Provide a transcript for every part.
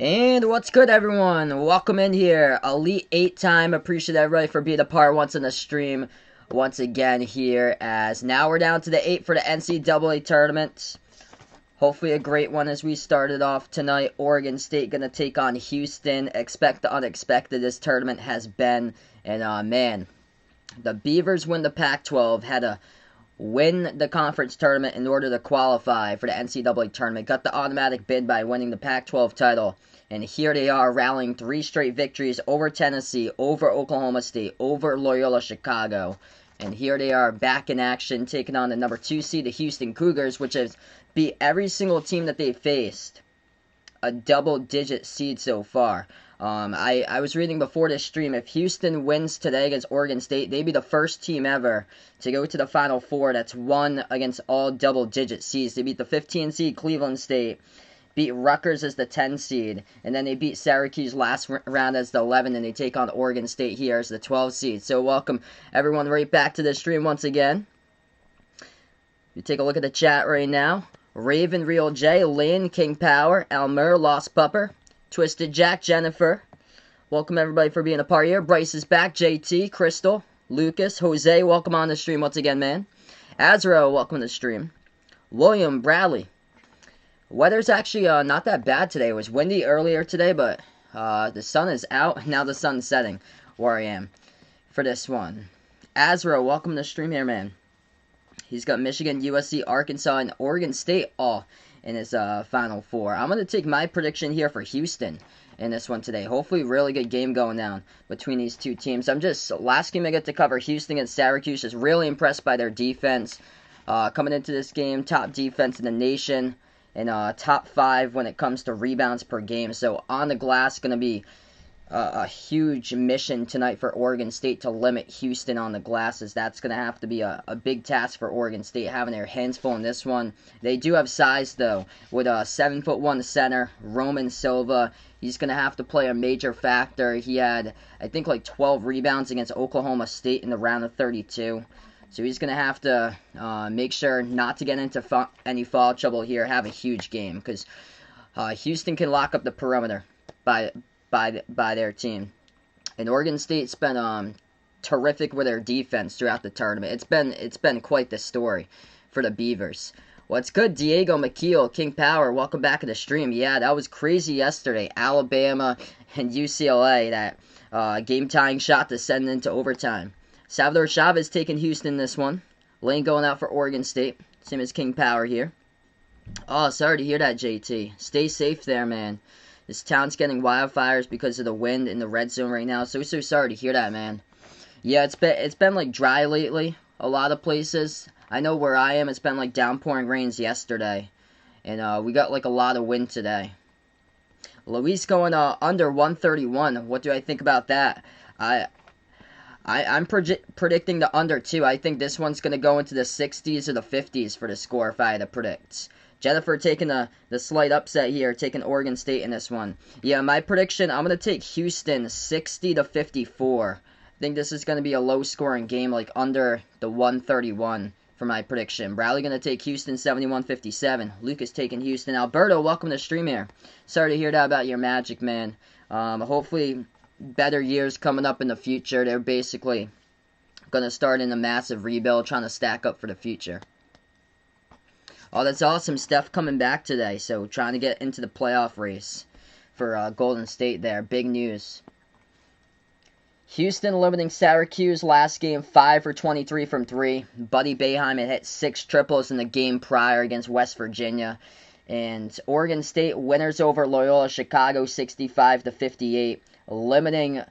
And what's good, everyone? Welcome in here. Elite 8 time. Appreciate everybody for being a part once in the stream. Once again here, as now we're down to the 8 for the NCAA tournament. Hopefully a great one as we started off tonight. Oregon State going to take on Houston. Expect the unexpected this tournament has been. And man, the Beavers win the Pac-12. Had to win the conference tournament in order to qualify for the NCAA tournament. Got the automatic bid by winning the Pac-12 title. And here they are rallying 3 straight victories over Tennessee, over Oklahoma State, over Loyola Chicago. And here they are back in action, taking on the number 2 seed, the Houston Cougars, which has beat every single team that they've faced. A double-digit seed so far. I was reading before this stream, if Houston wins today against Oregon State, they'd be the first team ever to go to the Final Four that's won against all double-digit seeds. They beat the 15 seed Cleveland State, beat Rutgers as the 10 seed, and then they beat Syracuse last round as the 11, and they take on Oregon State here as the 12 seed. So welcome everyone right back to the stream once again. You take a look at the chat right now. Raven, Real J, Lynn, King Power, Almer, Lost Pupper, Twisted Jack, Jennifer. Welcome everybody for being a part here. Bryce is back, JT, Crystal, Lucas, Jose, welcome on the stream once again, man. Azrael, welcome to the stream. William, Bradley. Weather's actually not that bad today. It was windy earlier today, but the sun is out. Now the sun's setting where I am for this one. Azrael, welcome to the stream here, man. He's got Michigan, USC, Arkansas, and Oregon State all in his Final Four. I'm going to take my prediction here for Houston in this one today. Hopefully, really good game going down between these two teams. Last game I get to cover, Houston against Syracuse. Just really impressed by their defense. Coming into this game, top defense in the nation, and top 5 when it comes to rebounds per game. So on the glass, going to be a huge mission tonight for Oregon State to limit Houston on the glasses. That's going to have to be a big task for Oregon State, having their hands full in this one. They do have size, though, with a 7'1" center, Roman Silva. He's going to have to play a major factor. He had, I think, like 12 rebounds against Oklahoma State in the round of 32. So he's going to have to make sure not to get into any foul trouble here, have a huge game, because Houston can lock up the perimeter by their team. And Oregon State's been terrific with their defense throughout the tournament. It's been quite the story for the Beavers. What's good, Diego McKeel, King Power, welcome back to the stream. Yeah, that was crazy yesterday. Alabama and UCLA, that game-tying shot to send into overtime. Salvador Chavez taking Houston this one. Lane going out for Oregon State. Same as King Power here. Oh, sorry to hear that, JT. Stay safe there, man. This town's getting wildfires because of the wind in the red zone right now. So sorry to hear that, man. Yeah, it's been like dry lately. A lot of places. I know where I am, it's been like downpouring rains yesterday. And we got like a lot of wind today. Luis going under 131. What do I think about that? I'm predicting the under too. I think this one's going to go into the 60s or the 50s for the score if I had to predict. Jennifer taking the slight upset here, taking Oregon State in this one. Yeah, my prediction, I'm going to take Houston 60-54. I think this is going to be a low-scoring game, like under the 131 for my prediction. Bradley going to take Houston 71-57. Lucas taking Houston. Alberto, welcome to the stream here. Sorry to hear that about your Magic, man. Hopefully better years coming up in the future. They're basically going to start in a massive rebuild, trying to stack up for the future. Oh, that's awesome. Steph coming back today, so trying to get into the playoff race for Golden State there. Big news. Houston limiting Syracuse last game, 5 for 23 from 3. Buddy Boeheim had hit 6 triples in the game prior against West Virginia. And Oregon State winners over Loyola Chicago, 65-58, limiting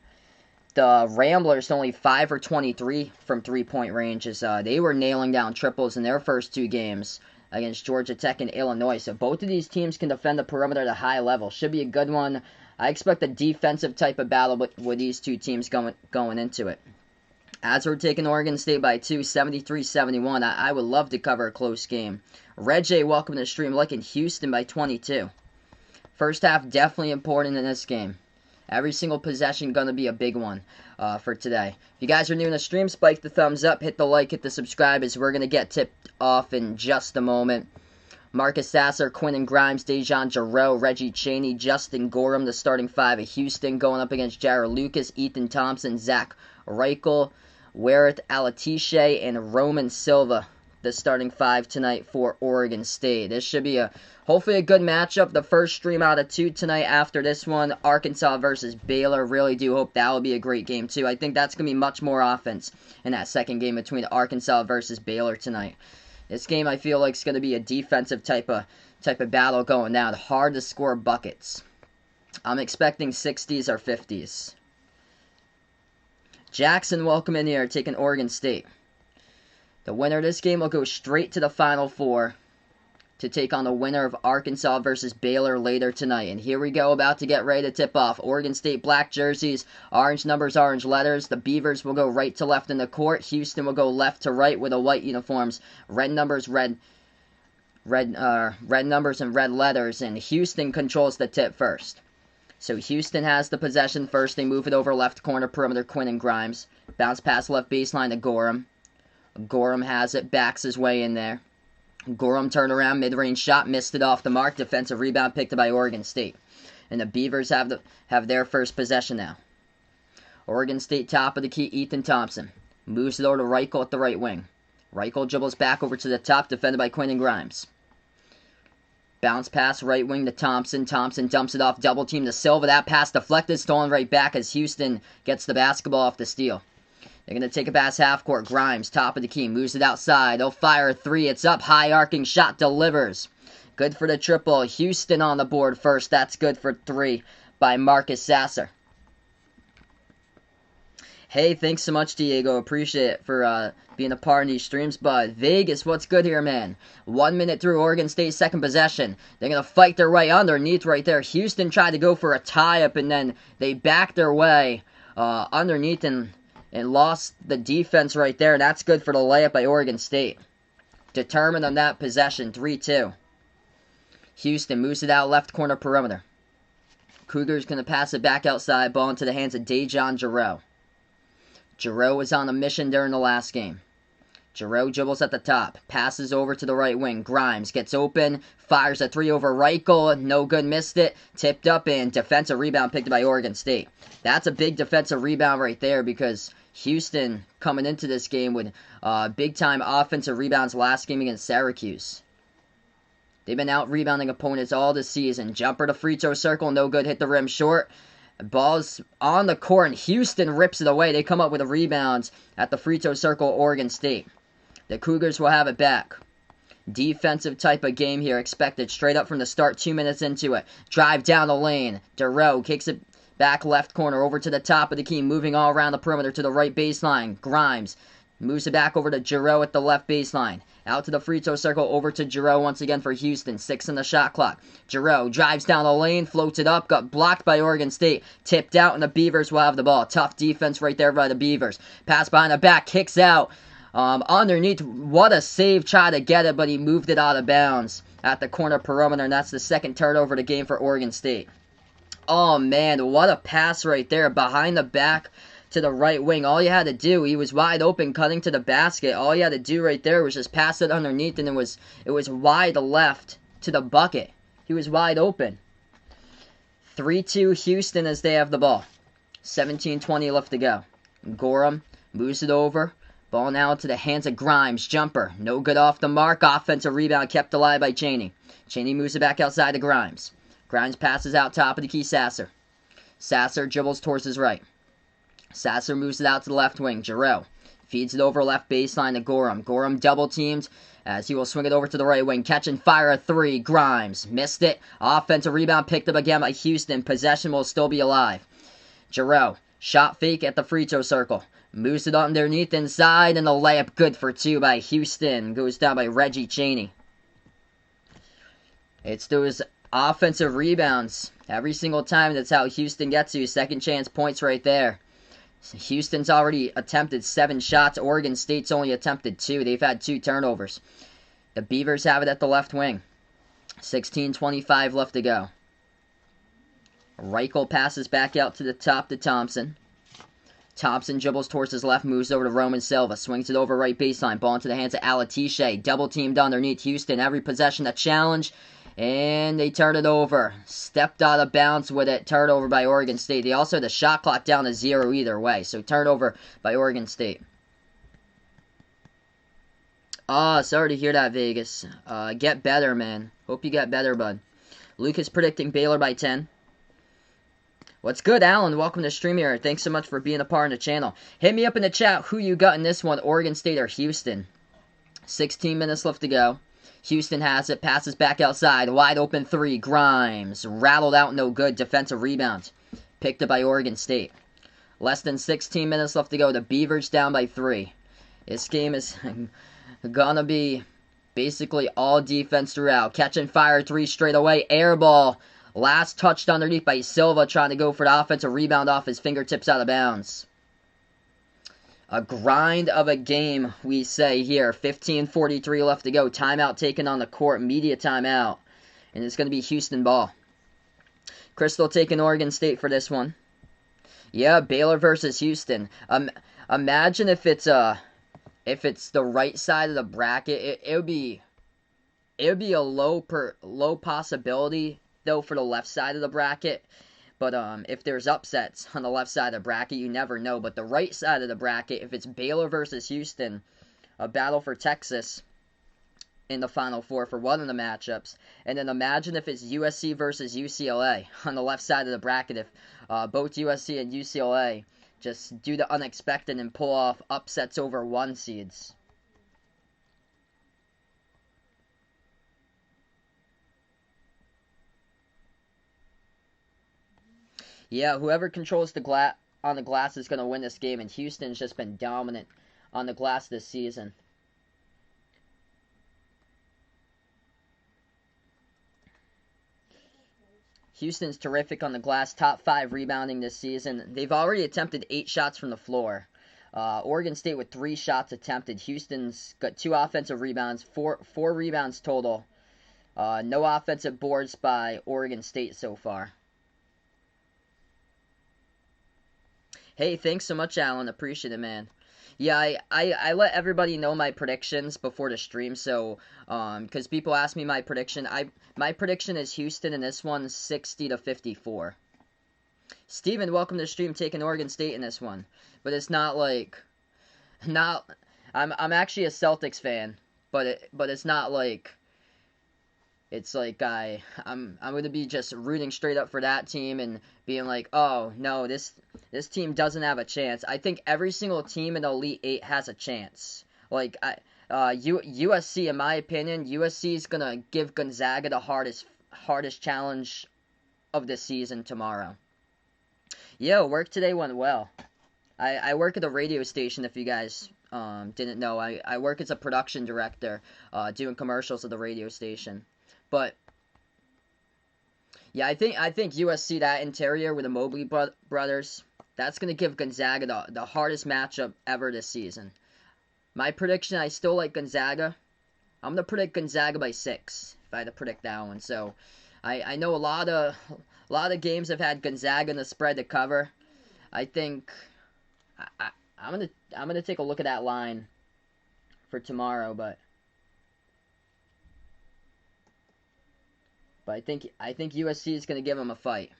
the Ramblers to only 5 for 23 from 3-point range, as they were nailing down triples in their first 2 games against Georgia Tech and Illinois. So both of these teams can defend the perimeter at a high level. Should be a good one. I expect a defensive type of battle with these two teams going into it. As we're taking Oregon State by 2, 73-71. I would love to cover a close game. Red J, welcome to the stream. Liking Houston by 22. First half definitely important in this game. Every single possession going to be a big one for today. If you guys are new in the stream, spike the thumbs up, hit the like, hit the subscribe, as we're going to get tipped off in just a moment. Marcus Sasser, Quentin Grimes, Dejan Jarreau, Reggie Chaney, Justin Gorham, the starting five of Houston, going up against Jared Lucas, Ethan Thompson, Zach Reichel, Wereth Alatiche, and Roman Silva, the starting five tonight for Oregon State. This should be hopefully a good matchup. The first stream out of 2 tonight after this one, Arkansas versus Baylor. Really do hope that will be a great game too. I think that's going to be much more offense in that second game between Arkansas versus Baylor tonight. This game I feel like is going to be a defensive type of battle going down. Hard to score buckets. I'm expecting 60s or 50s. Jackson, welcome in here, taking Oregon State. The winner of this game will go straight to the Final Four to take on the winner of Arkansas versus Baylor later tonight. And here we go, about to get ready to tip off. Oregon State black jerseys, orange numbers, orange letters. The Beavers will go right to left in the court. Houston will go left to right with the white uniforms. Red numbers, red numbers and red letters. And Houston controls the tip first. So Houston has the possession first. They move it over left corner perimeter, Quentin Grimes. Bounce pass left baseline to Gorham. Gorham has it, backs his way in there. Gorham turned around, mid-range shot, missed it off the mark. Defensive rebound picked up by Oregon State. And the Beavers have their first possession now. Oregon State top of the key, Ethan Thompson. Moves it over to Reichel at the right wing. Reichel dribbles back over to the top, defended by Quentin Grimes. Bounce pass right wing to Thompson. Thompson dumps it off, double team to Silva. That pass deflected, stolen right back as Houston gets the basketball off the steal. They're going to take a pass half court. Grimes, top of the key, moves it outside. They'll fire a three. It's up. High arcing shot, delivers. Good for the triple. Houston on the board first. That's good for 3 by Marcus Sasser. Hey, thanks so much, Diego. Appreciate it for being a part of these streams. But Vegas, what's good here, man? 1 minute through Oregon State's second possession. They're going to fight their way underneath right there. Houston tried to go for a tie-up, and then they backed their way underneath and lost the defense right there. That's good for the layup by Oregon State. Determined on that possession, 3-2. Houston moves it out left corner perimeter. Cougars going to pass it back outside, ball into the hands of Dejan Jarreau. Jarreau was on a mission during the last game. Jarreau dribbles at the top, passes over to the right wing. Grimes gets open, fires a three over Reichel, no good, missed it, tipped up, and defensive rebound picked up by Oregon State. That's a big defensive rebound right there because Houston coming into this game with big-time offensive rebounds last game against Syracuse. They've been out-rebounding opponents all this season. Jumper to free throw circle, no good, hit the rim short. Ball's on the court, and Houston rips it away. They come up with a rebound at the free throw circle, Oregon State. The Cougars will have it back. Defensive type of game here expected straight up from the start, 2 minutes into it. Drive down the lane. Jarreau kicks it back left corner over to the top of the key, moving all around the perimeter to the right baseline. Grimes moves it back over to Jarreau at the left baseline. Out to the free throw circle, over to Jarreau once again for Houston. 6 in the shot clock. Jarreau drives down the lane, floats it up, got blocked by Oregon State. Tipped out, and the Beavers will have the ball. Tough defense right there by the Beavers. Pass behind the back, kicks out. Underneath, what a save, try to get it, but he moved it out of bounds at the corner perimeter, and that's the second turnover of the game for Oregon State. Oh, man, what a pass right there. Behind the back to the right wing. All you had to do, he was wide open, cutting to the basket. All you had to do right there was just pass it underneath, and it was wide left to the bucket. He was wide open. 3-2 Houston as they have the ball. 17:20 left to go. Gorham moves it over. Ball now to the hands of Grimes. Jumper. No good off the mark. Offensive rebound kept alive by Chaney. Chaney moves it back outside to Grimes. Grimes passes out top of the key, Sasser. Sasser dribbles towards his right. Sasser moves it out to the left wing. Jarreau feeds it over left baseline to Gorham. Gorham double teamed as he will swing it over to the right wing. Catch and fire a three. Grimes missed it. Offensive rebound picked up again by Houston. Possession will still be alive. Jarreau shot fake at the free throw circle. Moves it underneath inside, and the layup good for 2 by Houston. Goes down by Reggie Chaney. It's those offensive rebounds every single time. That's how Houston gets you. Second chance points right there. Houston's already attempted 7 shots. Oregon State's only attempted 2. They've had 2 turnovers. The Beavers have it at the left wing. 16:25 left to go. Reichel passes back out to the top to Thompson. Thompson dribbles towards his left, moves over to Roman Silva, swings it over right baseline, ball into the hands of Alatiche, double teamed underneath Houston, every possession a challenge, and they turn it over. Stepped out of bounds with it, turnover by Oregon State. They also had the shot clock down to 0 either way, so turnover by Oregon State. Sorry to hear that, Vegas. Get better, man. Hope you get better, bud. Lucas predicting Baylor by 10. What's good, Alan? Welcome to stream here. Thanks so much for being a part of the channel. Hit me up in the chat who you got in this one, Oregon State or Houston. 16 minutes left to go. Houston has it, passes back outside, wide open three, Grimes. Rattled out, no good, defensive rebound. Picked up by Oregon State. Less than 16 minutes left to go. The Beavers down by 3. This game is gonna be basically all defense throughout. Catch and fire 3 straight away, air ball. Last touched underneath by Silva, trying to go for the offensive rebound off his fingertips out of bounds. A grind of a game, we say here. 15:43 left to go. Timeout taken on the court. Media timeout. And it's going to be Houston ball. Crystal taking Oregon State for this one. Yeah, Baylor versus Houston. Imagine if it's the right side of the bracket. It would be a low possibility though for the left side of the bracket, but if there's upsets on the left side of the bracket, you never know. But the right side of the bracket, if it's Baylor versus Houston, a battle for Texas in the Final Four for one of the matchups, and then imagine if it's USC versus UCLA on the left side of the bracket, if both USC and UCLA just do the unexpected and pull off upsets over 1 seeds. Yeah, whoever controls the on the glass is going to win this game, and Houston's just been dominant on the glass this season. Houston's terrific on the glass, top 5 rebounding this season. They've already attempted 8 shots from the floor. Oregon State with 3 shots attempted. Houston's got 2 offensive rebounds, 4 rebounds total. No offensive boards by Oregon State so far. Hey, thanks so much, Alan. Appreciate it, man. Yeah, I let everybody know my predictions before the stream, so, because people ask me my prediction. My prediction is Houston in this one, 60-54. Steven, welcome to the stream, taking Oregon State in this one. But it's not like, I'm actually a Celtics fan, but it's not like, it's like I'm going to be just rooting straight up for that team and being like, oh, no, this team doesn't have a chance. I think every single team in the Elite 8 has a chance. Like, USC, in my opinion, USC is going to give Gonzaga the hardest challenge of the season tomorrow. Yeah, work today went well. I work at a radio station, if you guys didn't know. I work as a production director doing commercials at the radio station. But yeah, I think USC, that interior with the Mobley brothers, that's going to give Gonzaga the hardest matchup ever this season. My prediction, I still like Gonzaga. I'm going to predict Gonzaga by 6 if I had to predict that one. So I know a lot of games have had Gonzaga in the spread to cover. I think I'm gonna take a look at that line for tomorrow, but I think USC is going to give them a fight.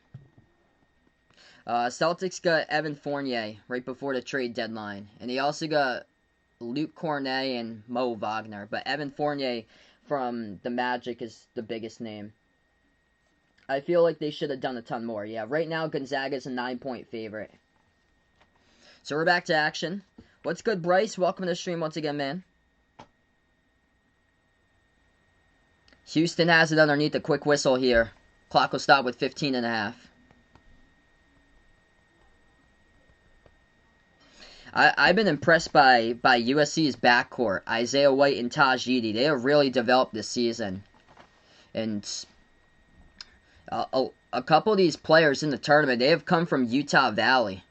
Celtics got Evan Fournier right before the trade deadline. And they also got Luke Cornet and Mo Wagner. But Evan Fournier from the Magic is the biggest name. I feel like they should have done a ton more. Yeah, right now Gonzaga's a 9-point favorite. So we're back to action. What's good, Bryce? Welcome to the stream once again, man. Houston has it underneath, a quick whistle here. Clock will stop with 15.5. I've been impressed by USC's backcourt. Isaiah White and Taj Yeedy. They have really developed this season. And a couple of these players in the tournament, they have come from Utah Valley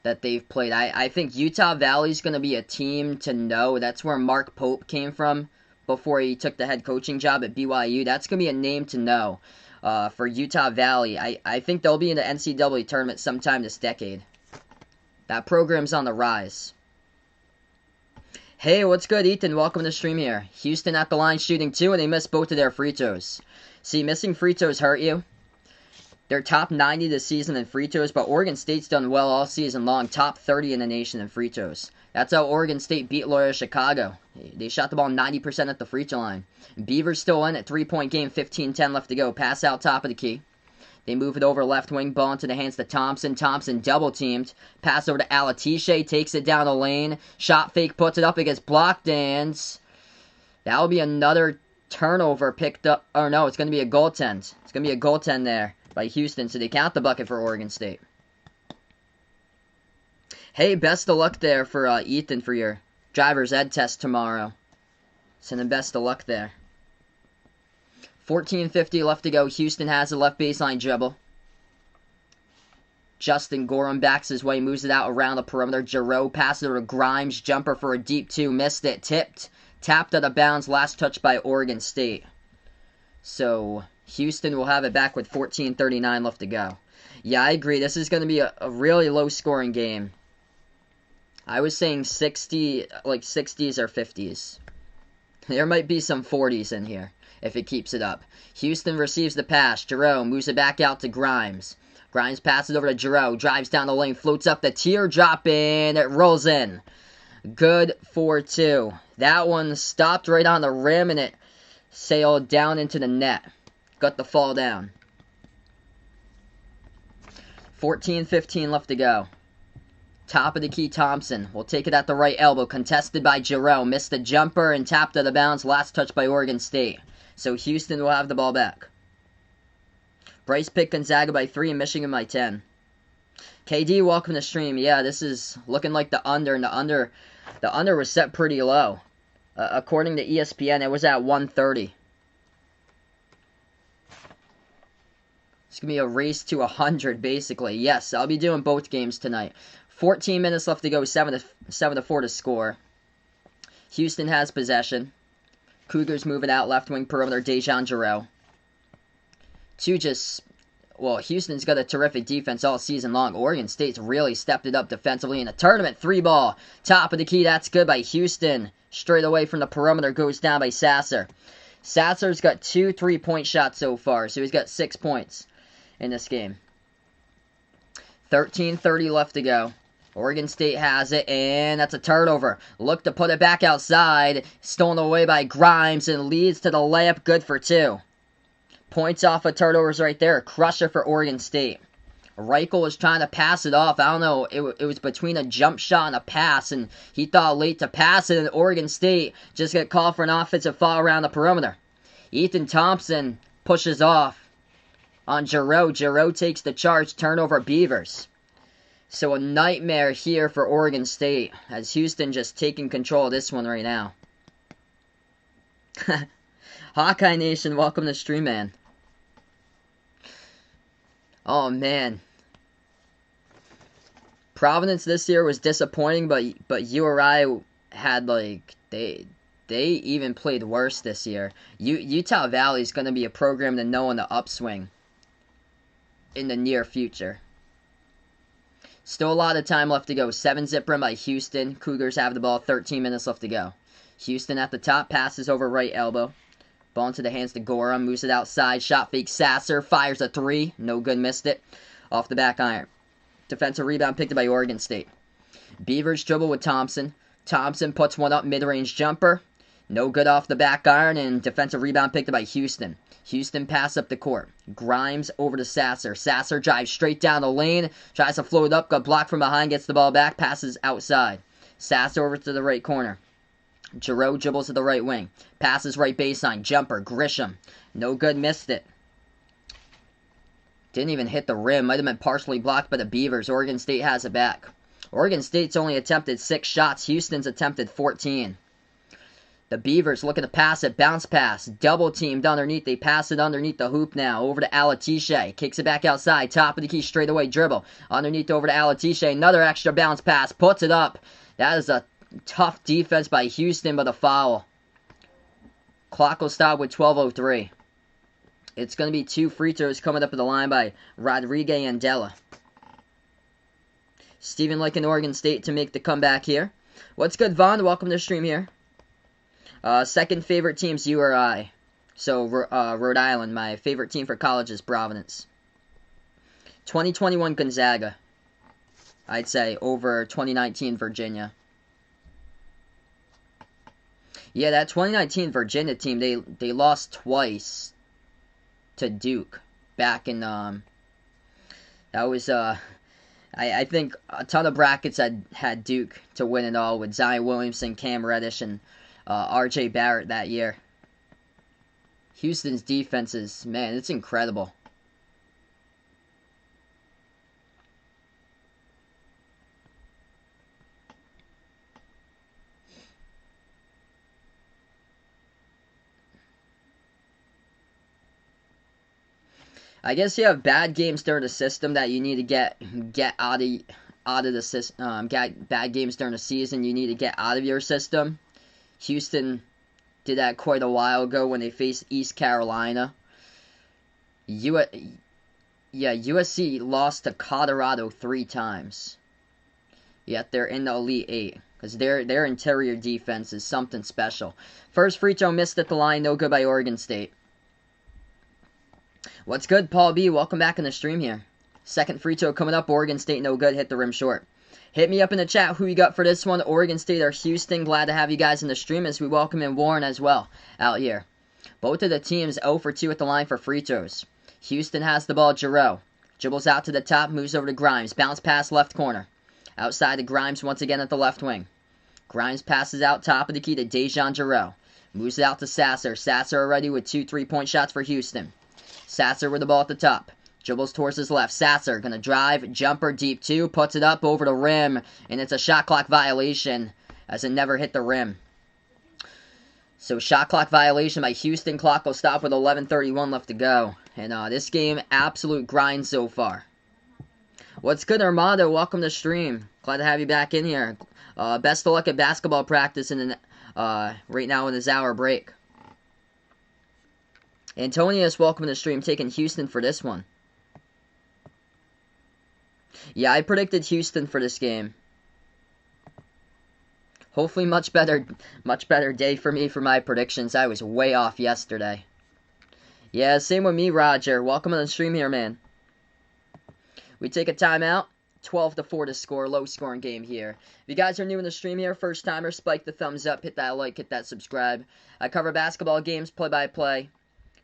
that they've played. I think Utah Valley is going to be a team to know. That's where Mark Pope came from before he took the head coaching job at BYU. That's going to be a name to know for Utah Valley. I think they'll be in the NCAA tournament sometime this decade. That program's on the rise. Hey, what's good, Ethan? Welcome to the stream here. Houston at the line shooting 2, and they missed both of their free throws. See, missing free throws hurt you. They're top 90 this season in free throws, but Oregon State's done well all season long. Top 30 in the nation in free throws. That's how Oregon State beat Loyola Chicago. They shot the ball 90% at the free throw line. Beavers still in at 3-point game, 15-10 left to go. Pass out top of the key. They move it over left wing, ball into the hands to Thompson. Thompson double teamed. Pass over to Alatishe, takes it down the lane. Shot fake, puts it up, it gets blocked, and that'll be another turnover picked up. Or no, it's going to be a goaltend. It's going to be a goaltend there by Houston, so they count the bucket for Oregon State. Hey, best of luck there for Ethan for your driver's ed test tomorrow. Send him best of luck there. 14:50 left to go. Houston has a left baseline dribble. Justin Gorham backs his way, moves it out around the perimeter. Giroux passes it to Grimes. Jumper for a deep 2. Missed it. Tipped. Tapped out of bounds. Last touch by Oregon State. So Houston will have it back with 14:39 left to go. Yeah, I agree. This is going to be a really low-scoring game. I was saying 60, like 60s or 50s. There might be some 40s in here if it keeps it up. Houston receives the pass. Giroux moves it back out to Grimes. Grimes passes over to Giroux. Drives down the lane. Floats up the teardrop and it rolls in. Good for 2. That one stopped right on the rim and it sailed down into the net. Got the fall down. 14:15 left to go. Top of the key, Thompson will take it at the right elbow. Contested by Giroux. Missed the jumper and tapped out of bounds. Last touch by Oregon State. So Houston will have the ball back. Bryce picked Gonzaga by 3 and Michigan by 10. KD, welcome to the stream. Yeah, this is looking like the under, and the under was set pretty low. According to ESPN, it was at 130. It's going to be a race to 100, basically. Yes, I'll be doing both games tonight. 14 minutes left to go, 7-4 to score. Houston has possession. Cougars moving out left wing perimeter, Dejan Giroux. Houston's got a terrific defense all season long. Oregon State's really stepped it up defensively in the tournament. 3-ball. Top of the key, that's good by Houston. Straight away from the perimeter, goes down by Sasser. Sasser's got 2 3-point shots so far, so he's got 6 points in this game. 13:30 left to go. Oregon State has it, and that's a turnover. Look to put it back outside. Stolen away by Grimes, and leads to the layup. Good for 2. Points off of turnovers right there. Crusher for Oregon State. Reichel was trying to pass it off. I don't know. It was between a jump shot and a pass, and he thought late to pass it, and Oregon State just got called for an offensive foul around the perimeter. Ethan Thompson pushes off on Giroux. Giroux takes the charge. Turnover Beavers. So a nightmare here for Oregon State, as Houston just taking control of this one right now. Hawkeye Nation, welcome to stream, man. Oh, man. Providence this year was disappointing, but URI had, like, they even played worse this year. Utah Valley is going to be a program to know on the upswing in the near future. Still a lot of time left to go. 7-zip run by Houston. Cougars have the ball. 13 minutes left to go. Houston at the top. Passes over right elbow. Ball into the hands to Gorham. Moves it outside. Shot fake. Sasser fires a 3. No good. Missed it. Off the back iron. Defensive rebound picked up by Oregon State. Beavers dribble with Thompson. Thompson puts one up. Mid-range jumper. No good off the back iron. And defensive rebound picked up by Houston. Houston pass up the court. Grimes over to Sasser. Sasser drives straight down the lane. Tries to float up. Got blocked from behind. Gets the ball back. Passes outside. Sasser over to the right corner. Giroux dribbles to the right wing. Passes right baseline. Jumper. Grisham. No good. Missed it. Didn't even hit the rim. Might have been partially blocked by the Beavers. Oregon State has it back. Oregon State's only attempted 6 shots. Houston's attempted 14. The Beavers looking to pass it. Bounce pass. Double teamed underneath. They pass it underneath the hoop now. Over to Alatishe. Kicks it back outside. Top of the key straight away. Dribble. Underneath over to Alatishe. Another extra bounce pass. Puts it up. That is a tough defense by Houston, but a foul. Clock will stop with 12:03. It's going to be 2 free throws coming up at the line by Rodriguez and Della. Steven liking Oregon State to make the comeback here. What's good, Vaughn? Welcome to the stream here. Second favorite team's you or I. So, Rhode Island, my favorite team for college is Providence. 2021 Gonzaga, I'd say, over 2019 Virginia. Yeah, that 2019 Virginia team, they lost twice to Duke back in, that was, I think a ton of brackets had Duke to win it all with Zion Williamson, Cam Reddish, and R.J. Barrett that year. Houston's defense is, man, it's incredible. I guess you have bad games during the system that you need to get out of the system. Bad games during the season you need to get out of your system. Houston did that quite a while ago when they faced East Carolina. USC lost to Colorado 3 times. Yet they're in the Elite 8 because their interior defense is something special. First free throw missed at the line, no good by Oregon State. What's good, Paul B? Welcome back in the stream here. Second free throw coming up. Oregon State, no good. Hit the rim short. Hit me up in the chat who you got for this one. Oregon State or Houston. Glad to have you guys in the stream as we welcome in Warren as well out here. Both of the teams 0 for 2 at the line for free throws. Houston has the ball. Giroux dribbles out to the top, moves over to Grimes. Bounce pass left corner. Outside to Grimes once again at the left wing. Grimes passes out top of the key to Dejan Giroux. Moves it out to Sasser. Sasser already with 2 3-point shots for Houston. Sasser with the ball at the top. Dribbles towards his left. Sasser going to drive. Jumper deep 2. Puts it up over the rim. And it's a shot clock violation as it never hit the rim. So shot clock violation by Houston. Clock will stop with 11:31 left to go. And this game, absolute grind so far. What's good, Armando? Welcome to the stream. Glad to have you back in here. Best of luck at basketball practice right now in this hour break. Antonius, welcome to the stream, taking Houston for this one. Yeah, I predicted Houston for this game. Hopefully much better day for me for my predictions. I was way off yesterday. Yeah, same with me, Roger. Welcome to the stream here, man. We take a timeout. 12-4 to score. Low scoring game here. If you guys are new in the stream here, first timer, spike the thumbs up, hit that like, hit that subscribe. I cover basketball games, play-by-play.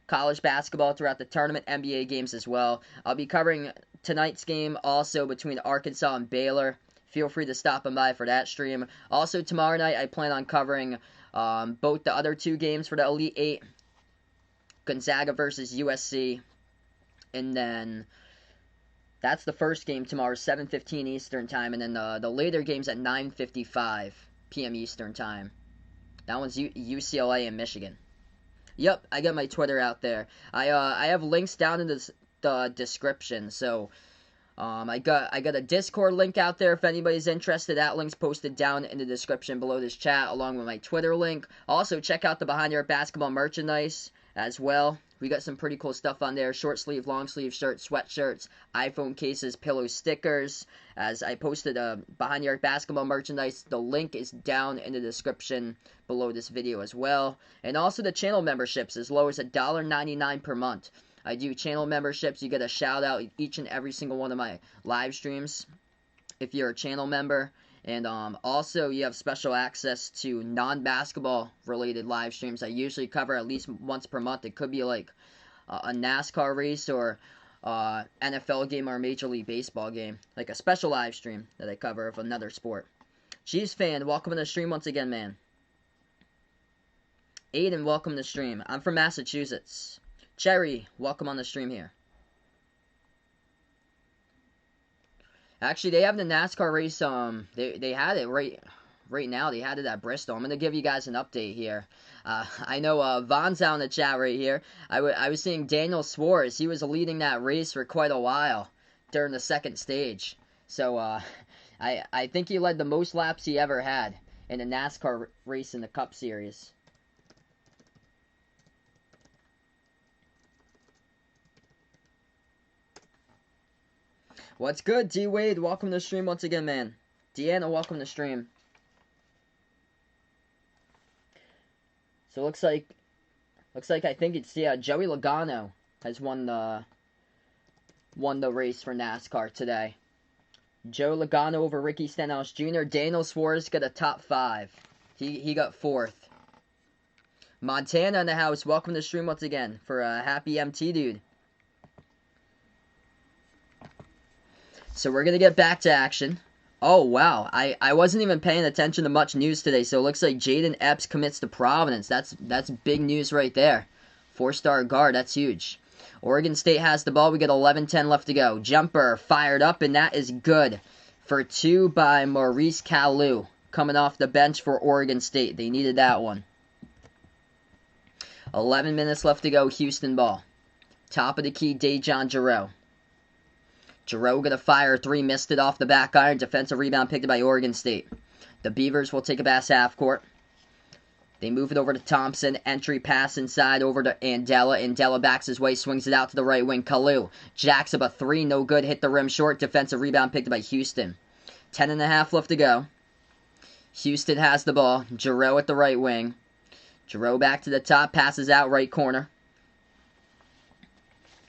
College basketball throughout the tournament, NBA games as well. I'll be covering tonight's game also between Arkansas and Baylor. Feel free to stop by for that stream. Also tomorrow night I plan on covering both the other 2 games for the Elite 8. Gonzaga versus USC. And then that's the first game tomorrow, 7:15 Eastern time. And then the later game's at 9:55 p.m. Eastern time. That one's UCLA and Michigan. Yep, I got my Twitter out there. I have links down in the description. So I got a Discord link out there if anybody's interested. That link's posted down in the description below this chat along with my Twitter link. Also check out the Behind Your Basketball merchandise as well. We got some pretty cool stuff on there. Short sleeve, long sleeve shirts, sweatshirts, iPhone cases, pillow stickers. As I posted Behind Your Basketball merchandise, the link is down in the description below this video as well. And also the channel memberships as low as $1.99 per month. I do channel memberships. You get a shout out each and every single one of my live streams if you're a channel member. And also you have special access to non-basketball related live streams. I usually cover at least once per month. It could be like a NASCAR race or NFL game or a Major League Baseball game. Like a special live stream that I cover of another sport. Chiefs fan, welcome to the stream once again, man. Aiden, welcome to the stream. I'm from Massachusetts. Cherry, welcome on the stream here. Actually, they have the NASCAR race. They had it right now. They had it at Bristol. I'm gonna give you guys an update here. I know Von's out in the chat right here. I was seeing Daniel Suarez. He was leading that race for quite a while during the second stage. So I think he led the most laps he ever had in a NASCAR race in the Cup Series. What's good, D Wade? Welcome to the stream once again, man. Deanna, welcome to the stream. So looks like I think it's Joey Logano has won the race for NASCAR today. Joe Logano over Ricky Stenhouse Jr. Daniel Suarez got a top 5. He got 4th. Montana in the house. Welcome to the stream once again for a happy MT dude. So we're gonna get back to action. Oh wow, I wasn't even paying attention to much news today. So it looks like Jaden Epps commits to Providence. That's big news right there. 4-star guard. That's huge. Oregon State has the ball. We got 11:10 left to go. Jumper fired up, and that is good for 2 by Maurice Kalu, coming off the bench for Oregon State. They needed that one. 11 minutes left to go. Houston ball. Top of the key, Dejon Giroux. Giroux gonna fire 3, missed it off the back iron. Defensive rebound picked up by Oregon State. The Beavers will take a pass half court. They move it over to Thompson. Entry pass inside over to Andela. Andela backs his way, swings it out to the right wing. Kalu jacks up a 3, no good. Hit the rim short. Defensive rebound picked up by Houston. 10.5 left to go. Houston has the ball. Giroux at the right wing. Giroux back to the top. Passes out right corner.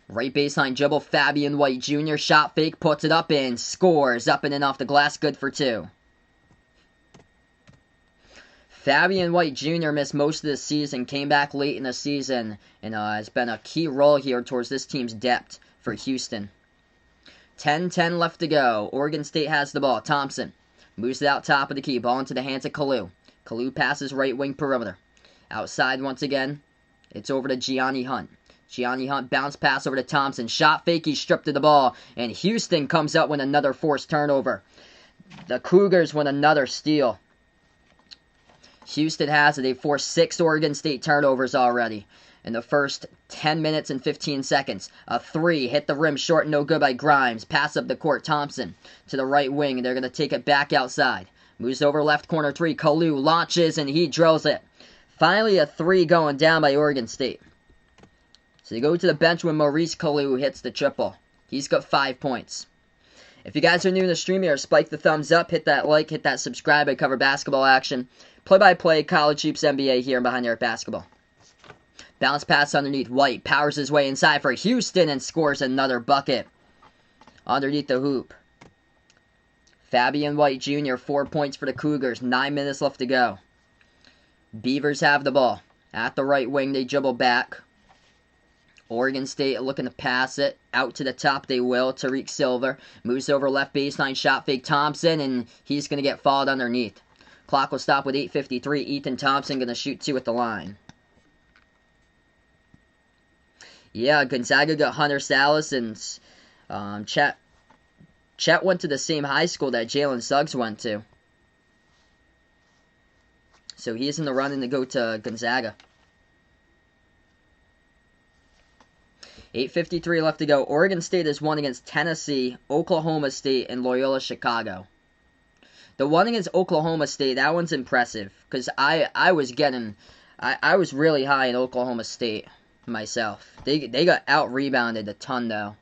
Right baseline dribble. Fabian White Jr. Shot fake. Puts it up and scores. Up and in off the glass. Good for 2. Fabian White Jr. missed most of the season, came back late in the season, and has been a key role here towards this team's depth for Houston. 10:10 left to go. Oregon State has the ball. Thompson moves it out top of the key. Ball into the hands of Kalu. Kalu passes right wing perimeter. Outside once again. It's over to Gianni Hunt. Gianni Hunt bounce pass over to Thompson. Shot fake. He stripped of the ball, and Houston comes up with another forced turnover. The Cougars win another steal. Houston has it. They forced 6 Oregon State turnovers already in the first 10 minutes and 15 seconds. A 3 hit the rim short, no good by Grimes. Pass up the court. Thompson to the right wing. They're going to take it back outside. Moves over left corner 3. Kalu launches and he drills it. Finally a 3 going down by Oregon State. So they go to the bench when Maurice Kalu hits the triple. He's got 5 points. If you guys are new to the stream here, spike the thumbs up, hit that like, hit that subscribe. I cover basketball action. Play-by-play, college hoops, NBA here and behind there at basketball. Bounce pass underneath. White powers his way inside for Houston and scores another bucket. Underneath the hoop. Fabian White Jr., 4 points for the Cougars. 9 minutes left to go. Beavers have the ball. At the right wing, they dribble back. Oregon State looking to pass it. Out to the top they will. Tariq Silver moves over left baseline. Shot fake Thompson, and he's going to get fouled underneath. Clock will stop with 8:53. Ethan Thompson going to shoot 2 at the line. Yeah, Gonzaga got Hunter Salas, and Chet went to the same high school that Jalen Suggs went to. So he's in the running to go to Gonzaga. 8:53 left to go. Oregon State has won against Tennessee, Oklahoma State, and Loyola Chicago. The one against Oklahoma State, that one's impressive. Because I was really high in Oklahoma State myself. They got out-rebounded a ton, though.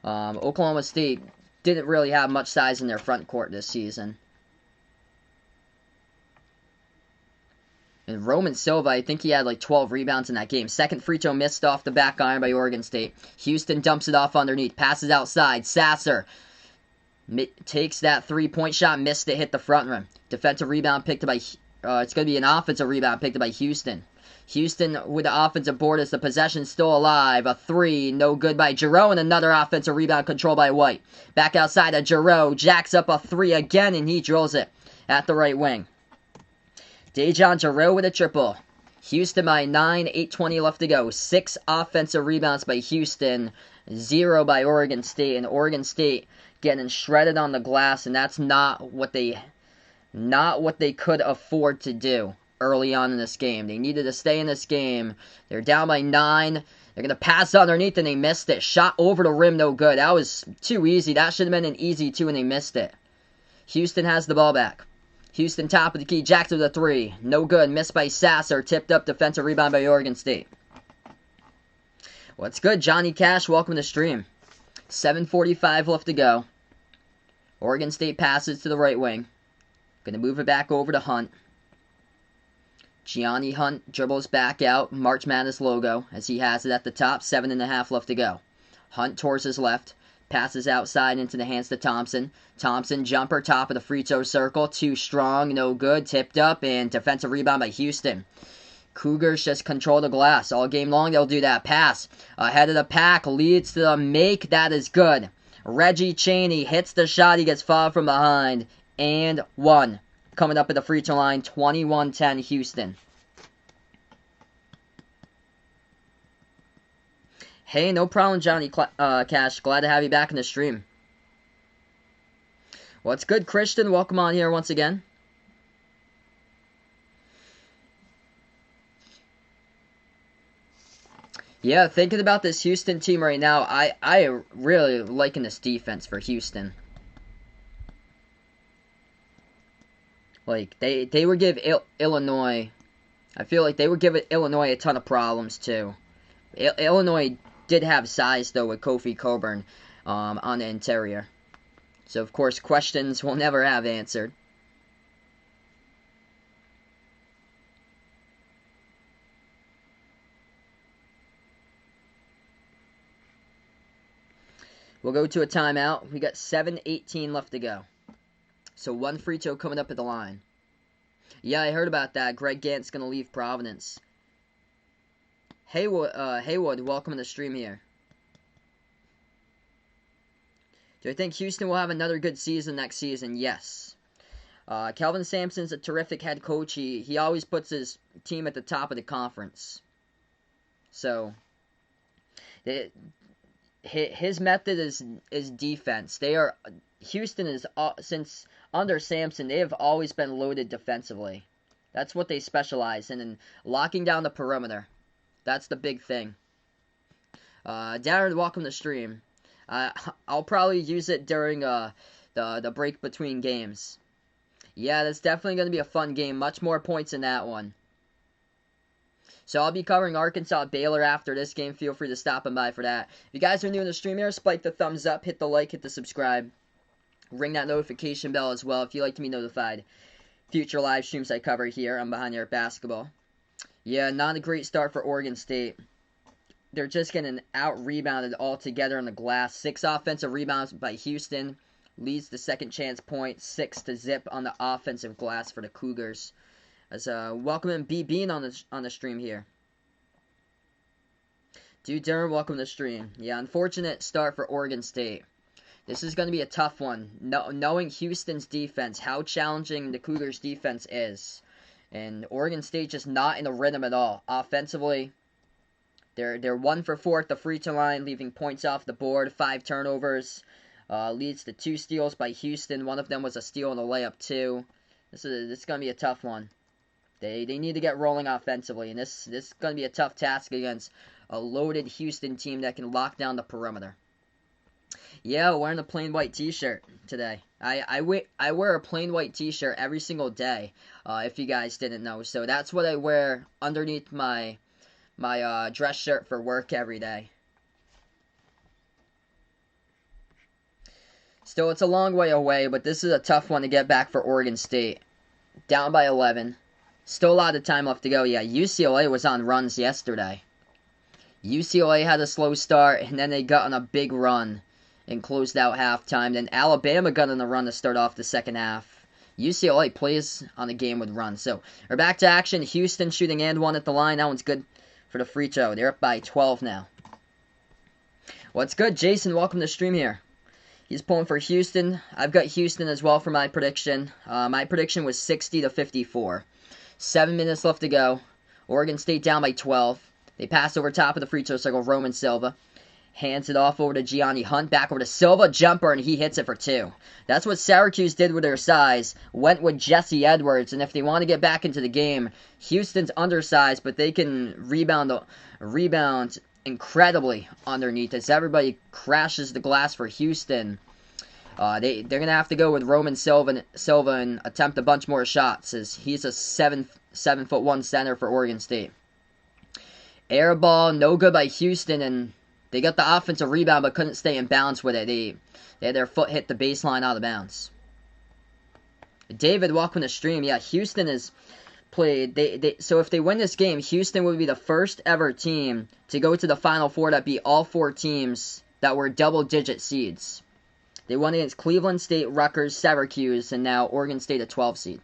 Oklahoma State didn't really have much size in their front court this season. And Roman Silva, I think he had like 12 rebounds in that game. Second free throw missed off the back iron by Oregon State. Houston dumps it off underneath. Passes outside. Sasser takes that 3-point shot. Missed it. Hit the front rim. Defensive rebound picked up by... it's going to be an offensive rebound picked up by Houston. Houston with the offensive board as the possession still alive. A 3. No good by Giroux. And another offensive rebound controlled by White. Back outside of Giroux. Jacks up a 3 again. And he drills it at the right wing. Dejon Giroux with a triple. Houston by 9, 8:20 left to go. 6 offensive rebounds by Houston, 0 by Oregon State, and Oregon State getting shredded on the glass, and that's not what they could afford to do early on in this game. They needed to stay in this game. They're down by 9. They're going to pass underneath, and they missed it. Shot over the rim, no good. That was too easy. That should have been an easy 2, and they missed it. Houston has the ball back. Houston top of the key, Jackson with a 3. No good. Missed by Sasser. Tipped up defensive rebound by Oregon State. What's good? Johnny Cash, welcome to the stream. 7:45 left to go. Oregon State passes to the right wing. Going to move it back over to Hunt. Gianni Hunt dribbles back out, March Madness logo, as he has it at the top, 7.5 left to go. Hunt towards his left, passes outside into the hands to Thompson. Thompson, jumper, top of the free throw circle, too strong, no good, tipped up, and defensive rebound by Houston. Cougars just control the glass. All game long, they'll do that. Pass ahead of the pack, leads to the make, that is good. Reggie Chaney hits the shot, he gets fouled from behind, and one. Coming up at the free throw line, 21-10 Houston. Hey, no problem, Johnny Cash. Glad to have you back in the stream. What's good, Christian? Welcome on here once again. Yeah, thinking about this Houston team right now, I really liking this defense for Houston. Like, they would give Illinois, I feel like they would give Illinois a ton of problems, too. Illinois did have size, though, with Kofi Cockburn on the interior. So, of course, questions we'll never have answered. We'll go to a timeout. We got 7:18 left to go. So one free throw coming up at the line. Yeah, I heard about that. Greg Gant's going to leave Providence. Haywood, welcome to the stream here. Do I think Houston will have another good season next season? Yes. Kelvin Sampson's a terrific head coach. He always puts his team at the top of the conference. So, his method is defense. Houston is, since under Sampson, they have always been loaded defensively. That's what they specialize in, and locking down the perimeter. That's the big thing. Darren, welcome to the stream. I'll probably use it during the break between games. Yeah, that's definitely going to be a fun game. Much more points in that one. So I'll be covering Arkansas Baylor after this game. Feel free to stop by for that. If you guys are new in the stream here, spike the thumbs up, hit the like, hit the subscribe. Ring that notification bell as well if you like to be notified. Future live streams I cover here on Behind Your Basketball. Yeah, not a great start for Oregon State. They're just getting out-rebounded altogether on the glass. 6 offensive rebounds by Houston. Leads the second chance point. 6-0 on the offensive glass for the Cougars. As welcome in B Bean on the stream here. Dude Durham, welcome to the stream. Yeah, unfortunate start for Oregon State. This is going to be a tough one. Knowing Houston's defense, how challenging the Cougars' defense is. And Oregon State just not in the rhythm at all. Offensively, they're 1 for 4 at the free throw line, leaving points off the board. 5 turnovers. Leads to 2 steals by Houston. One of them was a steal and a layup, too. This is going to be a tough one. They need to get rolling offensively, and this is going to be a tough task against a loaded Houston team that can lock down the perimeter. Yeah, wearing a plain white t-shirt today. I wear a plain white t-shirt every single day, if you guys didn't know. So that's what I wear underneath my dress shirt for work every day. Still, it's a long way away, but this is a tough one to get back for Oregon State. Down by 11. Still a lot of time left to go. Yeah, UCLA was on runs yesterday. UCLA had a slow start, and then they got on a big run and closed out halftime. Then Alabama got on a run to start off the second half. UCLA plays on a game with runs. So, we're back to action. Houston shooting and one at the line. That one's good for the free throw. They're up by 12 now. What's good? Jason, welcome to the stream here. He's pulling for Houston. I've got Houston as well for my prediction. My prediction was 60-54. 7 minutes left to go. Oregon State down by 12. They pass over top of the free throw circle. Roman Silva hands it off over to Gianni Hunt. Back over to Silva. Jumper, and he hits it for 2. That's what Syracuse did with their size. Went with Jesse Edwards. And if they want to get back into the game, Houston's undersized, but they can rebound incredibly underneath as everybody crashes the glass for Houston. They're going to have to go with Roman Silva and attempt a bunch more shots, as he's a 7'1" center for Oregon State. Air ball, no good by Houston, and they got the offensive rebound but couldn't stay in balance with it. They had their foot hit the baseline out of bounds. David, welcome to stream. Yeah, Houston is played. So if they win this game, Houston would be the first ever team to go to the Final Four that beat all 4 teams that were double-digit seeds. They won against Cleveland State, Rutgers, Syracuse, and now Oregon State, a 12 seed.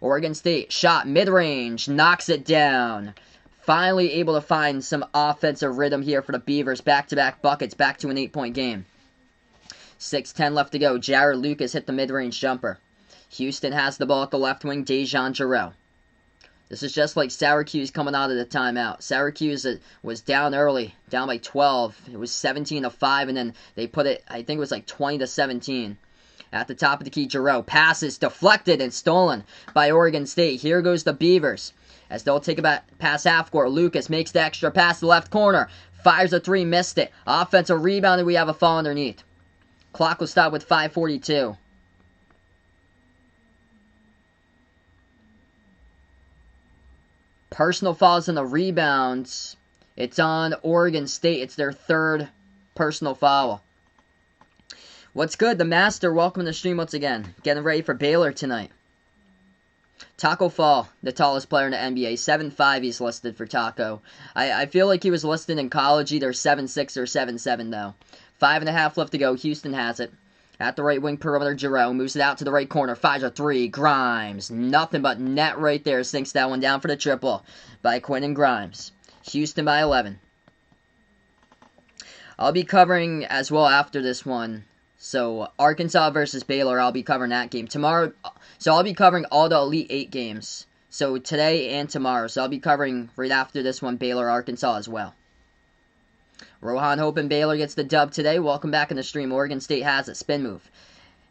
Oregon State shot mid-range, knocks it down. Finally able to find some offensive rhythm here for the Beavers. Back-to-back buckets, back to an 8-point game. 6:10 left to go. Jared Lucas hit the mid-range jumper. Houston has the ball at the left wing. Dejan Jarreau. This is just like Syracuse coming out of the timeout. Syracuse was down early, down by 12. It was 17-5, and then they put it, I think it was like 20-17. At the top of the key, Jarreau passes deflected and stolen by Oregon State. Here goes the Beavers as they'll take it past half court. Lucas makes the extra pass to the left corner. Fires a 3, missed it. Offensive rebound, and we have a foul underneath. Clock will stop with 5:42. Personal fouls and the rebounds. It's on Oregon State. It's their 3rd personal foul. What's good? The Master, welcome to the stream once again. Getting ready for Baylor tonight. Taco Fall, the tallest player in the NBA. 7'5" he's listed for Taco. I feel like he was listed in college either 7'6" or 7'7" though. 5.5 left to go. Houston has it. At the right wing perimeter, Jarreau moves it out to the right corner. Fires a 3. Grimes. Nothing but net right there. Sinks that one down for the triple by Quentin Grimes. Houston by 11. I'll be covering as well after this one. So, Arkansas versus Baylor, I'll be covering that game. Tomorrow, so I'll be covering all the Elite 8 games. So, today and tomorrow. So, I'll be covering right after this one, Baylor, Arkansas as well. Rohan hoping Baylor gets the dub today. Welcome back in the stream. Oregon State has a spin move.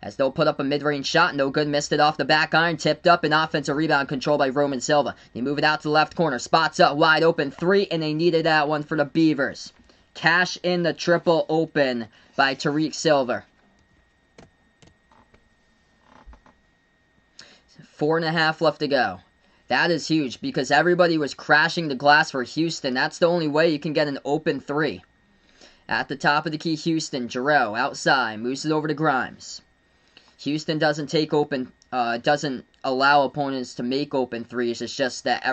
As they'll put up a mid-range shot. No good. Missed it off the back iron. Tipped up. An offensive rebound controlled by Roman Silva. They move it out to the left corner. Spots up. Wide open 3. And they needed that one for the Beavers. Cash in the triple open by Tariq Silver. 4.5 left to go. That is huge because everybody was crashing the glass for Houston. That's the only way you can get an open 3. At the top of the key, Houston, Jarreau, outside, moves it over to Grimes. Houston doesn't allow opponents to make open 3s. It's just that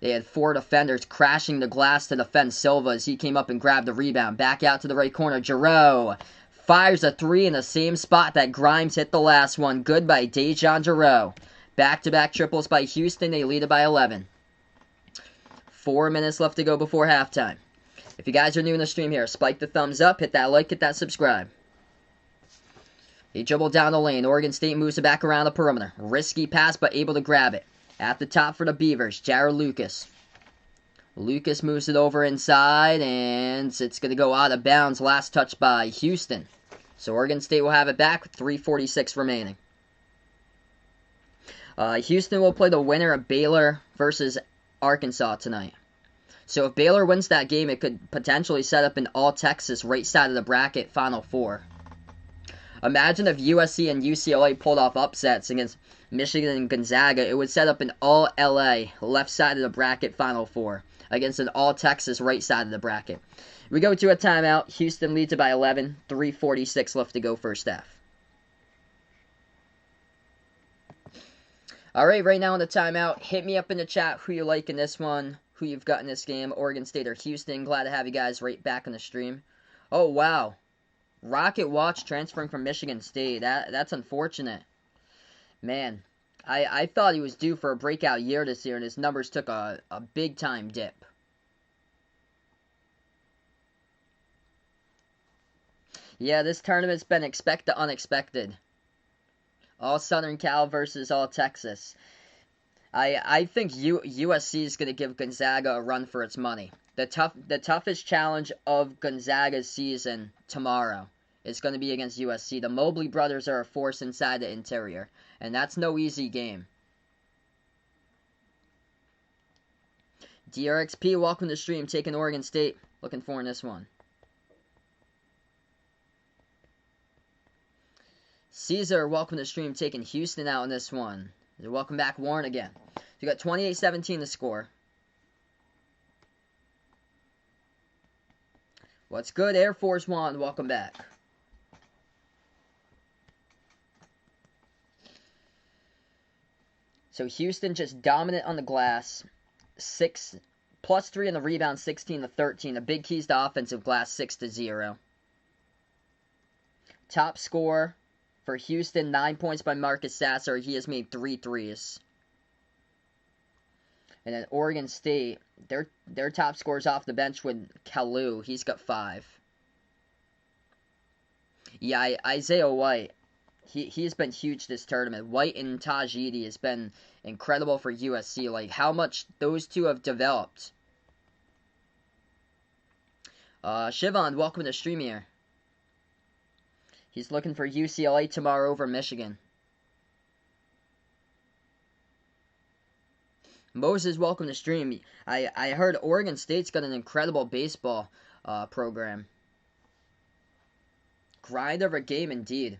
they had 4 defenders crashing the glass to defend Silva as he came up and grabbed the rebound. Back out to the right corner, Jarreau fires a 3 in the same spot that Grimes hit the last one. Good by Dejan Jarreau. Back-to-back triples by Houston. They lead it by 11. 4 minutes left to go before halftime. If you guys are new in the stream here, spike the thumbs up, hit that like, hit that subscribe. They dribble down the lane. Oregon State moves it back around the perimeter. Risky pass, but able to grab it. At the top for the Beavers, Jared Lucas. Lucas moves it over inside, and it's going to go out of bounds. Last touch by Houston. So Oregon State will have it back with 3:46 remaining. Houston will play the winner of Baylor versus Arkansas tonight. So if Baylor wins that game, it could potentially set up an all-Texas right side of the bracket Final Four. Imagine if USC and UCLA pulled off upsets against Michigan and Gonzaga. It would set up an all-LA left side of the bracket Final Four against an all-Texas right side of the bracket. We go to a timeout. Houston leads it by 11. 3:46 left to go first half. Alright, right now in the timeout, hit me up in the chat who you like in this one, who you've got in this game, Oregon State or Houston. Glad to have you guys right back on the stream. Oh, wow. Rocket Watch transferring from Michigan State. That's unfortunate. Man, I thought he was due for a breakout year this year, and his numbers took a big-time dip. Yeah, this tournament's been expect the unexpected. All Southern Cal versus all Texas. I think USC is going to give Gonzaga a run for its money. The toughest challenge of Gonzaga's season tomorrow is going to be against USC. The Mobley brothers are a force inside the interior, and that's no easy game. DRXP, welcome to the stream. Taking Oregon State. Looking for in this one. Caesar, welcome to the stream. Taking Houston out in this one. Welcome back, Warren, again. You got 28-17 to score. What's good, Air Force One? Welcome back. So Houston just dominant on the glass. +3 in the rebound, 16-13. The big keys to offensive glass, 6-0. Top scorer for Houston, 9 points by Marcus Sasser. He has made 3 threes. And then Oregon State, their top scorers off the bench with Kalu. He's got 5. Yeah, Isaiah White, he's been huge this tournament. White and Tajidi has been incredible for USC. Like, how much those two have developed. Shivon, welcome to the stream here. He's looking for UCLA tomorrow over Michigan. Moses, welcome to stream. I heard Oregon State's got an incredible baseball program. Grind of a game indeed.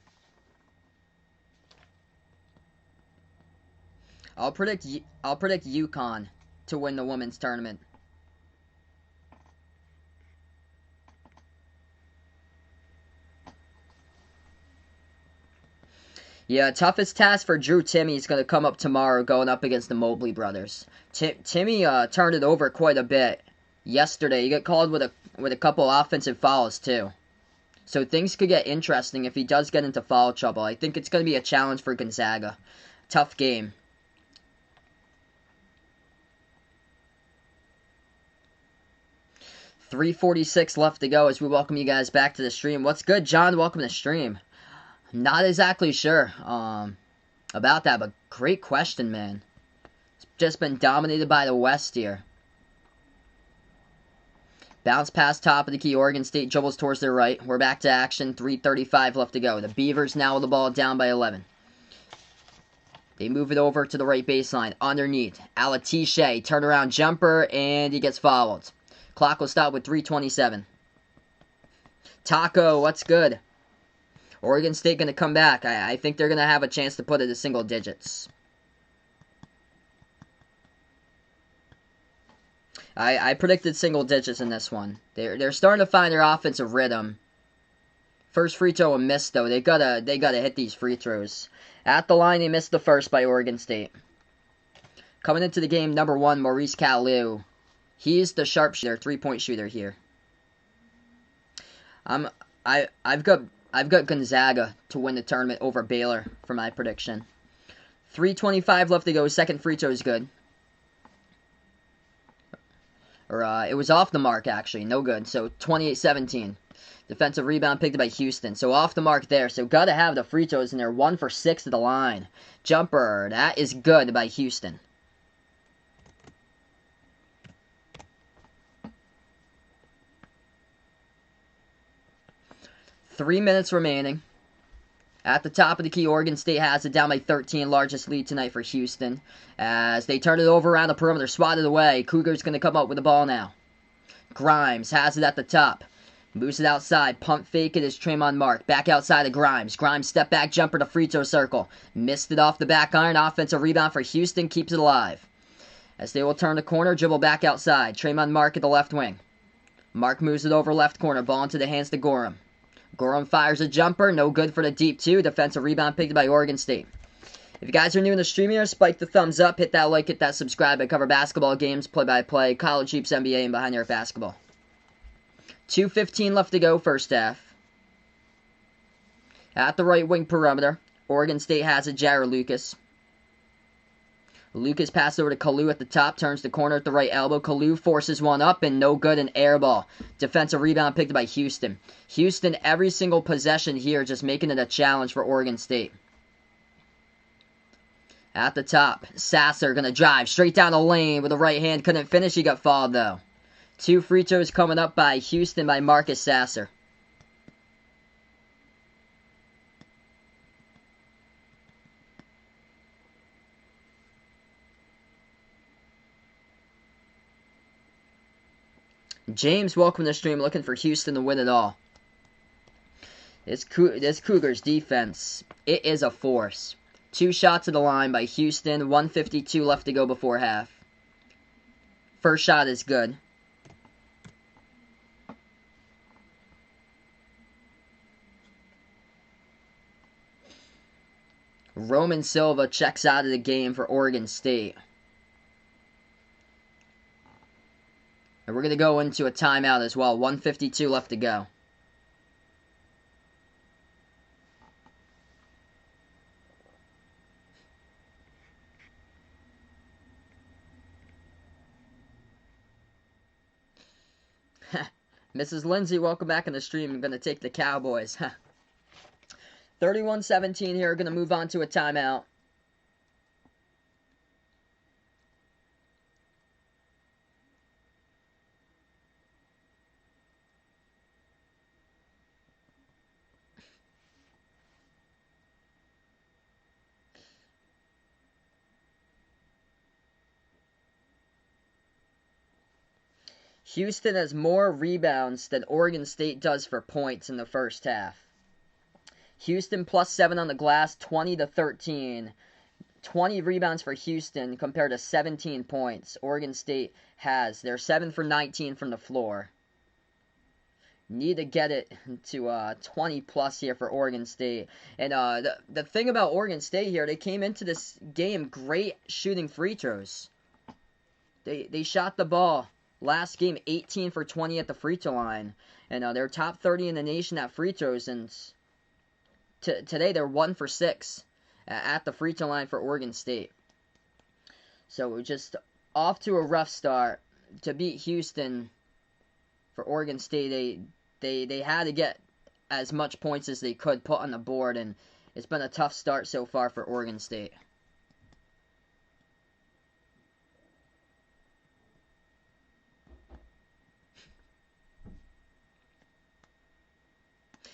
I'll predict UConn to win the women's tournament. Yeah, toughest task for Drew Timme is going to come up tomorrow going up against the Mobley brothers. Timme turned it over quite a bit yesterday. He got called with a couple offensive fouls too. So things could get interesting if he does get into foul trouble. I think it's going to be a challenge for Gonzaga. Tough game. .346 left to go as we welcome you guys back to the stream. What's good, John? Welcome to the stream. Not exactly sure about that, but great question, man. It's just been dominated by the West here. Bounce pass top of the key. Oregon State dribbles towards their right. We're back to action. 3:35 left to go. The Beavers now with the ball down by 11. They move it over to the right baseline. Underneath. Alatishe. Turnaround jumper, and he gets fouled. Clock will stop with 3:27. Taco, what's good? Oregon State going to come back. I think they're going to have a chance to put it to single digits. I predicted single digits in this one. They're starting to find their offensive rhythm. First free throw a miss though. They gotta hit these free throws. At the line, they missed the first by Oregon State. Coming into the game, number 1, Maurice Kalu. He's the sharpshooter, 3-point shooter here. I've got Gonzaga to win the tournament over Baylor for my prediction. 3:25 left to go. Second free throw is good. Or it was off the mark actually, no good. So 28-17. Defensive rebound picked up by Houston. So off the mark there. So got to have the free throws in there. 1 for 6 at the line. Jumper, that is good by Houston. Three minutes remaining. At the top of the key, Oregon State has it down by 13, largest lead tonight for Houston. As they turn it over around the perimeter, swatted away. Cougars going to come up with the ball now. Grimes has it at the top. Moves it outside. Pump fake it is Tremont Mark. Back outside of Grimes. Grimes step back jumper to free throw circle. Missed it off the back iron. Offensive rebound for Houston. Keeps it alive. As they will turn the corner, dribble back outside. Tremont Mark at the left wing. Mark moves it over left corner. Ball into the hands to Gorham. Gorham fires a jumper. No good for the deep 2. Defensive rebound picked by Oregon State. If you guys are new in the stream here, spike the thumbs up. Hit that like, hit that subscribe. I cover basketball games, play-by-play, college hoops, NBA, and behind your basketball. 2:15 left to go, first half. At the right wing perimeter, Oregon State has it, Jared Lucas. Lucas passes over to Kalu at the top, turns the corner at the right elbow. Kalu forces one up and no good, an air ball. Defensive rebound picked by Houston. Houston, every single possession here, just making it a challenge for Oregon State. At the top, Sasser going to drive straight down the lane with the right hand. Couldn't finish, he got fouled though. 2 free throws coming up by Houston by Marcus Sasser. James, welcome to the stream, looking for Houston to win it all. This Cougars defense, it is a force. 2 shots at the line by Houston, 1:52 left to go before half. First shot is good. Roman Silva checks out of the game for Oregon State. And we're going to go into a timeout as well. 1:52 left to go. Mrs. Lindsay, welcome back in the stream. I'm going to take the Cowboys. 31-17 here. Going to move on to a timeout. Houston has more rebounds than Oregon State does for points in the first half. Houston +7 on the glass, 20-13. 20 rebounds for Houston compared to 17 points. Oregon State they're 7 for 19 from the floor. Need to get it to 20 plus here for Oregon State. And the thing about Oregon State here, they came into this game great shooting free throws. They shot the ball. Last game, 18 for 20 at the free throw line. And they're top 30 in the nation at free throws. And today, they're 1 for 6 at the free throw line for Oregon State. So we're just off to a rough start. To beat Houston for Oregon State, they had to get as much points as they could put on the board. And it's been a tough start so far for Oregon State.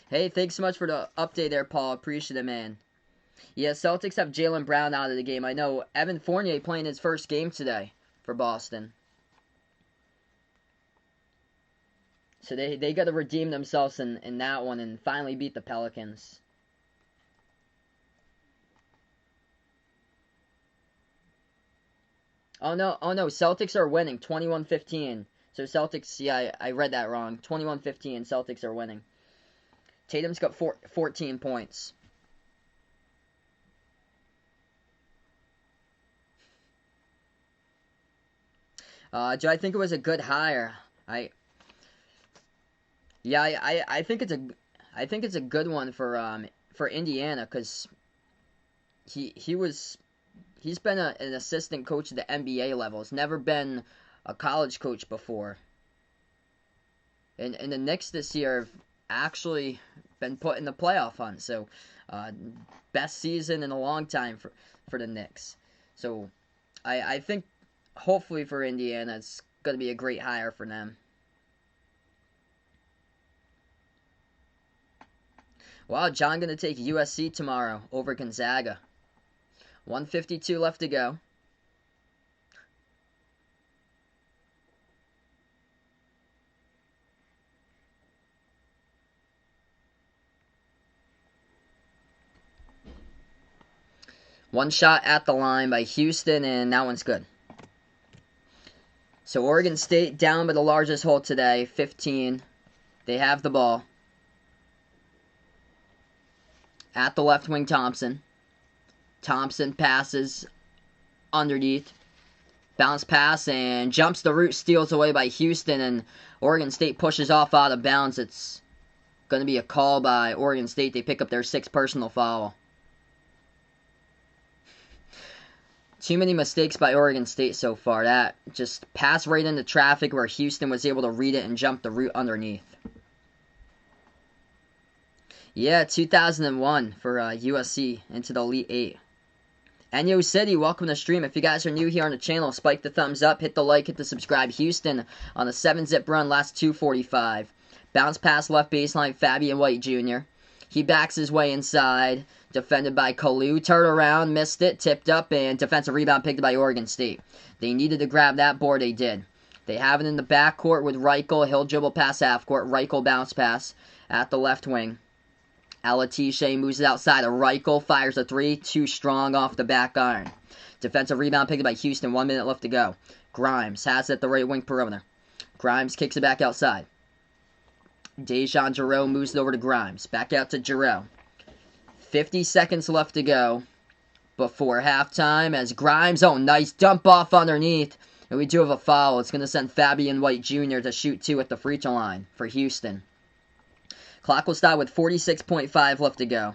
Hey, thanks so much for the update there, Paul. Appreciate it, man. Yeah, Celtics have Jaylen Brown out of the game. I know Evan Fournier playing his first game today for Boston. So they got to redeem themselves in that one and finally beat the Pelicans. Oh no, Celtics are winning, 21-15. So Celtics, yeah, I read that wrong. 21-15, Celtics are winning. Tatum's got 14 points. Do I think it was a good hire? I think it's a good one for Indiana because he's been an assistant coach at the NBA level. He's never been a college coach before. And the Knicks this year have actually been put in the playoff hunt. So, best season in a long time for the Knicks. So, I think hopefully for Indiana, it's going to be a great hire for them. Wow, John going to take USC tomorrow over Gonzaga. 1:52 left to go. One shot at the line by Houston, and that one's good. So Oregon State down by the largest hole today, 15. They have the ball. At the left wing, Thompson. Thompson passes underneath. Bounce pass and jumps the route, steals away by Houston, and Oregon State pushes off out of bounds. It's going to be a call by Oregon State. They pick up their 6th personal foul. Too many mistakes by Oregon State so far. That just passed right into traffic where Houston was able to read it and jump the route underneath. Yeah, 2001 for USC into the Elite 8. Enyo City, welcome to the stream. If you guys are new here on the channel, spike the thumbs up, hit the like, hit the subscribe. Houston on a 7-zip run, last 2:45. Bounce pass left baseline, Fabian White Jr. He backs his way inside. Defended by Kalu. Turned around, missed it, tipped up, and defensive rebound picked by Oregon State. They needed to grab that board, they did. They have it in the backcourt with Reichel. He'll dribble past half court. Reichel bounce pass at the left wing. Alatishe moves it outside of Reichel. Fires a 3. Too strong off the back iron. Defensive rebound picked by Houston. 1 minute left to go. Grimes has it at the right wing perimeter. Grimes kicks it back outside. Dejan Jarreau moves it over to Grimes. Back out to Jarreau. 50 seconds left to go. before halftime as Grimes, oh, nice dump off underneath. And we do have a foul. It's going to send Fabian White Jr. to shoot 2 at the free throw line for Houston. Clock will stop with 46.5 left to go.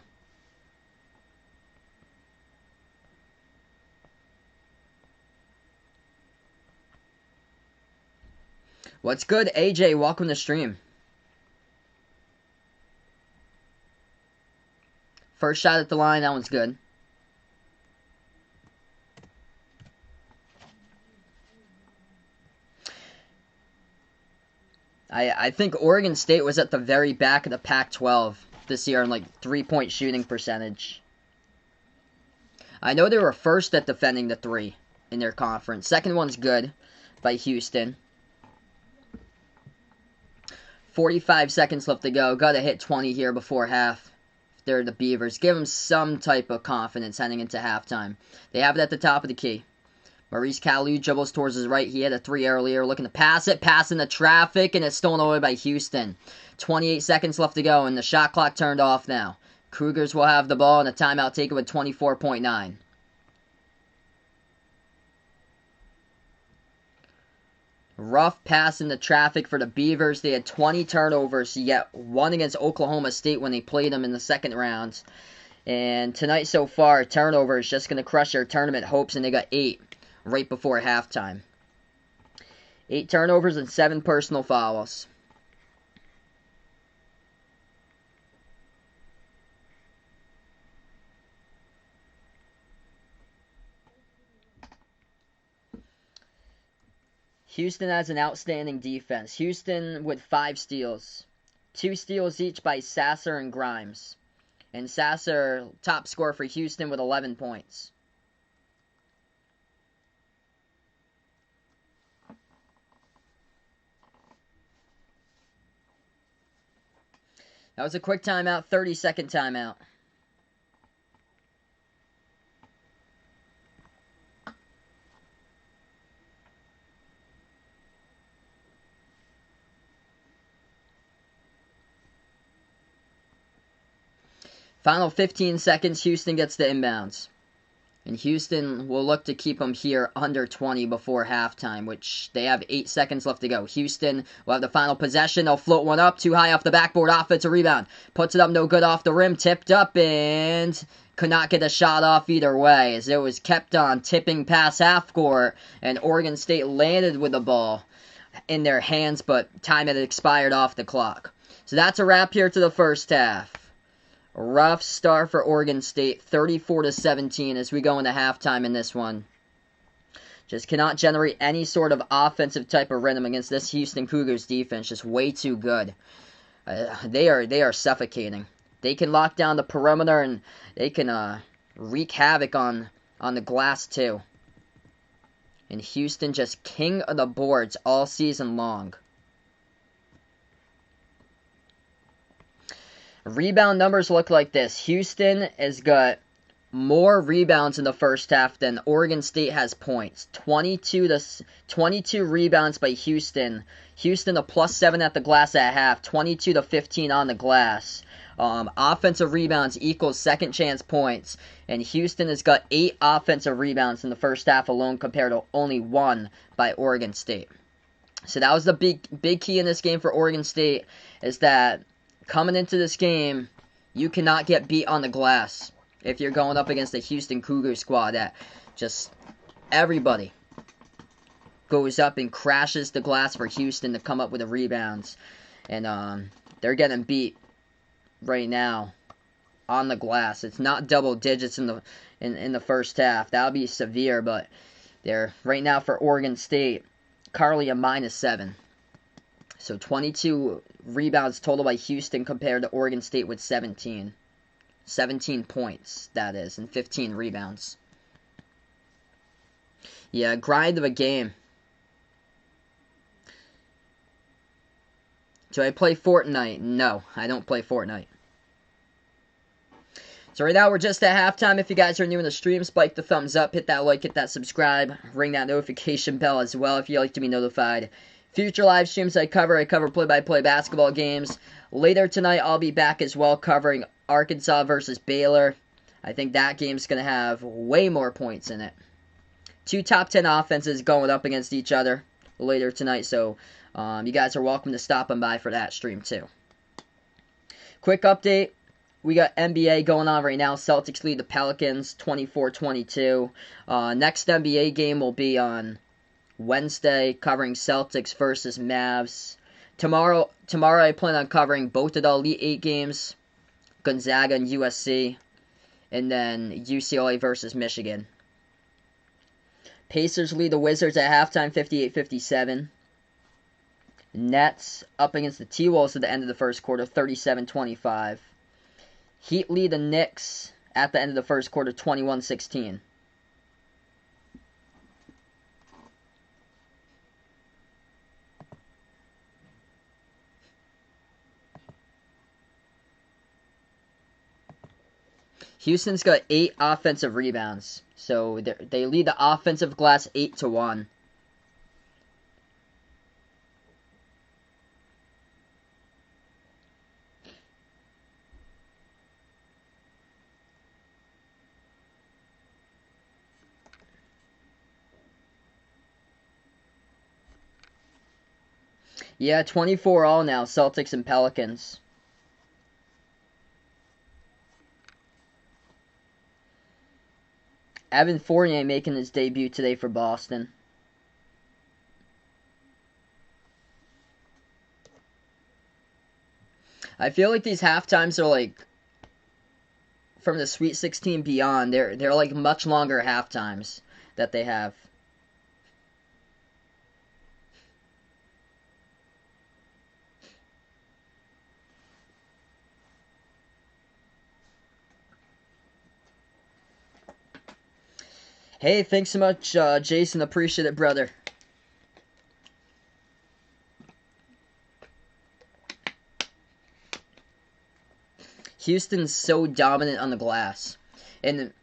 What's good, AJ? Welcome to stream. First shot at the line, that one's good. I think Oregon State was at the very back of the Pac-12 this year in like 3-point shooting percentage. I know they were first at defending the 3 in their conference. Second one's good by Houston. 45 seconds left to go. Got to hit 20 here before half. They're the Beavers. Give them some type of confidence heading into halftime. They have it at the top of the key. Maurice Kalou dribbles towards his right. He had a 3 earlier. Looking to pass it. Passing the traffic. And it's stolen away by Houston. 28 seconds left to go. And the shot clock turned off now. Cougars will have the ball. And a timeout taken with 24.9. Rough pass in the traffic for the Beavers. They had 20 turnovers, yet one against Oklahoma State when they played them in the second round. And tonight so far, turnover is just going to crush their tournament hopes, and they got 8 right before halftime. 8 turnovers and 7 personal fouls. Houston has an outstanding defense. Houston with 5 steals. 2 steals each by Sasser and Grimes. And Sasser, top scorer for Houston with 11 points. That was a quick timeout, 30-second timeout. Final 15 seconds, Houston gets the inbounds. And Houston will look to keep them here under 20 before halftime, which they have 8 seconds left to go. Houston will have the final possession. They'll float one up, too high off the backboard. Offensive rebound. Puts it up, no good off the rim. Tipped up and could not get a shot off either way, as it was kept on tipping past half court. And Oregon State landed with the ball in their hands, but time had expired off the clock. So that's a wrap here to the first half. Rough start for Oregon State, 34-17 as we go into halftime in this one. Just cannot generate any sort of offensive type of rhythm against this Houston Cougars defense. Just way too good. They are suffocating. They can lock down the perimeter and they can wreak havoc on the glass too. And Houston just king of the boards all season long. Rebound numbers look like this. Houston has got more rebounds in the first half than Oregon State has points. 22 rebounds by Houston. Houston a +7 at the glass at half. 22-15 on the glass. Offensive rebounds equals second chance points. And Houston has got 8 offensive rebounds in the first half alone compared to only 1 by Oregon State. So that was the big key in this game for Oregon State, is that coming into this game, you cannot get beat on the glass if you're going up against the Houston Cougars squad that just everybody goes up and crashes the glass for Houston to come up with the rebounds. And they're getting beat right now on the glass. It's not double digits in the first half. That would be severe, but they're right now for Oregon State, currently a -7. So 22 rebounds total by Houston compared to Oregon State with 17. 17 points, that is, and 15 rebounds. Yeah, grind of a game. Do I play Fortnite? No, I don't play Fortnite. So right now we're just at halftime. If you guys are new in the stream, spike the thumbs up, hit that like, hit that subscribe, ring that notification bell as well if you like to be notified. Future live streams I cover play-by-play basketball games. Later tonight, I'll be back as well covering Arkansas versus Baylor. I think that game's going to have way more points in it. Two top 10 offenses going up against each other later tonight, so you guys are welcome to stop on by for that stream too. Quick update. We got NBA going on right now. Celtics lead the Pelicans 24-22. Next NBA game will be on Wednesday, covering Celtics versus Mavs. Tomorrow I plan on covering both of the Elite 8 games, Gonzaga and USC, and then UCLA versus Michigan. Pacers lead the Wizards at halftime 58-57. Nets up against the T-Wolves at the end of the first quarter 37-25. Heat lead the Knicks at the end of the first quarter 21-16. Houston's got 8 offensive rebounds, so they lead the offensive glass 8-1. Yeah, 24-all now, Celtics and Pelicans. Evan Fournier making his debut today for Boston. I feel like these halftimes are like from the Sweet 16 beyond. They're like much longer halftimes that they have. Hey, thanks so much, Jason. Appreciate it, brother. Houston's so dominant on the glass. And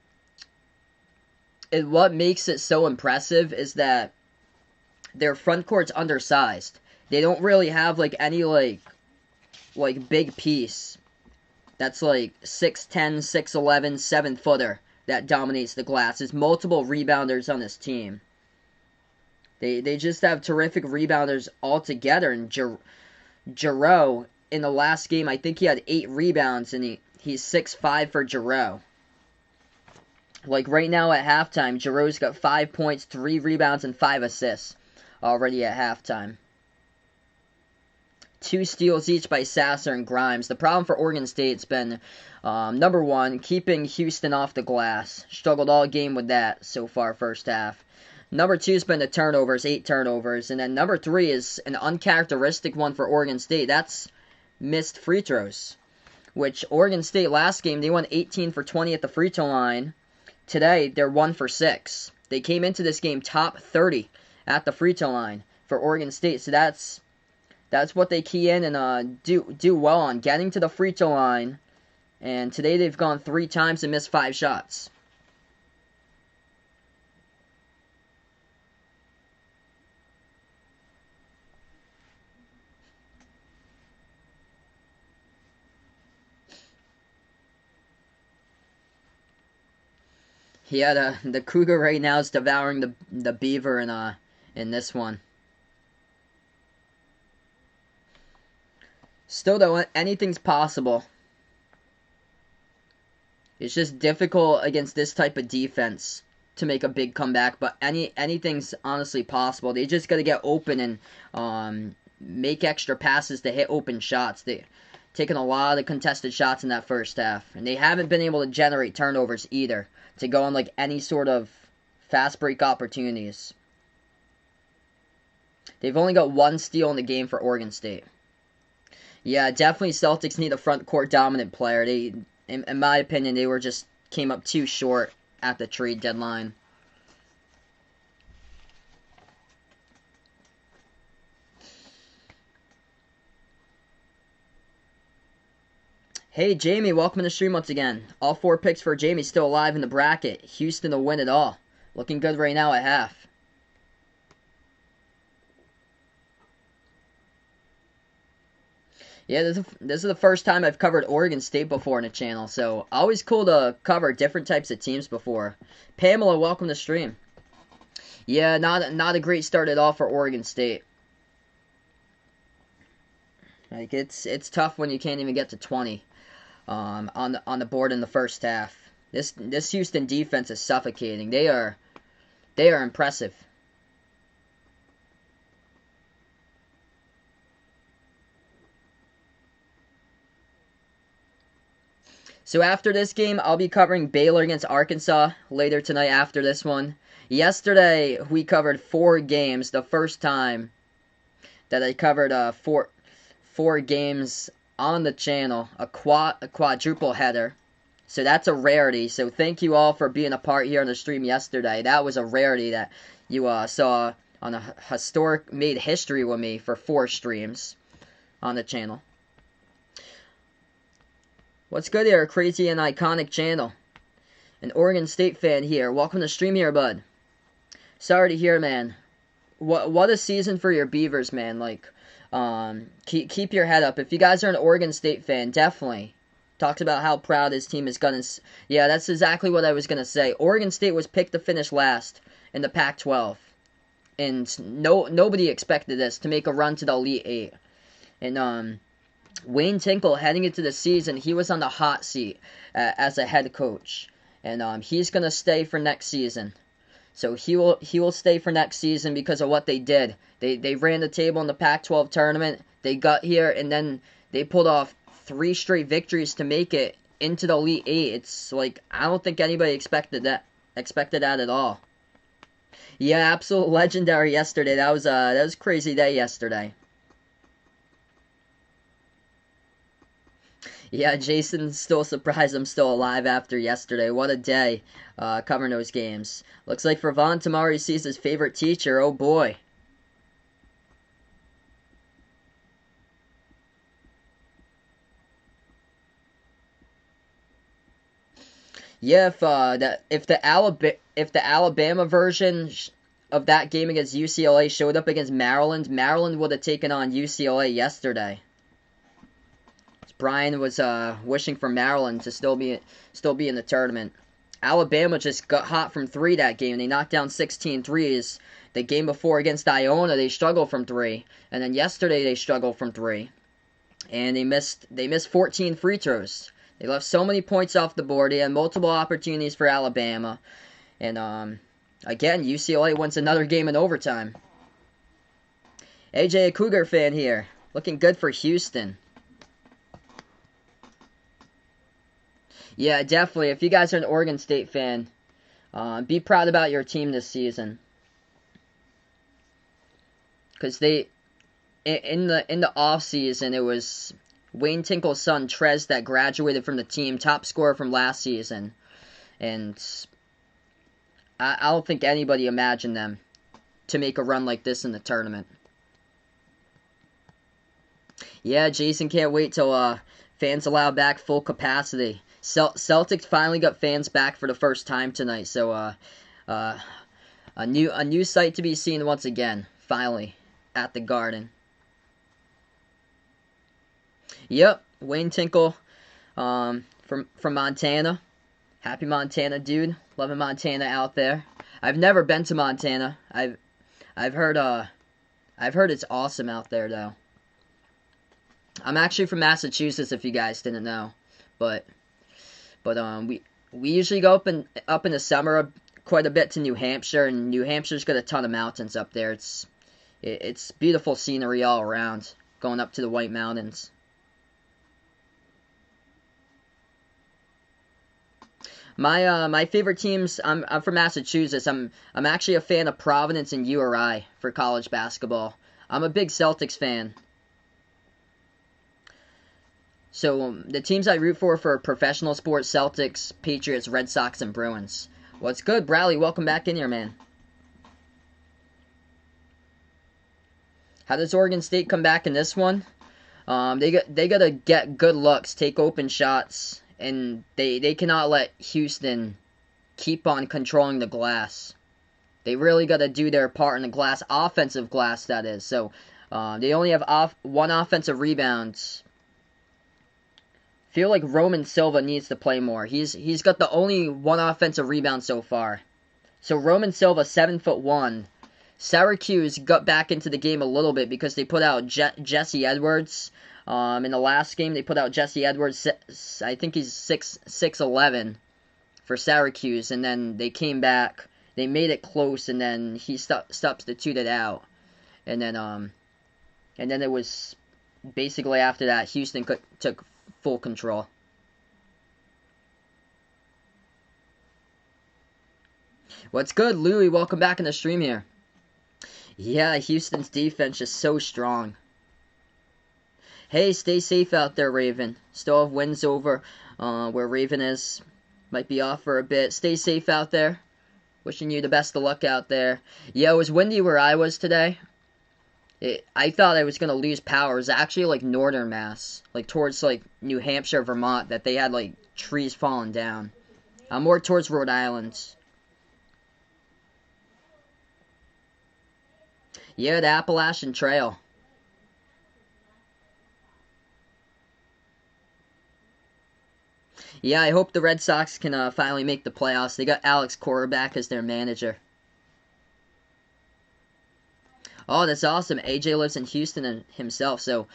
what makes it so impressive is that their front court's undersized. They don't really have like any like big piece that's like 6'10", 6'11", 7-footer that dominates the glass. There's multiple rebounders on this team. They just have terrific rebounders altogether. And Giroux, in the last game, I think he had 8 rebounds, and he's 6'5" for Giroux. Like right now at halftime, Giroux's got 5 points, 3 rebounds, and 5 assists already at halftime. 2 steals each by Sasser and Grimes. The problem for Oregon State's been, number one, keeping Houston off the glass. Struggled all game with that so far first half. Number 2 has been the turnovers, 8 turnovers. And then number 3 is an uncharacteristic one for Oregon State. That's missed free throws. Which Oregon State last game, they went 18 for 20 at the free throw line. Today, they're 1 for 6. They came into this game top 30 at the free throw line for Oregon State. So that's what they key in and do well on, getting to the free throw line. And today they've gone 3 times and missed 5 shots. Yeah, the Cougar right now is devouring the Beaver in this one. Still though, anything's possible. It's just difficult against this type of defense to make a big comeback, but anything's honestly possible. They just got to get open and make extra passes to hit open shots. They taken a lot of contested shots in that first half, and they haven't been able to generate turnovers either to go on like any sort of fast break opportunities. They've only got 1 steal in the game for Oregon State. Yeah, definitely Celtics need a front court dominant player. They, in my opinion, they just came up too short at the trade deadline. Hey, Jamie, welcome to the stream once again. All 4 picks for Jamie still alive in the bracket. Houston to win it all. Looking good right now at half. Yeah, this is the first time I've covered Oregon State before on the channel, so always cool to cover different types of teams before. Pamela, welcome to stream. Yeah, not a great start at all for Oregon State. Like it's tough when you can't even get to 20 on the board in the first half. This Houston defense is suffocating. They are impressive. So after this game, I'll be covering Baylor against Arkansas later tonight after this one. Yesterday, we covered 4 games. The first time that I covered four games on the channel, a quadruple header. So that's a rarity. So thank you all for being a part here on the stream yesterday. That was a rarity that you saw on a historic made history with me for 4 streams on the channel. What's good here? Crazy and iconic channel. An Oregon State fan here. Welcome to stream here, bud. Sorry to hear, man. What a season for your Beavers, man. Like, keep your head up. If you guys are an Oregon State fan, definitely talks about how proud his team is gonna. Yeah, that's exactly what I was gonna say. Oregon State was picked to finish last in the Pac-12, and nobody expected this to make a run to the Elite Eight. And Wayne Tinkle, heading into the season, he was on the hot seat as a head coach, and he's gonna stay for next season. So he will stay for next season because of what they did. They ran the table in the Pac-12 tournament. They got here, and then they pulled off 3 straight victories to make it into the Elite Eight. It's like I don't think anybody expected that at all. Yeah, absolute legendary yesterday. That was a crazy day yesterday. Yeah, Jason's still surprised I'm still alive after yesterday. What a day covering those games. Looks like for Vaughn tomorrow he sees his favorite teacher. Oh boy. Yeah, if the Alabama version of that game against UCLA showed up against Maryland, Maryland would have taken on UCLA yesterday. Brian was wishing for Maryland to still be in the tournament. Alabama just got hot from 3 that game. They knocked down 16 threes. The game before against Iona, they struggled from 3, and then yesterday they struggled from 3, and they missed 14 free throws. They left so many points off the board. They had multiple opportunities for Alabama, and again, UCLA wins another game in overtime. AJ, a Cougar fan here, looking good for Houston. Yeah, definitely. If you guys are an Oregon State fan, be proud about your team this season. Because in the off season, it was Wayne Tinkle's son Trez that graduated from the team, top scorer from last season, and I don't think anybody imagined them to make a run like this in the tournament. Yeah, Jason can't wait till fans allow back full capacity. Celtics finally got fans back for the first time tonight, so a new sight to be seen once again. Finally, at the Garden. Yep, Wayne Tinkle, from Montana. Happy Montana, dude. Loving Montana out there. I've never been to Montana. I've heard it's awesome out there though. I'm actually from Massachusetts, if you guys didn't know, but we usually go up in the summer quite a bit to New Hampshire, and New Hampshire's got a ton of mountains up there. It's beautiful scenery all around, going up to the White Mountains. My favorite teams. I'm from Massachusetts. I'm actually a fan of Providence and URI for college basketball. I'm a big Celtics fan. So the teams I root for professional sports: Celtics, Patriots, Red Sox, and Bruins. What's good, Bradley? Welcome back in here, man. How does Oregon State come back in this one? They gotta get good looks, take open shots, and they cannot let Houston keep on controlling the glass. They really gotta do their part in the glass, offensive glass that is. So they only have one offensive rebound Feel like Roman Silva needs to play more. He's got the only one offensive rebound so far. So Roman Silva, 7'1". Syracuse got back into the game a little bit because they put out Jesse Edwards. In the last game, they put out Jesse Edwards. I think he's 6'11" for Syracuse, and then they came back. They made it close, and then he substituted out, and then it was basically after that Houston took full control. What's good, Louie? Welcome back in the stream here. Yeah, Houston's defense is so strong. Hey, stay safe out there, Raven. Still have winds over where Raven is. Might be off for a bit. Stay safe out there. Wishing you the best of luck out there. Yeah, it was windy where I was today. I thought I was going to lose power. It was actually like northern Mass. Like towards like New Hampshire, Vermont, that they had like trees falling down. I'm more towards Rhode Island. Yeah, the Appalachian Trail. Yeah, I hope the Red Sox can finally make the playoffs. They got Alex Cora back as their manager. Oh, that's awesome. AJ lives in Houston himself, so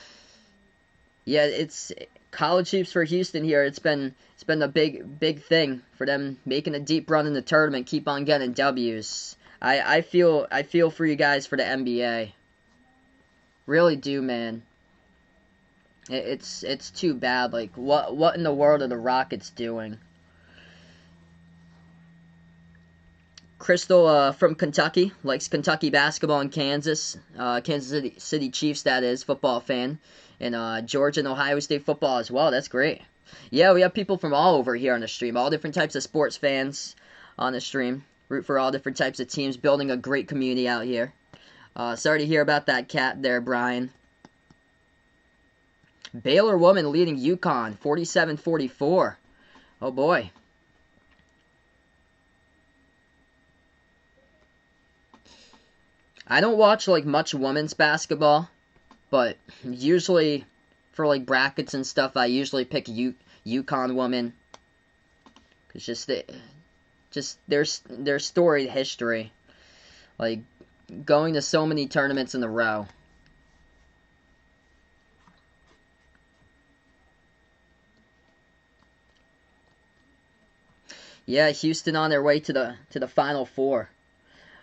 yeah, it's college hoops for Houston here. It's been a big thing for them, making a deep run in the tournament, keep on getting W's. I feel for you guys for the NBA. Really do, man. It's too bad. Like, what in the world are the Rockets doing? Crystal from Kentucky likes Kentucky basketball and Kansas. Kansas City Chiefs, that is, football fan. And Georgia and Ohio State football as well. That's great. Yeah, we have people from all over here on the stream. All different types of sports fans on the stream. Root for all different types of teams. Building a great community out here. Sorry to hear about that cat there, Brian. Baylor woman leading UConn, 47-44. Oh boy. I don't watch like much women's basketball, but usually for like brackets and stuff, I usually pick UConn women. It's just their storied history, like going to so many tournaments in a row. Yeah, Houston on their way to the Final Four.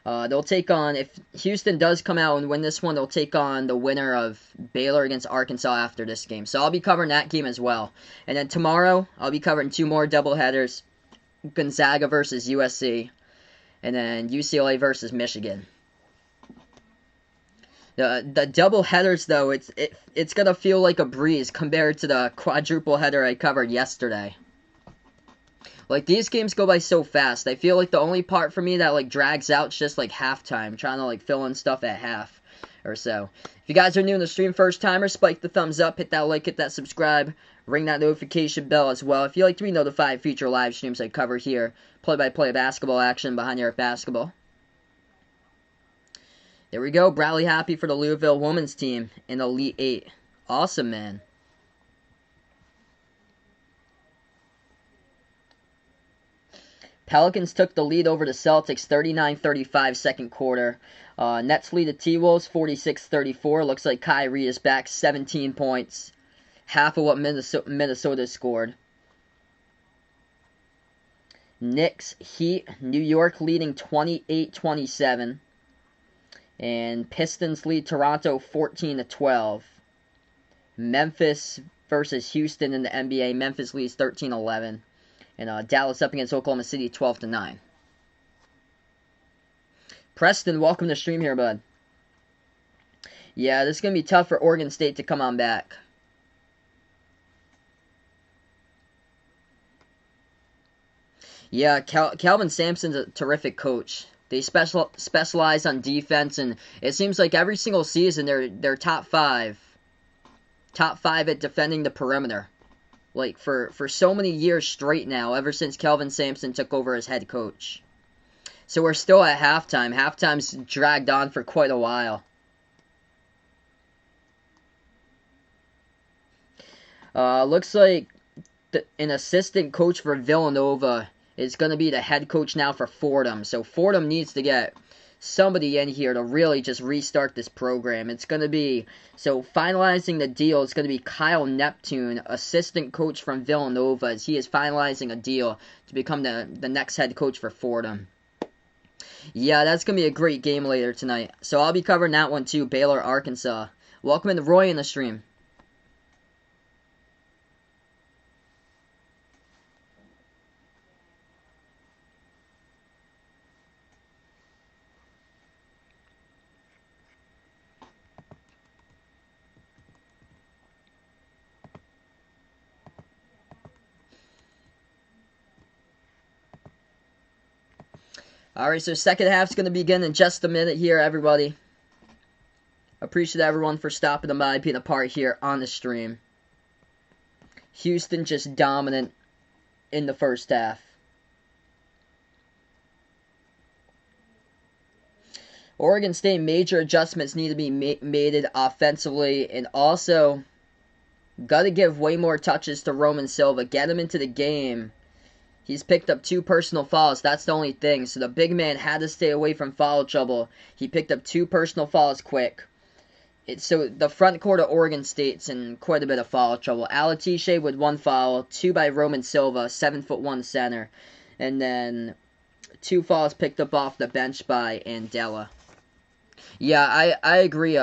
They'll take on, if Houston does come out and win this one, they'll take on the winner of Baylor against Arkansas after this game. So I'll be covering that game as well. And then tomorrow, I'll be covering two more doubleheaders. Gonzaga versus USC. And then UCLA versus Michigan. The double headers, though, it's going to feel like a breeze compared to the quadruple header I covered yesterday. Like, these games go by so fast. I feel like the only part for me that, like, drags out is just, like, halftime. Trying to, like, fill in stuff at half or so. If you guys are new in the stream, first timer, spike the thumbs up, hit that like, hit that subscribe, ring that notification bell as well. If you like to be notified of future live streams I cover here, play-by-play basketball action behind your basketball. There we go. Bradley happy for the Louisville women's team in Elite 8. Awesome, man. Pelicans took the lead over the Celtics, 39-35 second quarter. Nets lead the T-Wolves, 46-34. Looks like Kyrie is back, 17 points. Half of what Minnesota scored. Knicks, Heat, New York leading 28-27. And Pistons lead Toronto 14-12. Memphis versus Houston in the NBA. Memphis leads 13-11. And Dallas up against Oklahoma City 12-9. Preston, welcome to the stream here, bud. Yeah, this is going to be tough for Oregon State to come on back. Yeah, Calvin Sampson's a terrific coach. They specialize on defense, and it seems like every single season they're top five at defending the perimeter. Like, for so many years straight now, ever since Kelvin Sampson took over as head coach. So we're still at halftime. Halftime's dragged on for quite a while. Looks like an assistant coach for Villanova is going to be the head coach now for Fordham. So Fordham needs to get somebody in here to really just restart this program. It's going to be, so finalizing the deal is going to be Kyle Neptune, assistant coach from Villanova, as he is finalizing a deal to become the next head coach for Fordham. Yeah, that's going to be a great game later tonight. So I'll be covering that one too, Baylor, Arkansas. Welcome in Roy in the stream. Alright, so second half's going to begin in just a minute here, everybody. Appreciate everyone for stopping by, being a part here on the stream. Houston just dominant in the first half. Oregon State, major adjustments need to be made offensively, and also got to give way more touches to Roman Silva. Get him into the game. He's picked up 2 personal fouls. That's the only thing. So the big man had to stay away from foul trouble. He picked up 2 personal fouls quick. So the front court of Oregon State's in quite a bit of foul trouble. Alatishe with 1 foul, 2 by Roman Silva, 7'1" center. And then 2 fouls picked up off the bench by Andela. Yeah, I agree,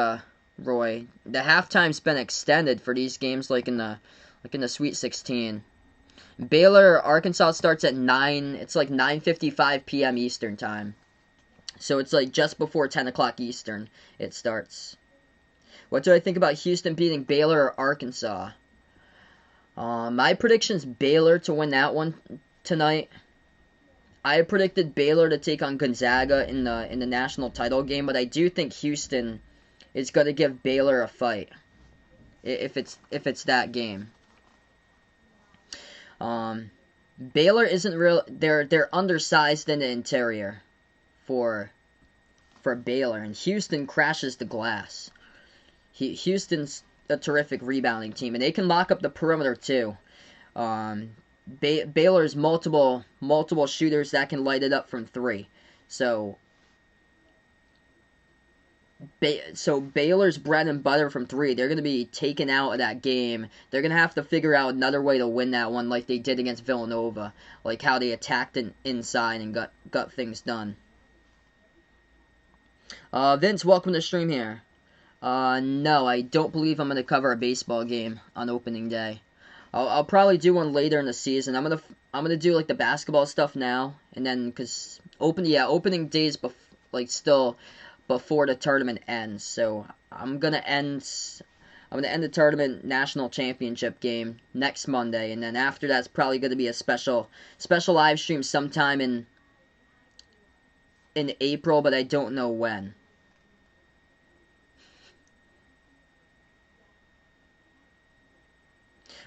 Roy. The halftime's been extended for these games like in the Sweet 16. Baylor, Arkansas starts at 9. It's like 9:55 p.m. Eastern time. So it's like just before 10 o'clock Eastern it starts. What do I think about Houston beating Baylor or Arkansas? My prediction's Baylor to win that one tonight. I predicted Baylor to take on Gonzaga in the national title game, but I do think Houston is going to give Baylor a fight if it's that game. Baylor isn't real. They're undersized in the interior for Baylor, and Houston crashes the glass. Houston's a terrific rebounding team, and they can lock up the perimeter too. Baylor's multiple shooters that can light it up from 3. So Baylor's bread and butter from 3, they're going to be taken out of that game. They're going to have to figure out another way to win that one like they did against Villanova. Like how they attacked inside and got things done. Vince, welcome to the stream here. No, I don't believe I'm going to cover a baseball game on opening day. I'll probably do one later in the season. I'm gonna do like the basketball stuff now, and then because opening days still before the tournament ends. So I'm gonna end the tournament national championship game next Monday, and then after that's probably gonna be a special live stream sometime in April, but I don't know when.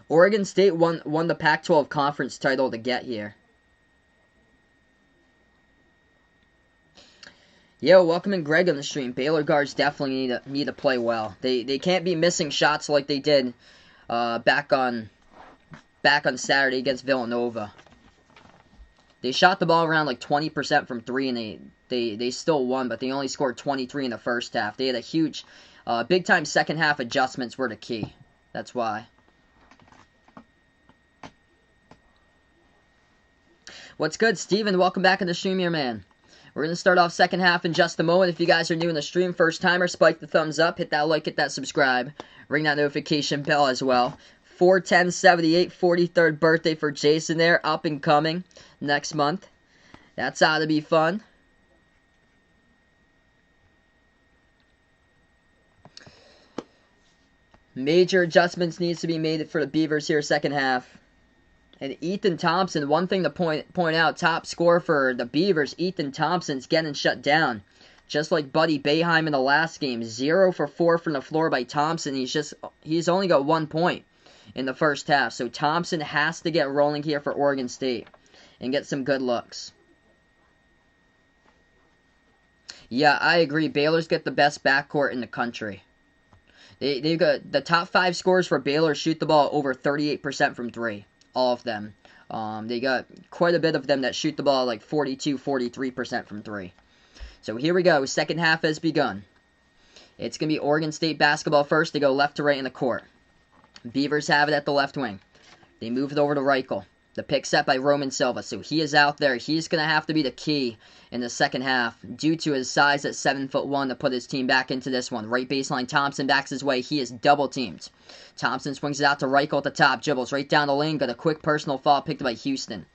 Oregon State won the Pac-12 conference title to get here. Yo, welcome in Greg on the stream. Baylor guards definitely need to play well. They can't be missing shots like they did back on Saturday against Villanova. They shot the ball around like 20% from 3, and they still won, but they only scored 23 in the first half. They had a huge, big-time second half adjustments were the key. That's why. What's good, Steven? Welcome back in the stream here, man. We're going to start off second half in just a moment. If you guys are new in the stream, first timer, spike the thumbs up, hit that like, hit that subscribe, ring that notification bell as well. 41078, 43rd birthday for Jason there, up and coming next month. That's ought to be fun. Major adjustments needs to be made for the Beavers here second half. And Ethan Thompson, one thing to point out, top scorer for the Beavers, Ethan Thompson's getting shut down. Just like Buddy Boeheim in the last game. 0 for 4 from the floor by Thompson. He's only got 1 point in the first half. So Thompson has to get rolling here for Oregon State and get some good looks. Yeah, I agree. Baylor's got the best backcourt in the country. They've got the top 5 scorers for Baylor shoot the ball over 38% from 3. all of them. They got quite a bit of them that shoot the ball like 42, 43% from 3. So here we go. Second half has begun. It's going to be Oregon State basketball first. They go left to right in the court. Beavers have it at the left wing. They move it over to Reichel. The pick set by Roman Silva. So he is out there. He's going to have to be the key in the second half due to his size at 7'1" to put his team back into this one. Right baseline, Thompson backs his way. He is double teamed. Thompson swings it out to Reichel at the top. Dribbles right down the lane. Got a quick personal foul picked up by Houston.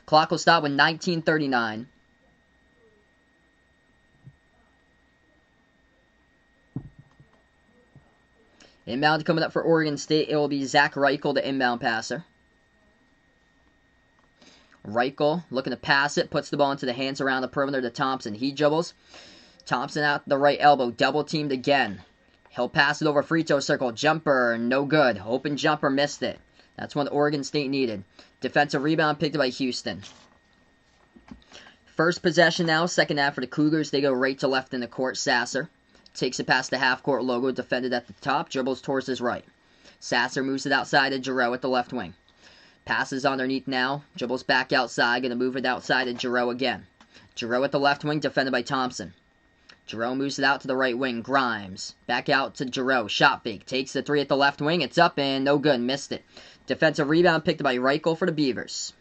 Clock will stop with 19:39. Inbound coming up for Oregon State. It will be Zach Reichel, the inbound passer. Reichel looking to pass it, puts the ball into the hands around the perimeter to Thompson. He dribbles. Thompson out the right elbow, double teamed again. He'll pass it over free throw circle. Jumper, no good. Open jumper, missed it. That's what Oregon State needed. Defensive rebound picked up by Houston. First possession now, second half for the Cougars. They go right to left in the court. Sasser takes it past the half-court logo, defended at the top, dribbles towards his right. Sasser moves it outside to Giroux at the left wing. Passes underneath now. Dribbles back outside. Going to move it outside to Giroux again. Giroux at the left wing. Defended by Thompson. Giroux moves it out to the right wing. Grimes. Back out to Giroux. Shot fake. Takes the 3 at the left wing. It's up and no good. Missed it. Defensive rebound picked up by Reichel for the Beavers.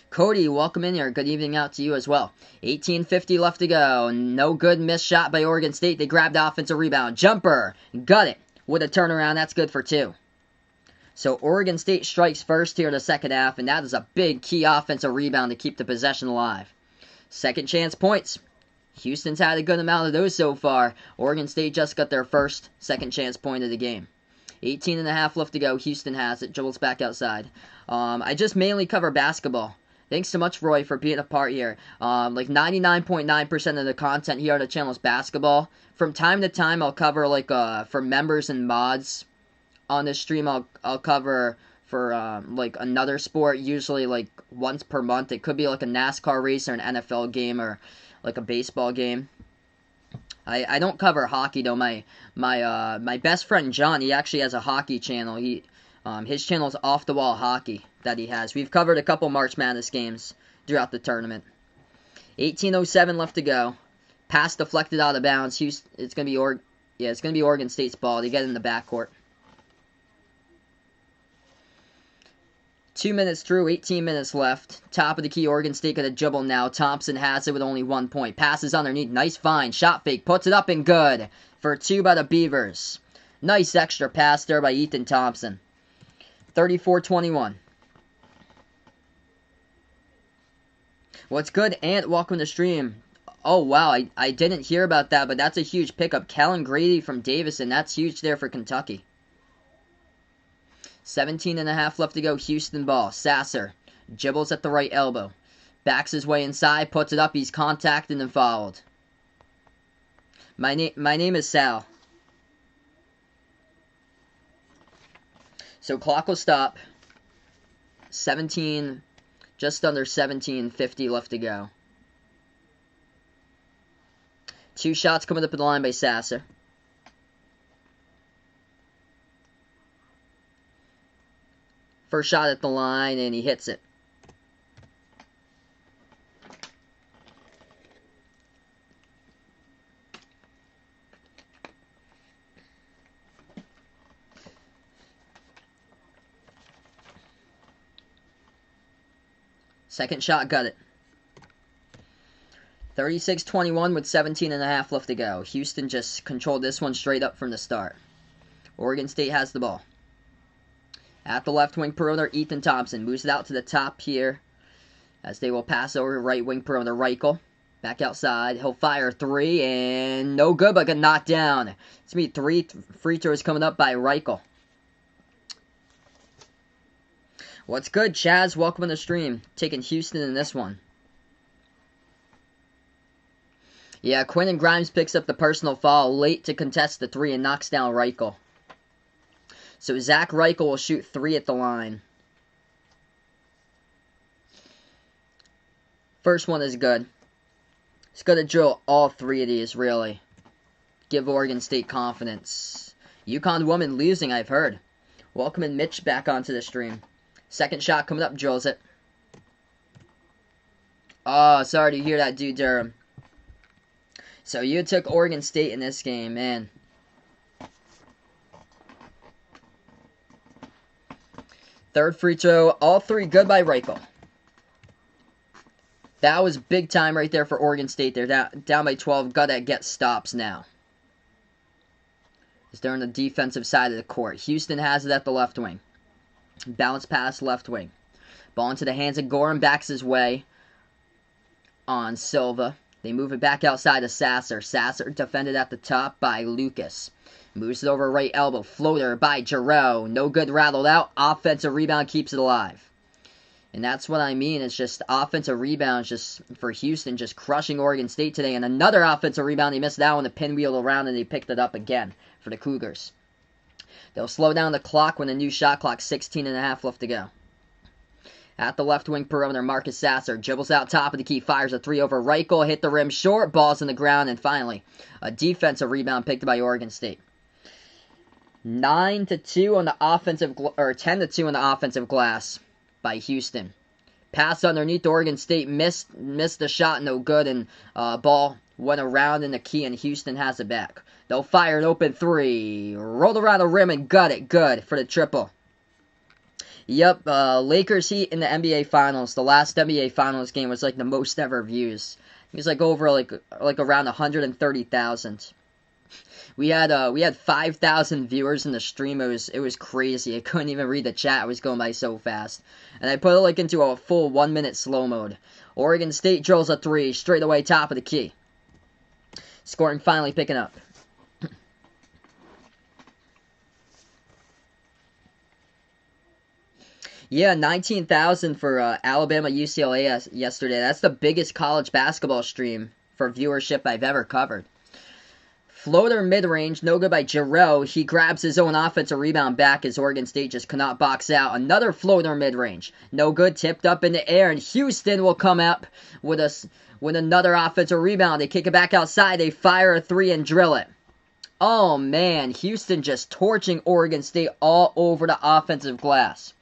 Cody, welcome in here. Good evening out to you as well. 18:50 left to go. No good. Missed shot by Oregon State. They grabbed the offensive rebound. Jumper. Got it. With a turnaround. That's good for 2. So Oregon State strikes first here in the second half, and that is a big key offensive rebound to keep the possession alive. Second chance points. Houston's had a good amount of those so far. Oregon State just got their first second chance point of the game. 18.5 left to go. Houston has it. Dribbles back outside. I just mainly cover basketball. Thanks so much, Roy, for being a part here. Like 99.9% of the content here on the channel is basketball. From time to time, I'll cover like for members and mods. On this stream, I'll cover for like another sport, usually like once per month. It could be like a NASCAR race or an NFL game or like a baseball game. I don't cover hockey though. My best friend John, he actually has a hockey channel. His channel is Off the Wall Hockey that he has. We've covered a couple March Madness games throughout the tournament. 18:07 left to go. Pass deflected out of bounds. It's gonna be Oregon State's ball. They get in the backcourt. 2 minutes through, 18 minutes left. Top of the key, Oregon State got a dribble now. Thompson has it with only 1 point. Passes underneath. Nice find. Shot fake. Puts it up and good. For 2 by the Beavers. Nice extra pass there by Ethan Thompson. 34-21. What's good, Ant? Welcome to the stream. Oh, wow. I didn't hear about that, but that's a huge pickup. Kellen Grady from Davison. That's huge there for Kentucky. 17.5 left to go. Houston ball. Sasser. Dribbles at the right elbow. Backs his way inside. Puts it up. He's contacted and fouled. My name is Sal. So clock will stop. 17, just under 17:50 left to go. 2 shots coming up at the line by Sasser. First shot at the line, and he hits it. Second shot, got it. 36-21 with 17.5 left to go. Houston just controlled this one straight up from the start. Oregon State has the ball. At the left wing perimeter, Ethan Thompson moves it out to the top here as they will pass over right wing perimeter. Reichel back outside. He'll fire 3 and no good, but got knocked down. It's going to be 3 free throws coming up by Reichel. What's good, Chaz? Welcome to the stream. Taking Houston in this one. Yeah, Quentin Grimes picks up the personal foul late to contest the 3 and knocks down Reichel. So Zach Reichel will shoot 3 at the line. First one is good. He's going to drill all 3 of these, really. Give Oregon State confidence. UConn woman losing, I've heard. Welcoming Mitch back onto the stream. Second shot coming up, drills it. Oh, sorry to hear that, dude, Durham. So you took Oregon State in this game, man. Third free throw, all three good by Reichel. That was big time right there for Oregon State. They're down by 12. Gotta get stops now. As they're on the defensive side of the court. Houston has it at the left wing. Bounce pass left wing. Ball into the hands of Gorham. Backs his way on Silva. They move it back outside to Sasser. Sasser defended at the top by Lucas. Moves it over right elbow. Floater by Giroux. No good, rattled out. Offensive rebound keeps it alive. And that's what I mean. It's just offensive rebounds just for Houston, just crushing Oregon State today. And another offensive rebound. They missed that one. The pinwheel around, and they picked it up again for the Cougars. They'll slow down the clock when the new shot clock, 16.5 left to go. At the left wing perimeter, Marcus Sasser dribbles out top of the key, fires a three over Reichel, hit the rim short, balls on the ground, and finally, a defensive rebound picked by Oregon State. 9-2 on the offensive, or 10-2 on the offensive glass by Houston. Pass underneath, Oregon State missed the shot, no good, and ball went around in the key, and Houston has it back. They'll fire an open three, rolled around the rim and got it, good for the triple. Yep, Lakers Heat in the NBA Finals. The last NBA Finals game was like the most ever views. It was like over like around 130,000. We had 5,000 viewers in the stream. It was crazy. I couldn't even read the chat. It was going by so fast. And I put it like into a full 1 minute slow mode. Oregon State drills a three straight away top of the key. Scoring finally picking up. Yeah, 19,000 for Alabama UCLA yesterday. That's the biggest college basketball stream for viewership I've ever covered. Floater mid-range, no good by Giroux. He grabs his own offensive rebound back as Oregon State just cannot box out. Another floater mid-range, no good, tipped up in the air, and Houston will come up with another offensive rebound. They kick it back outside, they fire a three and drill it. Oh man, Houston just torching Oregon State all over the offensive glass.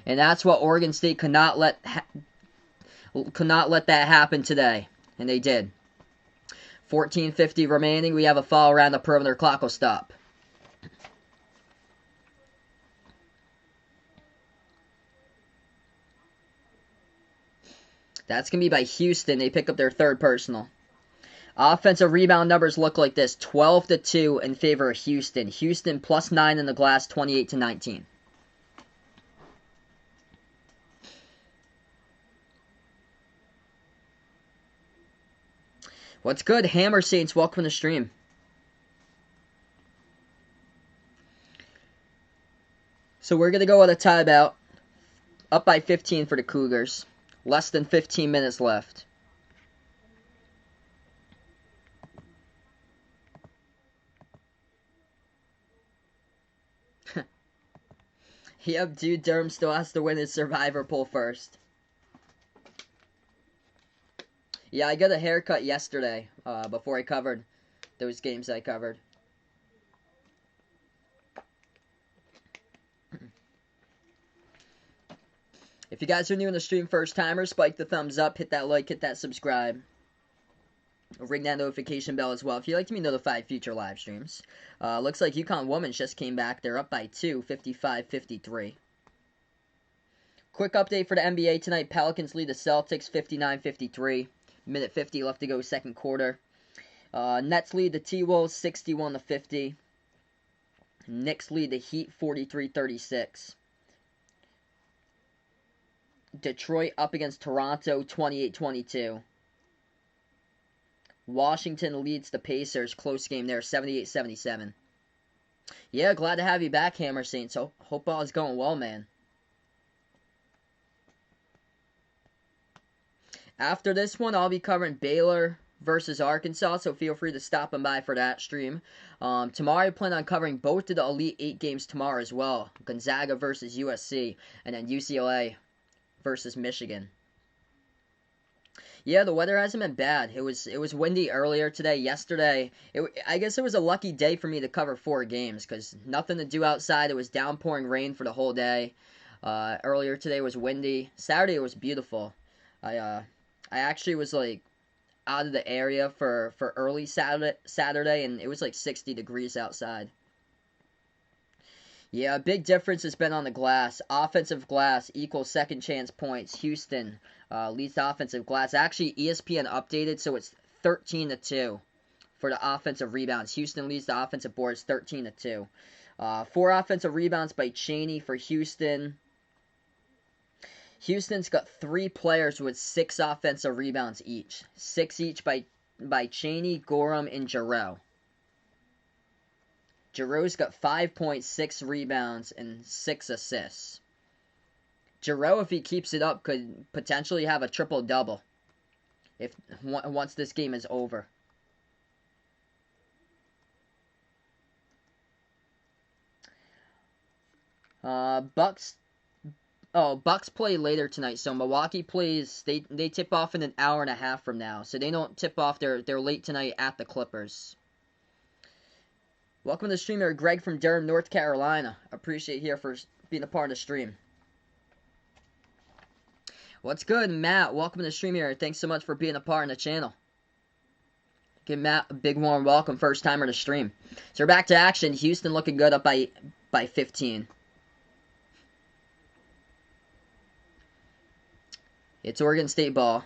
And that's what Oregon State could not let that happen today. And they did. 14:50 remaining. We have a foul around the perimeter. Clock will stop. That's going to be by Houston. They pick up their third personal. Offensive rebound numbers look like this. 12-2 in favor of Houston. Houston plus 9 in the glass, 28-19. What's good? Hammer Saints, welcome to the stream. So we're going to go with a timeout. Up by 15 for the Cougars. Less than 15 minutes left. Yep, dude, Durham still has to win his survivor pool first. Yeah, I got a haircut yesterday, before I covered those games I covered. If you guys are new in the stream, first timers, spike the thumbs up, hit that like, hit that subscribe. Ring that notification bell as well if you'd like to be notified future live streams. Looks like UConn Women's just came back. They're up by 2, 55-53. Quick update for the NBA tonight. Pelicans lead the Celtics 59-53. Minute 50 left to go, second quarter. Nets lead the T-Wolves 61-50. Knicks lead the Heat 43-36. Detroit up against Toronto 28-22. Washington leads the Pacers. Close game there, 78-77. Yeah, glad to have you back, Hammer Saints. So, hope all is going well, man. After this one, I'll be covering Baylor versus Arkansas, so feel free to stop on by for that stream. Tomorrow, I plan on covering both of the Elite 8 games tomorrow as well. Gonzaga versus USC, and then UCLA versus Michigan. Yeah, the weather hasn't been bad. It was windy earlier today. Yesterday, I guess it was a lucky day for me to cover 4 games because nothing to do outside. It was downpouring rain for the whole day. Earlier today was windy. Saturday was beautiful. I actually was like out of the area for early Saturday, and it was like 60 degrees outside. Yeah, a big difference has been on the glass. Offensive glass equals second chance points. Houston leads the offensive glass. Actually, ESPN updated, so it's 13-2 for the offensive rebounds. Houston leads the offensive boards 13-2. 4 offensive rebounds by Cheney for Houston. Houston's got 3 players with 6 offensive rebounds each. 6 each by Cheney, Gorham, and Giroux. Giroux's got 5.6 rebounds and 6 assists. Giroux, if he keeps it up, could potentially have a triple-double once this game is over. Bucks play later tonight, so Milwaukee plays. They tip off in an hour and a half from now, so they don't tip off. They're late tonight at the Clippers. Welcome to the stream here, Greg from Durham, North Carolina. Appreciate you for being a part of the stream. What's good, Matt? Welcome to the stream here. Thanks so much for being a part of the channel. Give Matt a big warm welcome, first timer to stream. So we're back to action. Houston looking good, up by 15. It's Oregon State ball.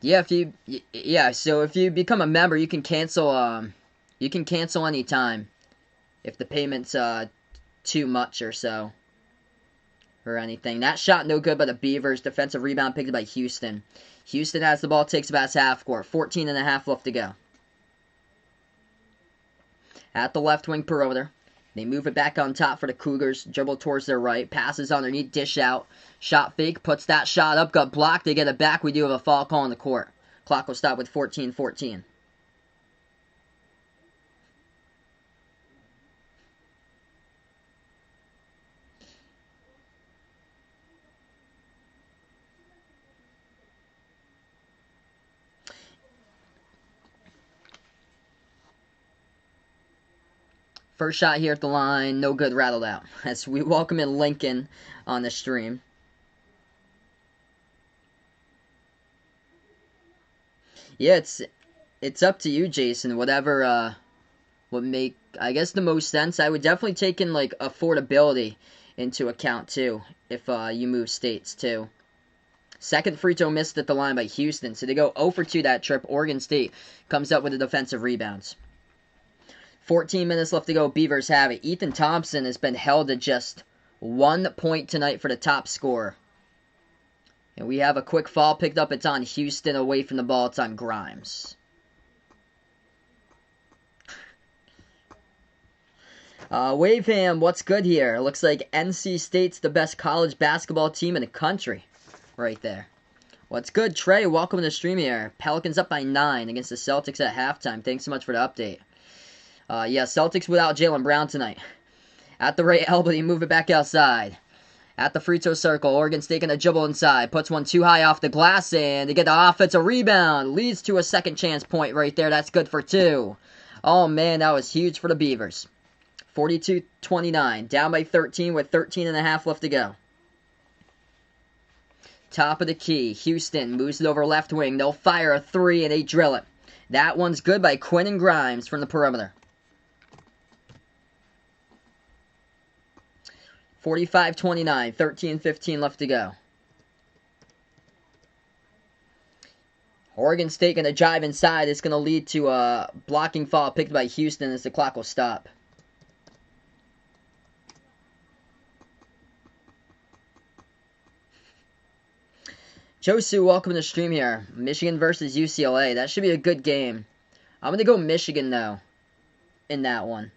Yeah, so if you become a member, you can cancel any time if the payment's too much or so, or anything. That shot no good by the Beavers. Defensive rebound picked by Houston. Houston has the ball, takes about half court. 14.5 left to go. At the left wing perimeter. They move it back on top for the Cougars. Dribble towards their right. Passes underneath. Dish out. Shot fake. Puts that shot up. Got blocked. They get it back. We do have a foul call on the court. Clock will stop with 14-14. First shot here at the line, no good, rattled out. As we welcome in Lincoln on the stream. Yeah, it's up to you, Jason. Whatever would make, I guess, the most sense. I would definitely take in like affordability into account too, if you move states too. Second free throw missed at the line by Houston, so they go 0 for 2 that trip. Oregon State comes up with the defensive rebounds. 14 minutes left to go. Beavers have it. Ethan Thompson has been held to just 1 point tonight for the top scorer. And we have a quick foul picked up. It's on Houston away from the ball. It's on Grimes. Waveham, what's good here? Looks like NC State's the best college basketball team in the country. Right there. What's good, Trey? Welcome to the stream here. Pelicans up by 9 against the Celtics at halftime. Thanks so much for the update. Yeah, Celtics without Jaylen Brown tonight. At the right elbow, they move it back outside. At the free throw circle, Oregon State gonna dribble inside. Puts one too high off the glass, and they get the offensive rebound. Leads to a second chance point right there. That's good for 2. Oh, man, that was huge for the Beavers. 42-29. Down by 13 with 13.5 left to go. Top of the key. Houston moves it over left wing. They'll fire a 3, and they drill it. That one's good by Quinn and Grimes from the perimeter. 45-29, 13-15 left to go. Oregon State going to drive inside. It's going to lead to a blocking foul picked by Houston as the clock will stop. Josu, welcome to the stream here. Michigan versus UCLA. That should be a good game. I'm going to go Michigan, though, in that one.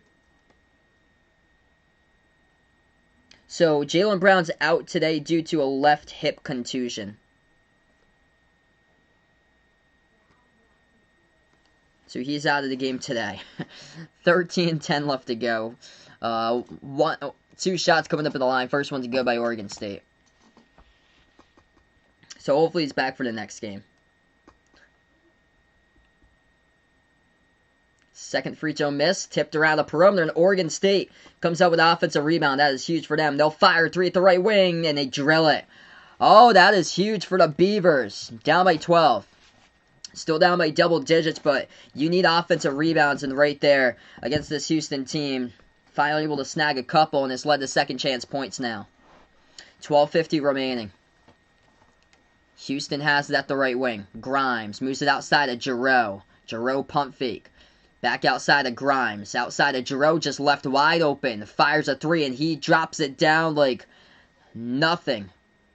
So, Jaylen Brown's out today due to a left hip contusion. So, he's out of the game today. 13-10 left to go. 2 shots coming up in the line. First one's good by Oregon State. So, hopefully he's back for the next game. Second free throw miss, tipped around the perimeter, and Oregon State comes up with an offensive rebound. That is huge for them. They'll fire three at the right wing, and they drill it. Oh, that is huge for the Beavers. Down by 12. Still down by double digits, but you need offensive rebounds, and right there against this Houston team, finally able to snag a couple, and it's led to second chance points now. 12:50 remaining. Houston has it at the right wing. Grimes moves it outside of Giroux. Giroux pump fake. Back outside of Grimes. Outside of Giroux, just left wide open. Fires a three, and he drops it down like nothing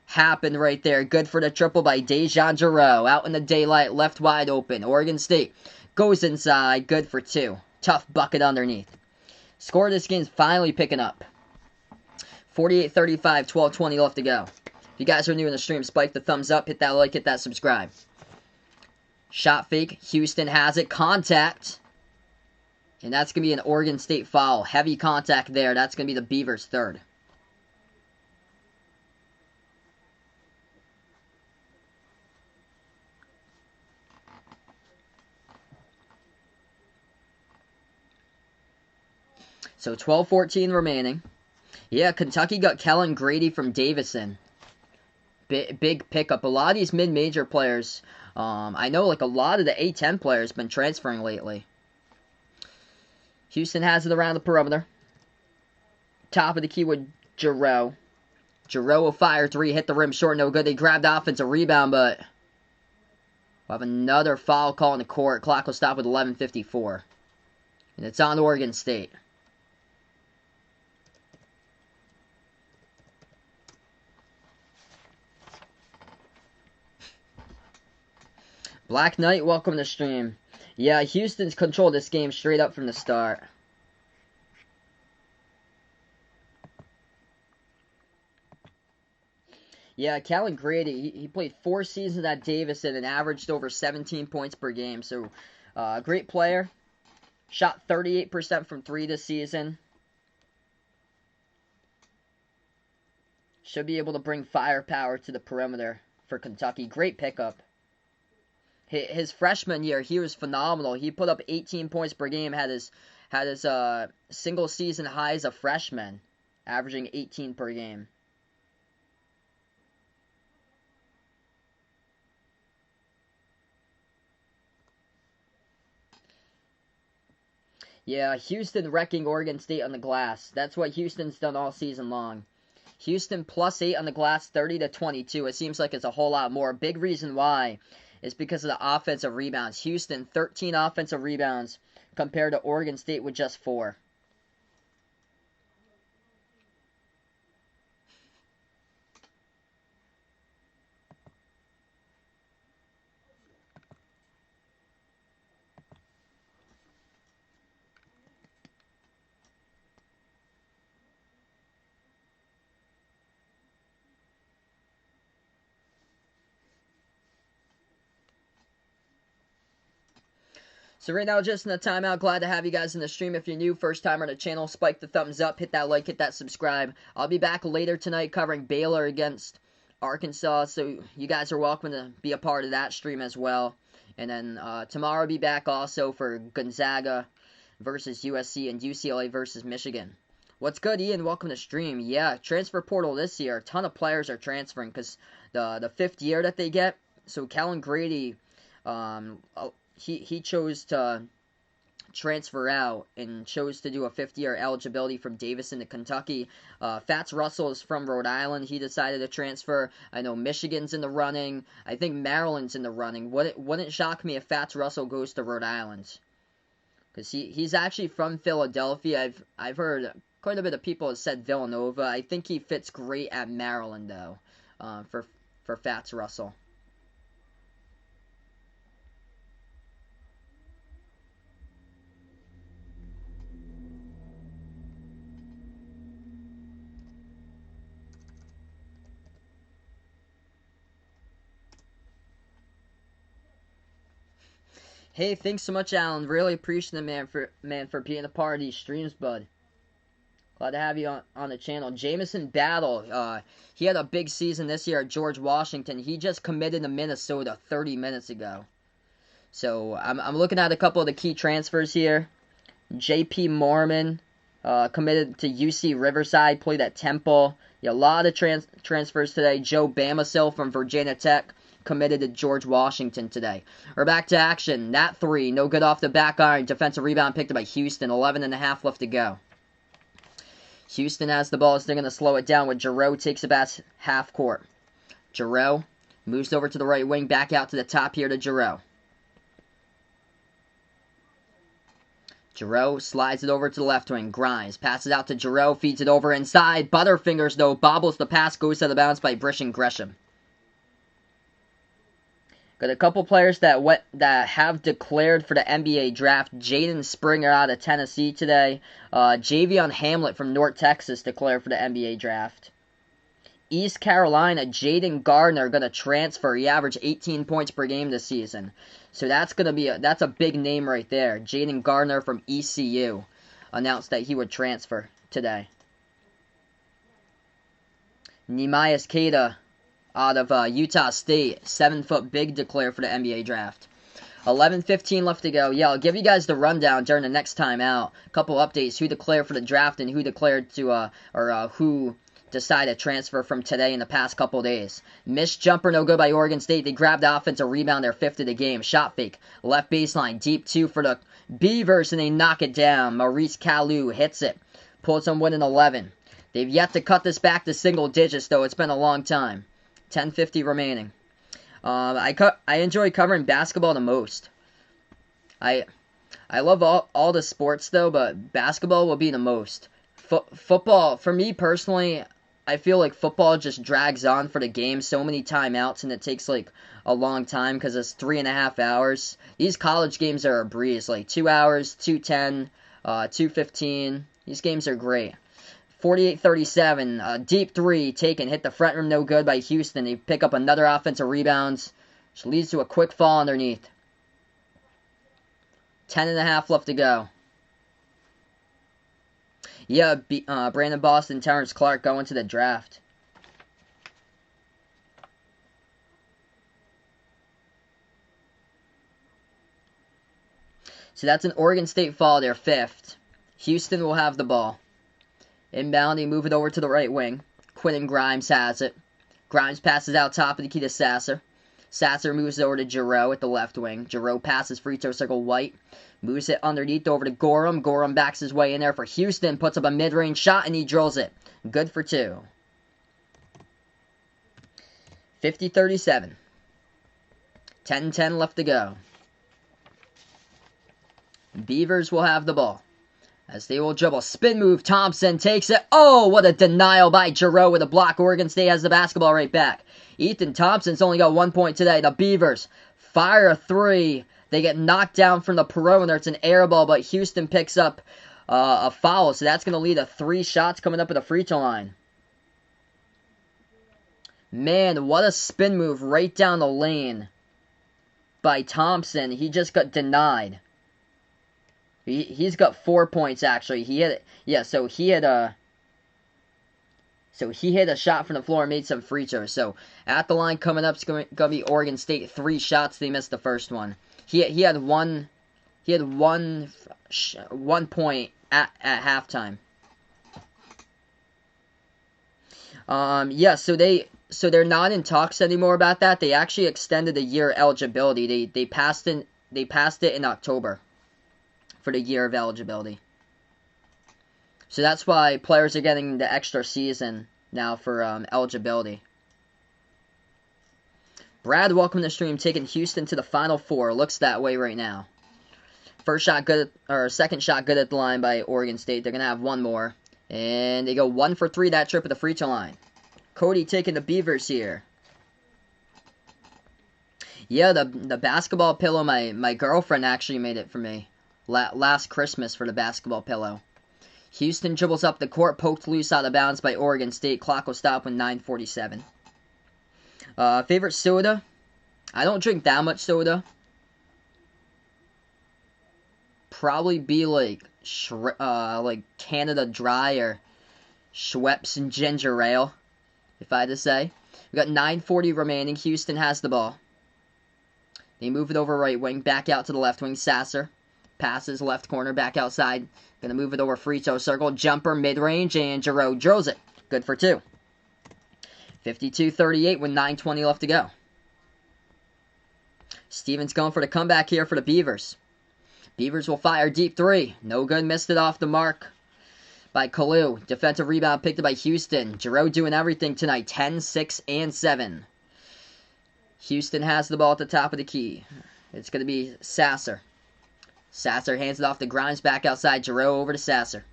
happened right there. Good for the triple by Dejan Giroux. Out in the daylight, left wide open. Oregon State goes inside. Good for two. Tough bucket underneath. Score of this game's finally picking up. 48-35, 12:20 left to go. If you guys are new in the stream, spike the thumbs up, hit that like, hit that subscribe. Shot fake. Houston has it. Contact. And that's going to be an Oregon State foul. Heavy contact there. That's going to be the Beavers' third. So 12:14 remaining. Yeah, Kentucky got Kellen Grady from Davison. Big pickup. A lot of these mid-major players, I know like a lot of the A10 players been transferring lately. Houston has it around the perimeter. Top of the key with Giroux. Giroux will fire three, hit the rim short, no good. They grabbed the offensive rebound, but we'll have another foul call in the court. Clock will stop with 11:54. And it's on Oregon State. Black Knight, welcome to the stream. Yeah, Houston's controlled this game straight up from the start. Yeah, Kellen Grady, he played 4 seasons at Davison and averaged over 17 points per game. So, great player. Shot 38% from 3 this season. Should be able to bring firepower to the perimeter for Kentucky. Great pickup. His freshman year, he was phenomenal. He put up 18 points per game, had his single season high as a freshman, averaging 18 per game. Yeah, Houston wrecking Oregon State on the glass. That's what Houston's done all season long. Houston +8 on the glass, 30-22. It seems like it's a whole lot more. Big reason why is because of the offensive rebounds. Houston, 13 offensive rebounds compared to Oregon State with just 4. So right now, just in the timeout, glad to have you guys in the stream. If you're new, first timer on the channel, spike the thumbs up, hit that like, hit that subscribe. I'll be back later tonight covering Baylor against Arkansas, so you guys are welcome to be a part of that stream as well. And then tomorrow I'll be back also for Gonzaga versus USC and UCLA versus Michigan. What's good, Ian? Welcome to stream. Yeah, transfer portal this year. A ton of players are transferring because the 5th year that they get. So Kellen Grady, he chose to transfer out and chose to do a 5th-year eligibility from Davison to Kentucky. Fats Russell is from Rhode Island. He decided to transfer. I know Michigan's in the running. I think Maryland's in the running. Wouldn't shock me if Fats Russell goes to Rhode Island, because he's actually from Philadelphia. I've heard quite a bit of people have said Villanova. I think he fits great at Maryland though, for Fats Russell. Hey, thanks so much, Alan. Really appreciate it, man, for being a part of these streams, bud. Glad to have you on the channel. Jamison Battle, he had a big season this year at George Washington. He just committed to Minnesota 30 minutes ago. So I'm looking at a couple of the key transfers here. J.P. Mormon committed to UC Riverside, played at Temple. Yeah, a lot of transfers today. Joe Bamasil from Virginia Tech committed to George Washington today. We're back to action. That three, no good off the back iron. Defensive rebound picked up by Houston. 11.5 left to go. Houston has the ball, so they're going to slow it down with Giroux takes it back half court. Giroux moves over to the right wing, back out to the top here to Giroux. Giroux slides it over to the left wing. Grimes passes out to Giroux, feeds it over inside. Butterfingers, though, bobbles the pass, goes out of bounds by Brishon Gresham. Got a couple players that have declared for the NBA draft. Jaden Springer out of Tennessee today. Javion Hamlet from North Texas declared for the NBA draft. East Carolina, Jaden Gardner going to transfer. He averaged 18 points per game this season. So that's a big name right there. Jaden Gardner from ECU announced that he would transfer today. Nehemias Queta out of Utah State, 7-foot big declare for the NBA draft. 11:15 left to go. Yeah, I'll give you guys the rundown during the next timeout. A couple updates: who declared for the draft and who declared to who decided to transfer from today in the past couple days. Missed jumper, no good by Oregon State. They grabbed the offensive rebound, their fifth of the game. Shot fake, left baseline, deep two for the Beavers, and they knock it down. Maurice Kalou hits it, pulls them win in 11. They've yet to cut this back to single digits, though. It's been a long time. 10:50 remaining. I enjoy covering basketball the most. I love all the sports, though, but basketball will be the most. Football, for me personally, I feel like football just drags on for the game. So many timeouts, and it takes like a long time because it's 3.5 hours. These college games are a breeze, like 2 hours, 2:10, 2:15. These games are great. 48-37, deep three taken, hit the front rim, no good by Houston. They pick up another offensive rebounds, which leads to a quick fall underneath. 10.5 left to go. Yeah, Brandon Boston, Terrence Clark going to the draft. So that's an Oregon State fall, their fifth. Houston will have the ball. Inbound, they move it over to the right wing. Quentin Grimes has it. Grimes passes out top of the key to Sasser. Sasser moves it over to Giroux at the left wing. Giroux passes free throw circle White. Moves it underneath over to Gorham. Gorham backs his way in there for Houston. Puts up a mid-range shot and he drills it. Good for two. 50-37. 10-10 left to go. Beavers will have the ball. As they will dribble. Spin move. Thompson takes it. Oh, what a denial by Giroux with a block. Oregon State has the basketball right back. Ethan Thompson's only got 1 point today. The Beavers fire a three. They get knocked down from the perimeter. It's an air ball, but Houston picks up a foul. So that's going to lead to 3 shots coming up at the free throw line. Man, what a spin move right down the lane by Thompson. He just got denied. He's got 4 points actually. He hit a shot from the floor and made some free throws. So at the line coming up is going to be Oregon State. 3 shots. They missed the first one. He had one point at halftime. So they're not in talks anymore about that. They actually extended the year eligibility. They passed it in October for the year of eligibility. So that's why players are getting the extra season now for eligibility. Brad, welcome to the stream. Taking Houston to the Final Four. Looks that way right now. Second shot good at the line by Oregon State. They're going to have one more. And they go 1 for 3 that trip at the free throw line. Cody taking the Beavers here. Yeah, the basketball pillow, my girlfriend actually made it for me. Last Christmas for the basketball pillow. Houston dribbles up the court, poked loose out of bounds by Oregon State. Clock will stop with 9:47. Favorite soda? I don't drink that much soda. Probably be like Canada Dry or Schweppes and ginger ale, if I had to say. We got 9:40 remaining. Houston has the ball. They move it over right wing, back out to the left wing. Sasser passes left corner, back outside. Gonna move it over free throw circle. Jumper mid-range, and Giroux drills it. Good for 2. 52-38 with 9:20 left to go. Stevens going for the comeback here for the Beavers. Beavers will fire deep 3. No good, missed it off the mark by Kalu. Defensive rebound picked up by Houston. Giroux doing everything tonight. 10, 6, and 7. Houston has the ball at the top of the key. It's going to be Sasser. Sasser hands it off to Grimes, back outside. Giroux over to Sasser.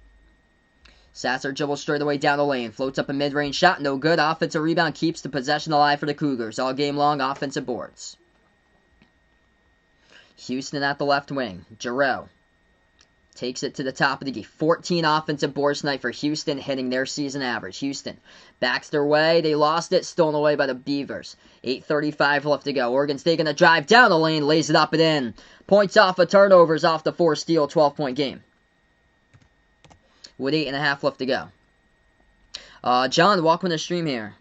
Sasser dribbles straight away down the lane. Floats up a mid-range shot. No good. Offensive rebound keeps the possession alive for the Cougars. All game long, offensive boards. Houston at the left wing. Giroux takes it to the top of the key. 14 offensive boards tonight for Houston, hitting their season average. Houston backs their way. They lost it. Stolen away by the Beavers. 8:35 left to go. Oregon State going to drive down the lane. Lays it up and in. Points off of turnovers off the 4-steal. 12-point game. With 8.5 left to go. John, welcome to the stream here.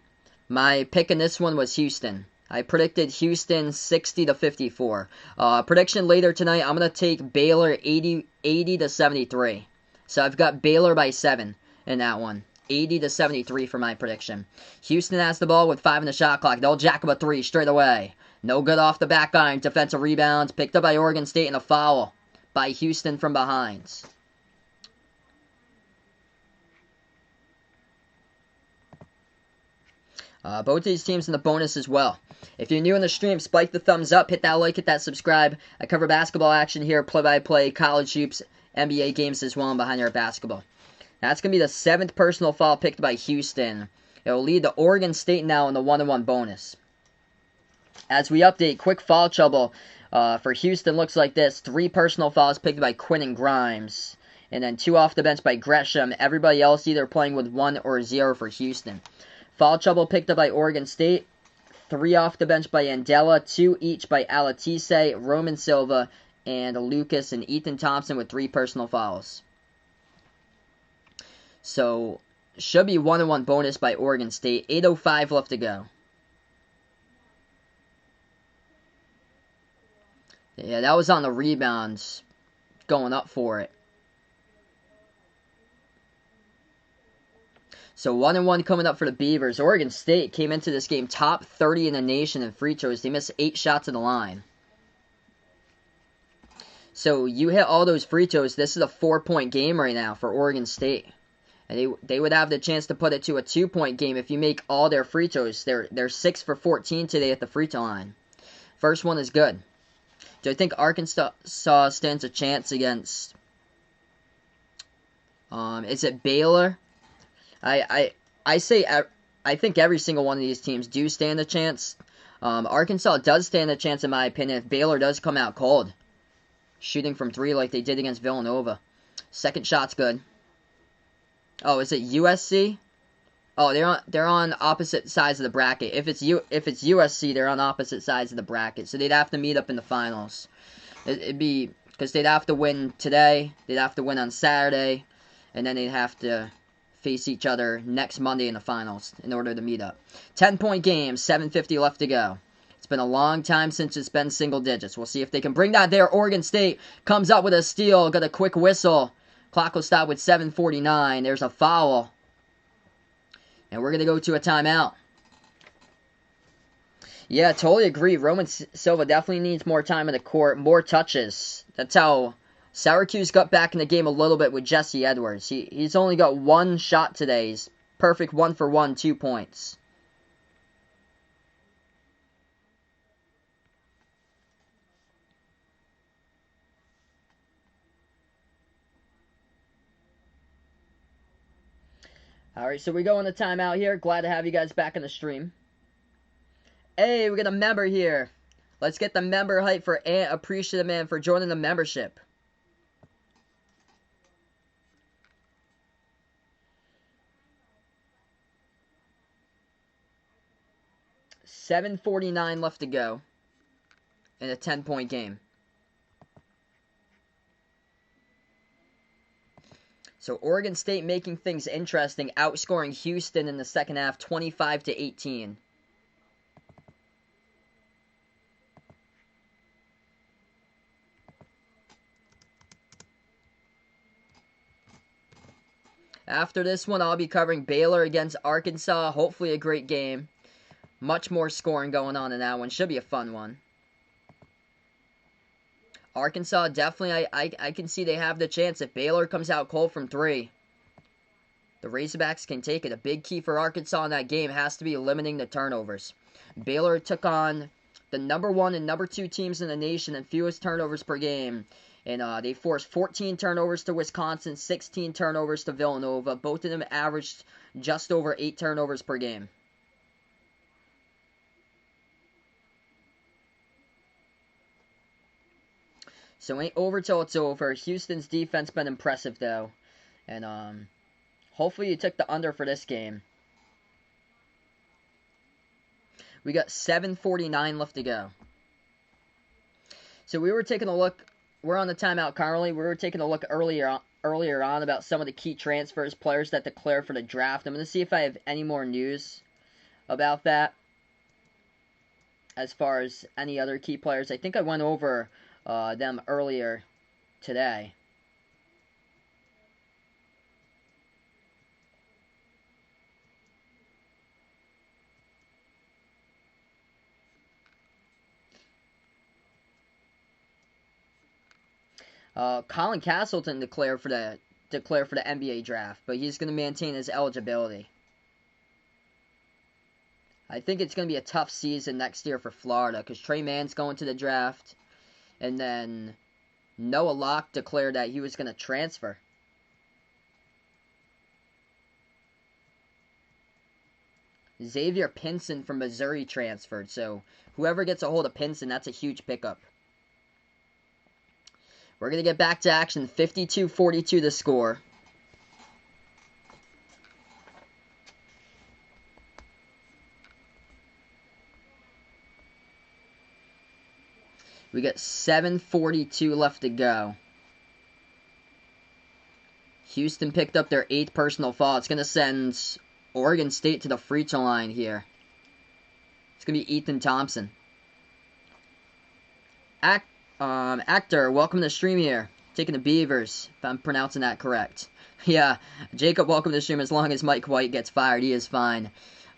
My pick in this one was Houston. I predicted Houston 60-54. Prediction later tonight, I'm going to take Baylor 80-73. So I've got Baylor by 7 in that one. 80-73 for my prediction. Houston has the ball with 5 in the shot clock. They'll jack up a 3 straight away. No good off the back iron. Defensive rebounds picked up by Oregon State and a foul by Houston from behind. Both of these teams in the bonus as well. If you're new in the stream, spike the thumbs up, hit that like, hit that subscribe. I cover basketball action here, play-by-play, college hoops, NBA games as well, and behind your basketball. That's going to be the 7th personal foul picked by Houston. It will lead to Oregon State now in the 1-1 bonus. As we update, quick foul trouble for Houston looks like this. 3 personal fouls picked by Quinn and Grimes. And then 2 off the bench by Gresham. Everybody else either playing with 1 or 0 for Houston. Foul trouble picked up by Oregon State. 3 off the bench by Andela. 2 each by Alatise, Roman Silva, and Lucas and Ethan Thompson with 3 personal fouls. So, should be 1-1 bonus by Oregon State. 8:05 left to go. Yeah, that was on the rebounds going up for it. So 1-1 coming up for the Beavers. Oregon State came into this game top 30 in the nation in free throws. They missed 8 shots at the line. So you hit all those free throws. This is a 4-point game right now for Oregon State. And they would have the chance to put it to a 2-point game if you make all their free throws. They're 6 for 14 today at the free throw line. First one is good. Do I think Arkansas stands a chance against... is it Baylor? I think every single one of these teams do stand a chance. Arkansas does stand a chance in my opinion if Baylor does come out cold, shooting from 3 like they did against Villanova. Second shot's good. Oh, is it USC? Oh, they're on opposite sides of the bracket. If it's USC, they're on opposite sides of the bracket, so they'd have to meet up in the finals. It'd be because they'd have to win today, they'd have to win on Saturday, and then they'd have to face each other next Monday in the finals in order to meet up. 10-point game, 7:50 left to go. It's been a long time since it's been single digits. We'll see if they can bring that there. Oregon State comes up with a steal, got a quick whistle. Clock will stop with 7:49. There's a foul. And we're going to go to a timeout. Yeah, totally agree. Roman Silva definitely needs more time in the court, more touches. That's how Syracuse got back in the game a little bit with Jesse Edwards. He's only got 1 shot today. He's perfect 1-for-1, 2 points. Alright, so we go on the timeout here. Glad to have you guys back in the stream. Hey, we got a member here. Let's get the member hype for Ant Appreciative Man for joining the membership. $7:49 left to go in a 10-point game. So Oregon State making things interesting, outscoring Houston in the second half 25-18. After this one, I'll be covering Baylor against Arkansas. Hopefully a great game. Much more scoring going on in that one. Should be a fun one. Arkansas, definitely, I can see they have the chance. If Baylor comes out cold from 3, the Razorbacks can take it. A big key for Arkansas in that game has to be limiting the turnovers. Baylor took on the number 1 and number 2 teams in the nation in fewest turnovers per game. And they forced 14 turnovers to Wisconsin, 16 turnovers to Villanova. Both of them averaged just over 8 turnovers per game. So ain't over till it's over. Houston's defense been impressive, though. And hopefully you took the under for this game. We got 7:49 left to go. So we were taking a look. We're on the timeout currently. We were taking a look earlier on about some of the key transfers, players that declare for the draft. I'm going to see if I have any more news about that. As far as any other key players, I think I went over them earlier today. Colin Castleton declared for the NBA draft, but he's going to maintain his eligibility. I think it's going to be a tough season next year for Florida because Trey Mann's going to the draft, and then Noah Locke declared that he was going to transfer. Xavier Pinson from Missouri transferred, so whoever gets a hold of Pinson, that's a huge pickup. We're going to get back to action. 52-42 the score. We got 7:42 left to go. Houston picked up their 8th personal foul. It's going to send Oregon State to the free throw line here. It's going to be Ethan Thompson. Actor, welcome to the stream here. Taking the Beavers, if I'm pronouncing that correct. Yeah, Jacob, welcome to the stream. As long as Mike White gets fired, he is fine.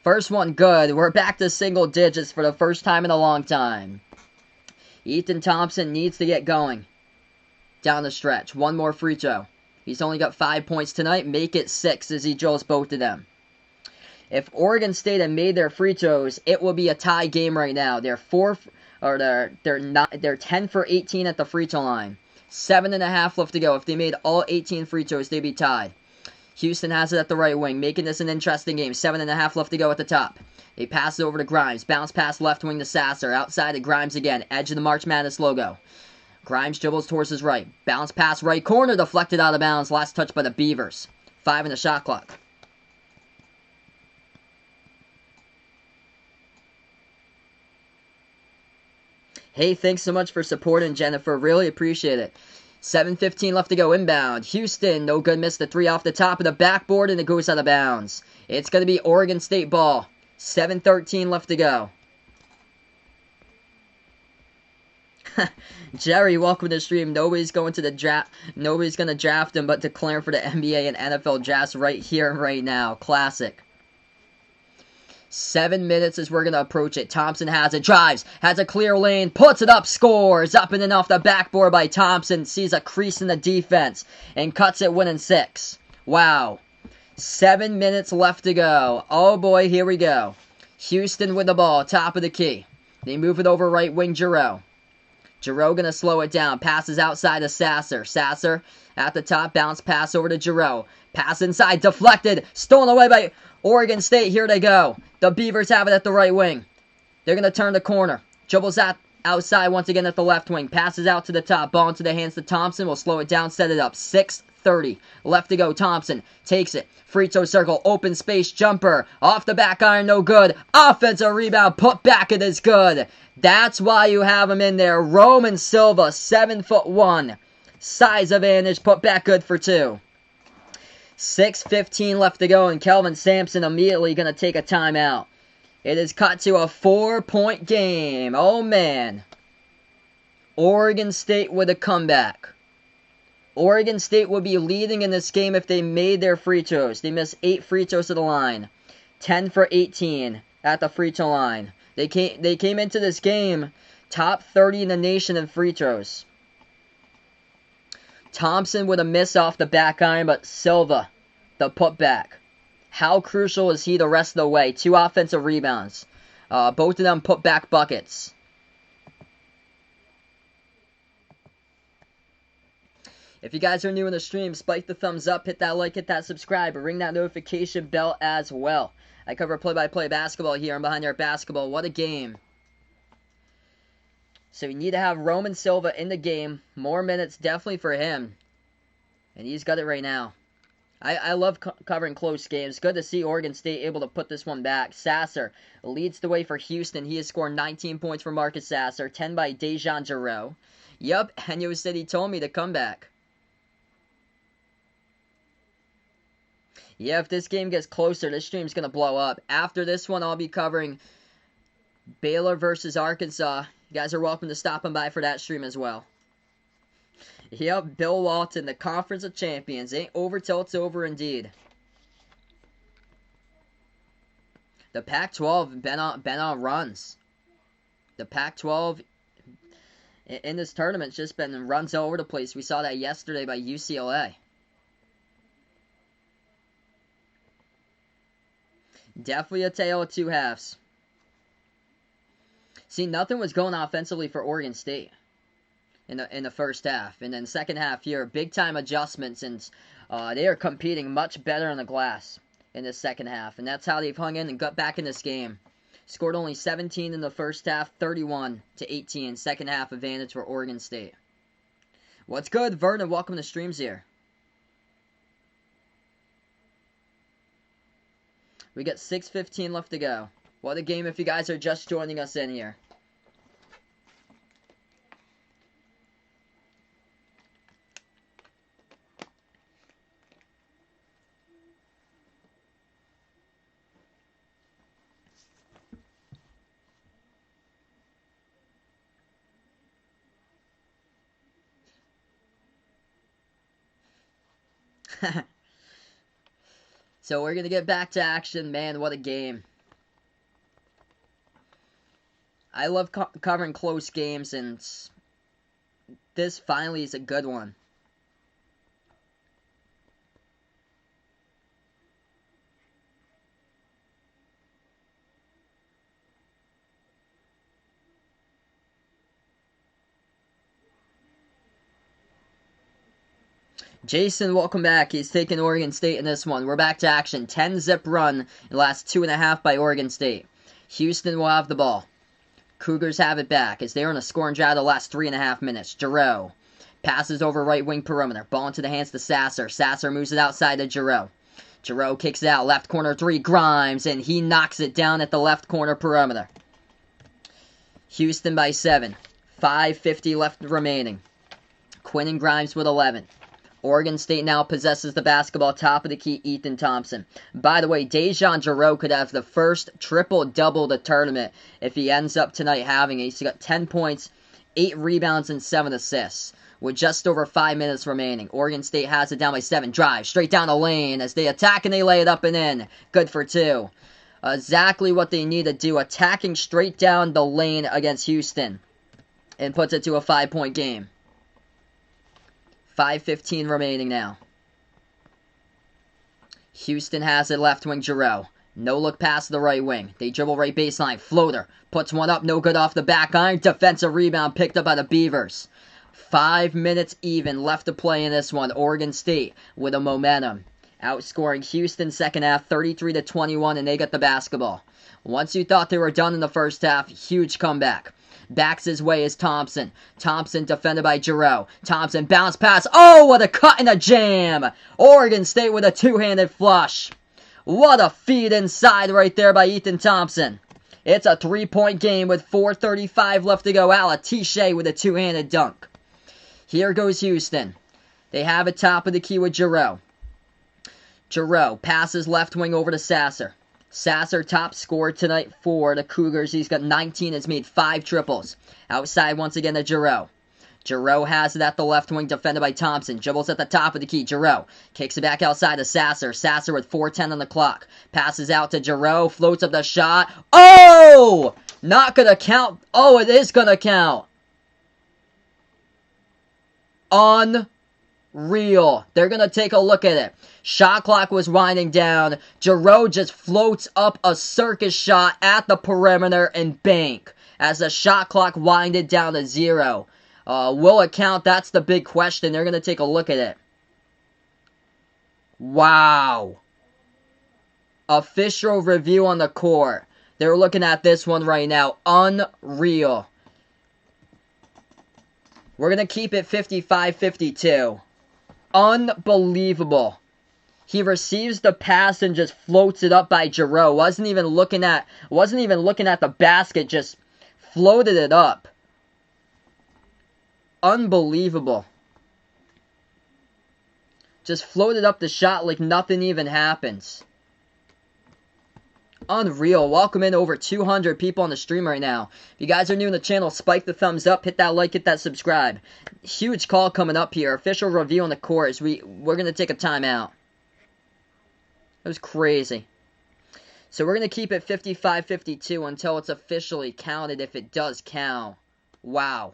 First one, good. We're back to single digits for the first time in a long time. Ethan Thompson needs to get going down the stretch. One more free throw. He's only got 5 points tonight. Make it 6 as he drills both of them. If Oregon State had made their free throws, it will be a tie game right now. They're 10 for 18 at the free throw line. 7.5 left to go. If they made all 18 free throws, they'd be tied. Houston has it at the right wing, making this an interesting game. 7.5 left to go at the top. They pass it over to Grimes. Bounce pass left wing to Sasser. Outside to Grimes again. Edge of the March Madness logo. Grimes dribbles towards his right. Bounce pass right corner. Deflected out of bounds. Last touch by the Beavers. 5 in the shot clock. Hey, thanks so much for supporting, Jennifer. Really appreciate it. 7:15 left to go inbound. Houston, no good. Missed the 3 off the top of the backboard, and it goes out of bounds. It's going to be Oregon State ball. 7:13 left to go. Jerry, welcome to the stream. Nobody's going to the draft. Nobody's going to draft him, but declaring for the NBA and NFL drafts right here and right now. Classic. 7 minutes as we're going to approach it. Thompson has it, drives, has a clear lane, puts it up, scores. Up and in off the backboard by Thompson. Sees a crease in the defense and cuts it, winning 6. Wow. 7 minutes left to go. Oh boy, here we go. Houston with the ball, top of the key. They move it over right wing, Giroux. Giroux going to slow it down. Passes outside to Sasser. Sasser at the top, bounce pass over to Giroux. Pass inside, deflected, stolen away by Oregon State. Here they go. The Beavers have it at the right wing. They're going to turn the corner. Dribbles outside once again at the left wing. Passes out to the top. Ball into the hands to Thompson. Will slow it down, set it up. 6:30 left to go. Thompson takes it. Free throw circle. Open space jumper. Off the back iron. No good. Offensive rebound. Put back. It is good. That's why you have him in there. Roman Silva, 7'1". Size advantage. Put back good for 2. 6:15 left to go, and Kelvin Sampson immediately going to take a timeout. It is cut to a 4-point game. Oh, man. Oregon State with a comeback. Oregon State would be leading in this game if they made their free throws. They missed 8 free throws at the line. 10 for 18 at the free throw line. They came into this game top 30 in the nation in free throws. Thompson with a miss off the back iron, but Silva, the putback. How crucial is he the rest of the way? 2 offensive rebounds. Both of them putback buckets. If you guys are new in the stream, spike the thumbs up, hit that like, hit that subscribe, and ring that notification bell as well. I cover play-by-play basketball here on Behind Your Basketball. What a game. So you need to have Roman Silva in the game. More minutes definitely for him. And he's got it right now. I love covering close games. Good to see Oregon State able to put this one back. Sasser leads the way for Houston. He has scored 19 points for Marcus Sasser. 10 by Dejan Giroux. Yup, Henyo said he told me to come back. Yeah, if this game gets closer, this stream's going to blow up. After this one, I'll be covering Baylor versus Arkansas. You guys are welcome to stop by for that stream as well. Yep, Bill Walton, the Conference of Champions. Ain't over till it's over indeed. The Pac-12 been on runs. The Pac-12 in this tournament's just been runs all over the place. We saw that yesterday by UCLA. Definitely a tale of 2 halves. See, nothing was going offensively for Oregon State in the first half. And then second half here, big-time adjustments, and they are competing much better on the glass in the second half. And that's how they've hung in and got back in this game. Scored only 17 in the first half, 31-18. Second half advantage for Oregon State. What's good, Vernon? Welcome to streams here. We got 6:15 left to go. What a game if you guys are just joining us in here. So we're going to get back to action. Man, what a game. I love covering close games, and this finally is a good one. Jason, welcome back. He's taking Oregon State in this one. We're back to action. 10-zip run in the last 2.5 by Oregon State. Houston will have the ball. Cougars have it back as they're in a scoring drought the last 3.5 minutes. Giroux passes over right wing perimeter. Ball into the hands to Sasser. Sasser moves it outside to Giroux. Giroux kicks it out. Left corner 3. Grimes, and he knocks it down at the left corner perimeter. Houston by 7. 5:50 left remaining. Quinn and Grimes with 11. Oregon State now possesses the basketball, top of the key, Ethan Thompson. By the way, Dejan Giroux could have the first triple-double of the tournament if he ends up tonight having it. He's got 10 points, 8 rebounds, and 7 assists with just over 5 minutes remaining. Oregon State has it down by 7. Drive straight down the lane as they attack and they lay it up and in. Good for 2. Exactly what they need to do, attacking straight down the lane against Houston, and puts it to a 5-point game. 5:15 remaining now. Houston has it left wing Giroux. No look pass to the right wing. They dribble right baseline. Floater. Puts one up. No good off the back iron. Defensive rebound picked up by the Beavers. 5 minutes even left to play in this one. Oregon State with a momentum. Outscoring Houston second half 33-21, and they got the basketball. Once you thought they were done in the first half, huge comeback. Backs his way is Thompson. Thompson defended by Giroux. Thompson bounce pass. Oh, what a cut and a jam. Oregon State with a two-handed flush. What a feed inside right there by Ethan Thompson. It's a 3-point game with 4:35 left to go. Alatiche with a two-handed dunk. Here goes Houston. They have it top of the key with Giroux. Giroux passes left wing over to Sasser. Sasser top scorer tonight for the Cougars. He's got 19, has made 5 triples. Outside once again to Giroux. Giroux has it at the left wing, defended by Thompson. Dribbles at the top of the key. Giroux kicks it back outside to Sasser. Sasser with 4:10 on the clock. Passes out to Giroux. Floats up the shot. Oh! Not gonna count. Oh, it is gonna count. Unreal. They're gonna take a look at it. Shot clock was winding down. Giroux just floats up a circus shot at the perimeter and bank as the shot clock winded down to 0. Will it count? That's the big question. They're gonna take a look at it. Wow. Official review on the court. They're looking at this one right now. Unreal. We're going to keep it 55-52. Unbelievable. He receives the pass and just floats it up by Giroux. Wasn't even looking at the basket, just floated it up. Unbelievable. Just floated up the shot like nothing even happens. Unreal. Welcome in over 200 people on the stream right now. If you guys are new to the channel, spike the thumbs up, hit that like, hit that subscribe. Huge call coming up here. Official review on the court. We're going to take a timeout. That was crazy. So we're going to keep it 55-52 until it's officially counted, if it does count. Wow.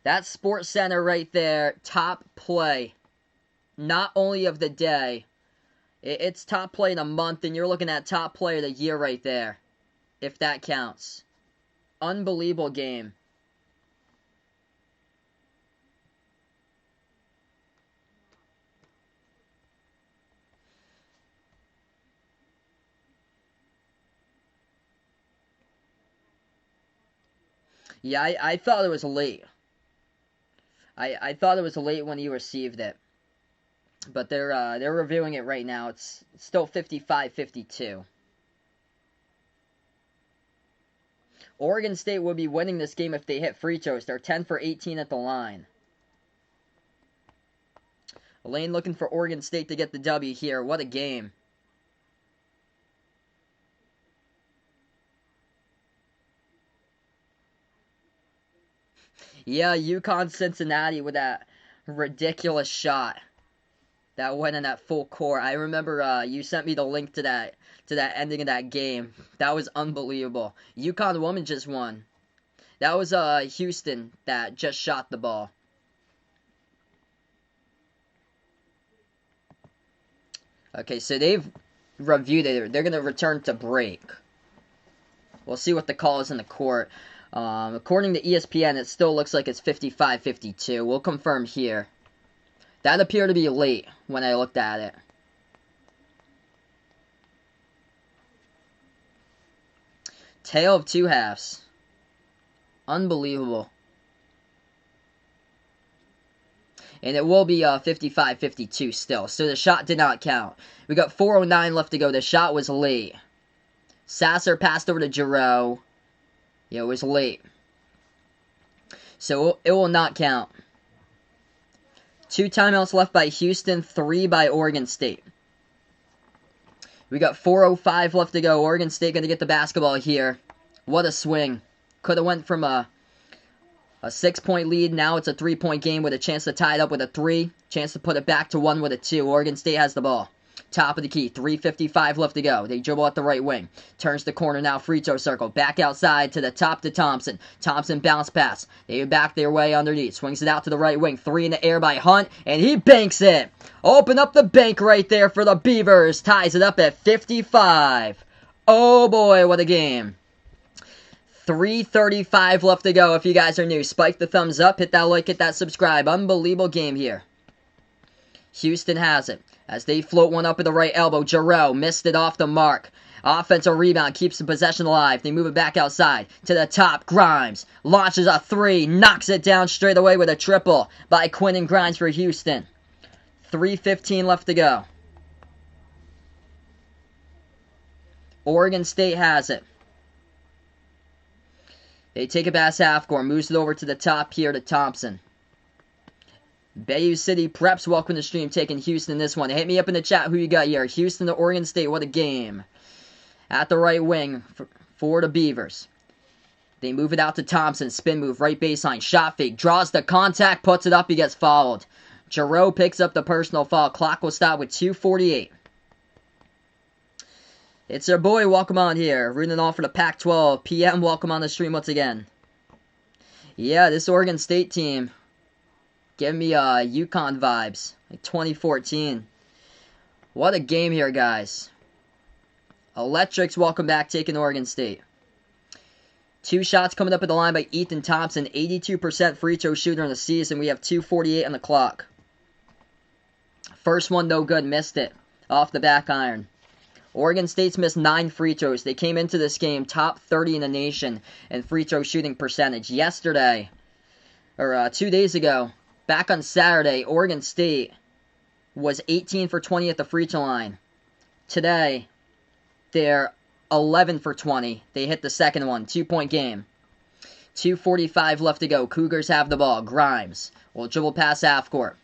That's Sports Center right there. Top play. Not only of the day. It's top play in a month, and you're looking at top play of the year right there, if that counts. Unbelievable game. Yeah, I thought it was late. I thought it was late when you received it. But they're reviewing it right now. It's still 55-52. Oregon State would be winning this game if they hit free throws. They're 10 for 18 at the line. Elaine looking for Oregon State to get the W here. What a game. Yeah, UConn-Cincinnati with that ridiculous shot that went in that full court. I remember you sent me the link to that ending of that game. That was unbelievable. UConn woman just won. That was Houston that just shot the ball. Okay, so they've reviewed it. They're going to return to break. We'll see what the call is in the court. According to ESPN, it still looks like it's 55-52. We'll confirm here. That appeared to be late when I looked at it. Tale of two halves. Unbelievable. And it will be 55-52 still. So the shot did not count. We got 4:09 left to go. The shot was late. Sasser passed over to Giroux. Yeah, it was late. So it will not count. 2 timeouts left by Houston, 3 by Oregon State. We got 4:05 left to go. Oregon State going to get the basketball here. What a swing. Could have went from a 6-point lead. Now it's a 3-point game with a chance to tie it up with a 3. Chance to put it back to 1 with a 2. Oregon State has the ball. Top of the key. 3:55 left to go. They dribble at the right wing. Turns the corner now. Free throw circle. Back outside to the top to Thompson. Thompson bounce pass. They back their way underneath. Swings it out to the right wing. 3 in the air by Hunt. And he banks it. Open up the bank right there for the Beavers. Ties it up at 55. Oh boy, what a game. 3:35 left to go. If you guys are new, spike the thumbs up. Hit that like, hit that subscribe. Unbelievable game here. Houston has it. As they float one up at the right elbow, Giroux missed it off the mark. Offensive rebound keeps the possession alive. They move it back outside to the top. Grimes launches a 3, knocks it down straight away with a triple by Quentin Grimes for Houston. 3:15 left to go. Oregon State has it. They take it past half court, moves it over to the top here to Thompson. Bayou City Preps, welcome to the stream, taking Houston this one. Hit me up in the chat who you got here. Houston to Oregon State, what a game. At the right wing for the Beavers. They move it out to Thompson. Spin move, right baseline. Shot fake. Draws the contact. Puts it up. He gets fouled. Giroux picks up the personal foul. Clock will stop with 2:48. It's our boy. Welcome on here. Rooting on for the Pac-12. PM. Welcome on the stream once again. Yeah, this Oregon State team. Give me UConn vibes. Like 2014. What a game here, guys. Electrics, welcome back, taking Oregon State. 2 shots coming up at the line by Ethan Thompson. 82% free throw shooter in the season. We have 2:48 on the clock. First one, no good. Missed it. Off the back iron. Oregon State's missed 9 free throws. They came into this game top 30 in the nation in free throw shooting percentage. Yesterday, or 2 days ago, back on Saturday, Oregon State was 18 for 20 at the free throw line. Today, they're 11 for 20. They hit the second one. 2-point game. 2:45 left to go. Cougars have the ball. Grimes will dribble past half court.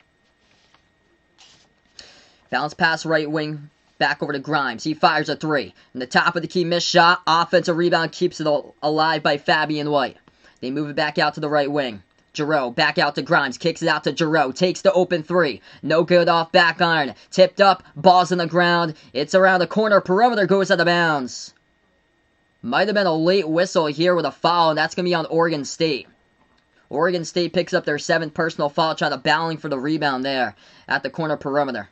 Bounce pass right wing. Back over to Grimes. He fires a 3. And the top of the key missed shot. Offensive rebound keeps it alive by Fabian White. They move it back out to the right wing. Giroux back out to Grimes. Kicks it out to Giroux. Takes the open 3. No good off back iron. Tipped up. Ball's on the ground. It's around the corner. Perimeter goes out of bounds. Might have been a late whistle here with a foul, and that's going to be on Oregon State. Oregon State picks up their 7th personal foul, trying to battling for the rebound there at the corner perimeter.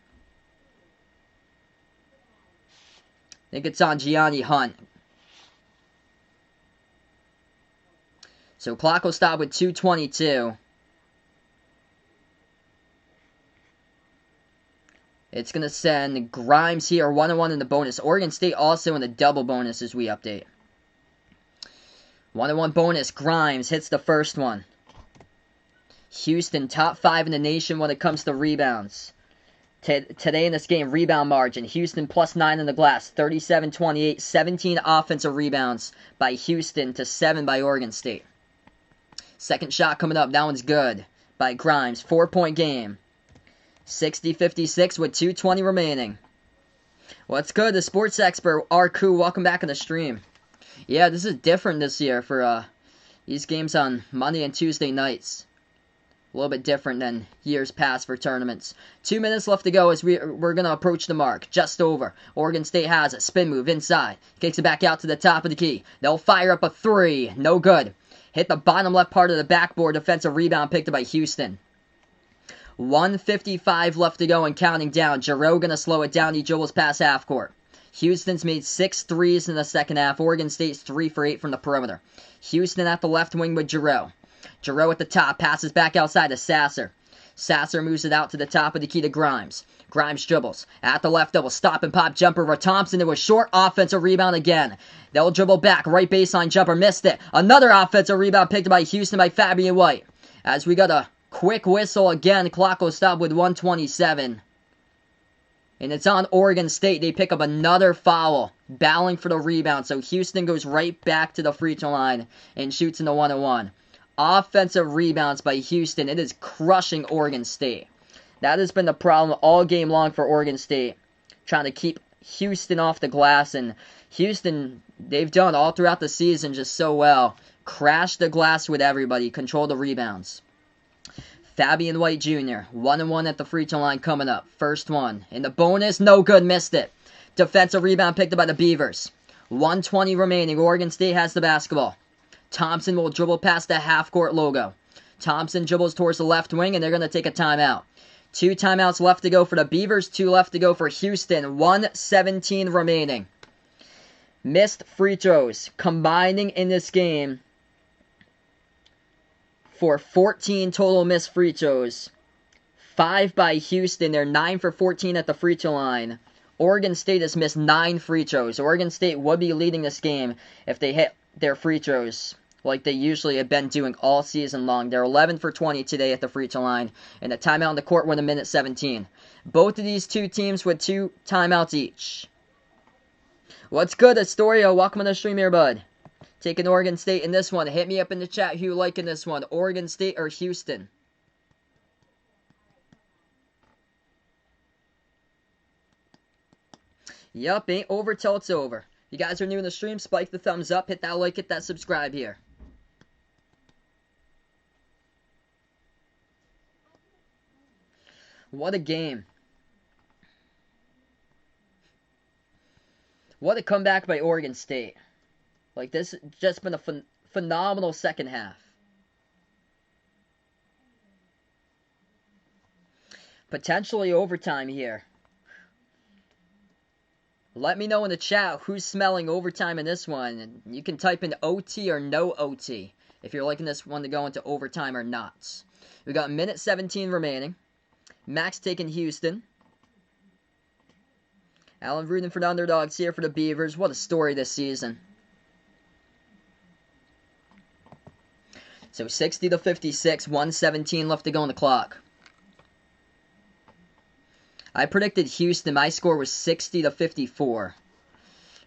I think it's on Gianni Hunt. So clock will stop with 2:22. It's going to send Grimes here 1-1 in the bonus. Oregon State also in the double bonus as we update. 1-1 bonus. Grimes hits the first one. Houston top 5 in the nation when it comes to rebounds. Today in this game, rebound margin. Houston plus 9 in the glass. 37-28. 17 offensive rebounds by Houston to 7 by Oregon State. Second shot coming up. That one's good by Grimes. 4-point game. 60-56 with 2:20 remaining. What's good? The sports expert, Arku. Welcome back on the stream. Yeah, this is different this year for these games on Monday and Tuesday nights. A little bit different than years past for tournaments. 2 minutes left to go as we're going to approach the mark. Just over. Oregon State has a spin move inside. Kicks it back out to the top of the key. They'll fire up a 3. No good. Hit the bottom left part of the backboard. Defensive rebound picked up by Houston. 1:55 left to go and counting down. Giroux going to slow it down. He dribbles past half court. Houston's made 6 threes in the second half. Oregon State's 3 for 8 from the perimeter. Houston at the left wing with Giroux. Giroux at the top, passes back outside to Sasser. Sasser moves it out to the top of the key to Grimes. Grimes dribbles. At the left double, stop and pop jumper for Thompson. It was short, offensive rebound again. They'll dribble back, right baseline jumper, missed it. Another offensive rebound picked up by Houston by Fabian White. As we got a quick whistle again, clock will stop with 1:27. And it's on Oregon State. They pick up another foul, battling for the rebound. So Houston goes right back to the free throw line and shoots in the 1-1. Offensive rebounds by Houston. It is crushing Oregon State. That has been the problem all game long for Oregon State. Trying to keep Houston off the glass. And Houston, they've done all throughout the season just so well. Crash the glass with everybody. Control the rebounds. Fabian White Jr. 1-1 at the free throw line coming up. First one. In the bonus, no good. Missed it. Defensive rebound picked up by the Beavers. 1:20 remaining. Oregon State has the basketball. Thompson will dribble past the half-court logo. Thompson dribbles towards the left wing, and they're going to take a timeout. 2 timeouts left to go for the Beavers, 2 left to go for Houston. 1:17 remaining. Missed free throws combining in this game for 14 total missed free throws. 5 by Houston. They're 9 for 14 at the free throw line. Oregon State has missed 9 free throws. Oregon State would be leading this game if they hit their free throws like they usually have been doing all season long. They're 11 for 20 today at the free throw line, and a timeout on the court with 1:17. Both of these two teams with 2 timeouts each. What's good, Astoria? Welcome to the stream here, bud. Taking Oregon State in this one. Hit me up in the chat who you like in this one, Oregon State or Houston. Yup, ain't over till it's over. You guys are new in the stream, spike the thumbs up, hit that like, hit that subscribe here. What a game. What a comeback by Oregon State. Like, this has just been a phenomenal second half. Potentially overtime here. Let me know in the chat who's smelling overtime in this one. And you can type in OT or no OT if you're liking this one to go into overtime or not. We got minute 17 remaining. Max taking Houston. Allen rooting for the underdogs here for the Beavers. What a story this season. So 60-56, 1:17 left to go on the clock. I predicted Houston. My score was 60-54.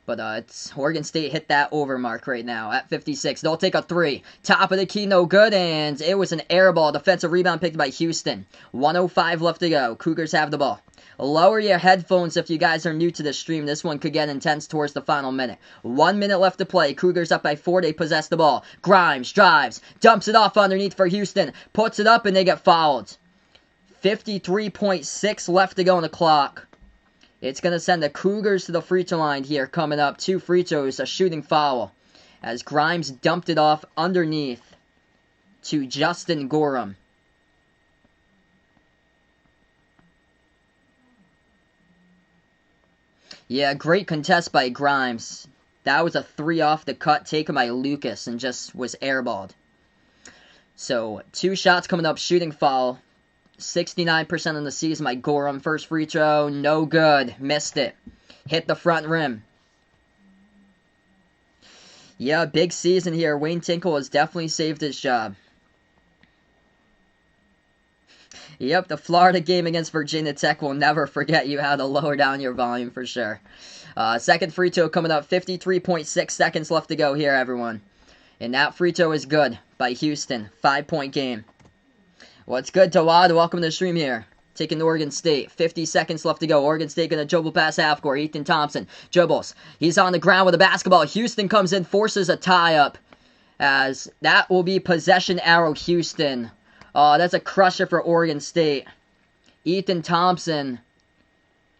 But it's Oregon State hit that over mark right now at 56. They'll take a three. Top of the key, no good, and it was an air ball. Defensive rebound picked by Houston. 1:05 left to go. Cougars have the ball. Lower your headphones if you guys are new to the stream. This one could get intense towards the final minute. 1 minute left to play. Cougars up by 4. They possess the ball. Grimes drives, dumps it off underneath for Houston. Puts it up, and they get fouled. 53.6 left to go on the clock. It's going to send the Cougars to the free throw line here coming up. 2 free throws, a shooting foul. As Grimes dumped it off underneath to Justin Gorham. Yeah, great contest by Grimes. That was a 3 off the cut taken by Lucas and just was airballed. So, 2 shots coming up, shooting foul. 69% in the season by Gorham. First free throw, no good. Missed it. Hit the front rim. Yeah, big season here. Wayne Tinkle has definitely saved his job. Yep, the Florida game against Virginia Tech will never forget you how to lower down your volume for sure. Second free throw coming up. 53.6 seconds left to go here, everyone. And that free throw is good by Houston. 5-point game. What's good, Tawad? Welcome to the stream here. Taking Oregon State. 50 seconds left to go. Oregon State going to dribble past half court. Ethan Thompson dribbles. He's on the ground with a basketball. Houston comes in, forces a tie-up. As that will be possession arrow Houston. Oh, that's a crusher for Oregon State. Ethan Thompson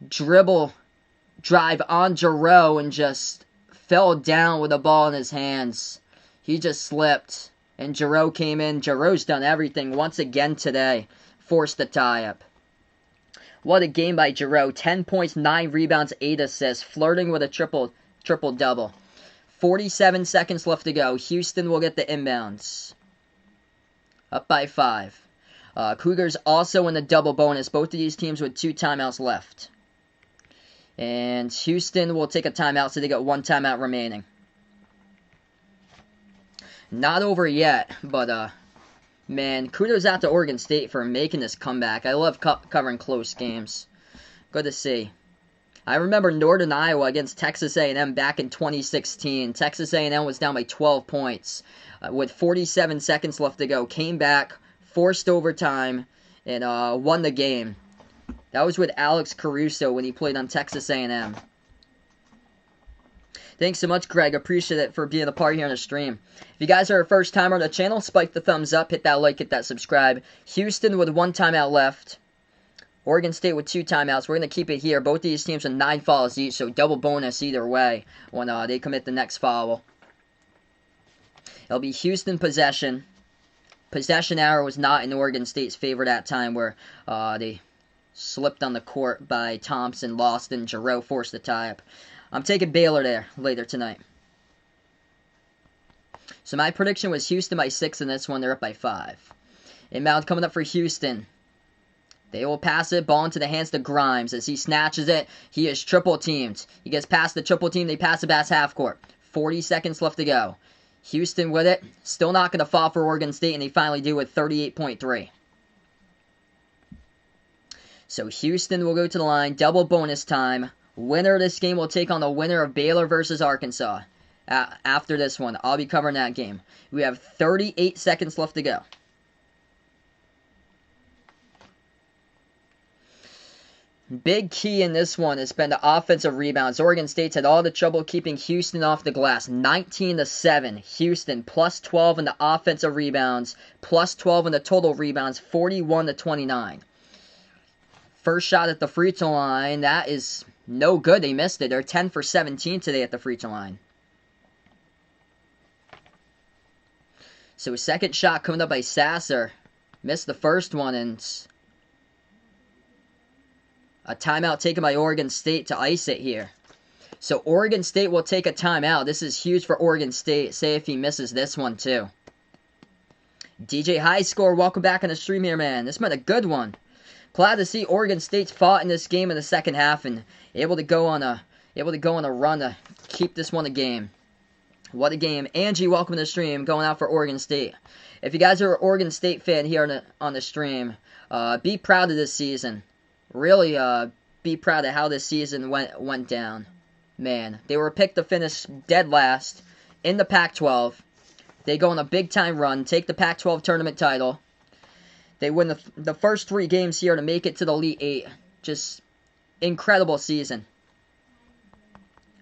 drive on Giroux and just fell down with the ball in his hands. He just slipped. And Giroux came in. Giroux's done everything once again today. Forced the tie-up. What a game by Giroux. 10 points, 9 rebounds, 8 assists. Flirting with a triple-double. 47 seconds left to go. Houston will get the inbounds. Up by 5. Cougars also in the double bonus. Both of these teams with 2 timeouts left. And Houston will take a timeout, so they got 1 timeout remaining. Not over yet, but, man, kudos out to Oregon State for making this comeback. I love covering close games. Good to see. I remember Northern Iowa against Texas A&M back in 2016. Texas A&M was down by 12 points with 47 seconds left to go. Came back, forced overtime, and won the game. That was with Alex Caruso when he played on Texas A&M. Thanks so much, Greg. Appreciate it for being a part here on the stream. If you guys are a first timer on the channel, spike the thumbs up, hit that like, hit that subscribe. Houston with 1 timeout left. Oregon State with 2 timeouts. We're going to keep it here. Both of these teams with 9 fouls each, so double bonus either way when they commit the next foul. It'll be Houston possession. Possession arrow was not in Oregon State's favor that time where they slipped on the court by Thompson, lost, and Giroux forced the tie-up. I'm taking Baylor there later tonight. So my prediction was Houston by 6 in this one. They're up by 5. Inbound coming up for Houston. They will pass it. Ball into the hands to Grimes. As he snatches it, he is triple teamed. He gets past the triple team. They pass it past half court. 40 seconds left to go. Houston with it. Still not going to fall for Oregon State, and they finally do with 38.3. So Houston will go to the line. Double bonus time. Winner of this game will take on the winner of Baylor versus Arkansas. After this one, I'll be covering that game. We have 38 seconds left to go. Big key in this one has been the offensive rebounds. Oregon State's had all the trouble keeping Houston off the glass. 19-7. Houston plus 12 in the offensive rebounds, plus 12 in the total rebounds, 41-29. First shot at the free throw line. That is no good. They missed it. They're 10 for 17 today at the free throw line. So second shot coming up by Sasser. Missed the first one, and a timeout taken by Oregon State to ice it here. So Oregon State will take a timeout. This is huge for Oregon State. Say if he misses this one too. DJ High Score, welcome back on the stream here, man. This meant a good one. Glad to see Oregon State's fought in this game in the second half and able to go on a run to keep this one a game. What a game. Angie, welcome to the stream, going out for Oregon State. If you guys are an Oregon State fan here on the stream, be proud of this season. Really be proud of how this season went down. Man, they were picked to finish dead last in the Pac-12. They go on a big-time run, take the Pac-12 tournament title. They win the first 3 games here to make it to the Elite Eight. Just incredible season.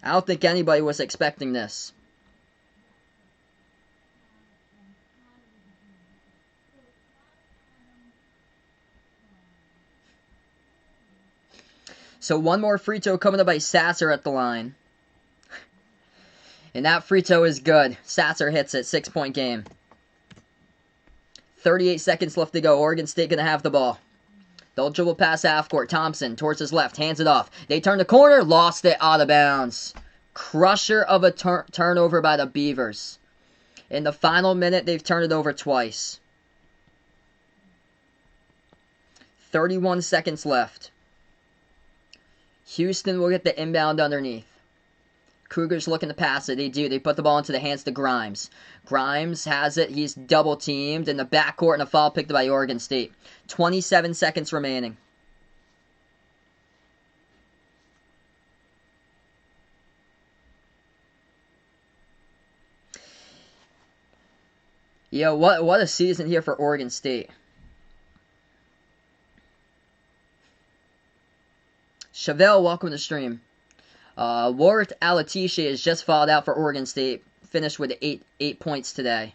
I don't think anybody was expecting this. So one more free throw coming up by Sasser at the line. And that free throw is good. Sasser hits it. 6-point game. 38 seconds left to go. Oregon State going to have the ball. They'll dribble past half court. Thompson towards his left. Hands it off. They turn the corner. Lost it out of bounds. Crusher of a turnover by the Beavers. In the final minute, they've turned it over twice. 31 seconds left. Houston will get the inbound underneath. Cougars looking to pass it. They do. They put the ball into the hands to Grimes. Grimes has it. He's double-teamed in the backcourt and a foul picked by Oregon State. 27 seconds remaining. Yo, what a season here for Oregon State. Chevelle, welcome to the stream. Warwick Alatisha has just fouled out for Oregon State. Finished with eight points today.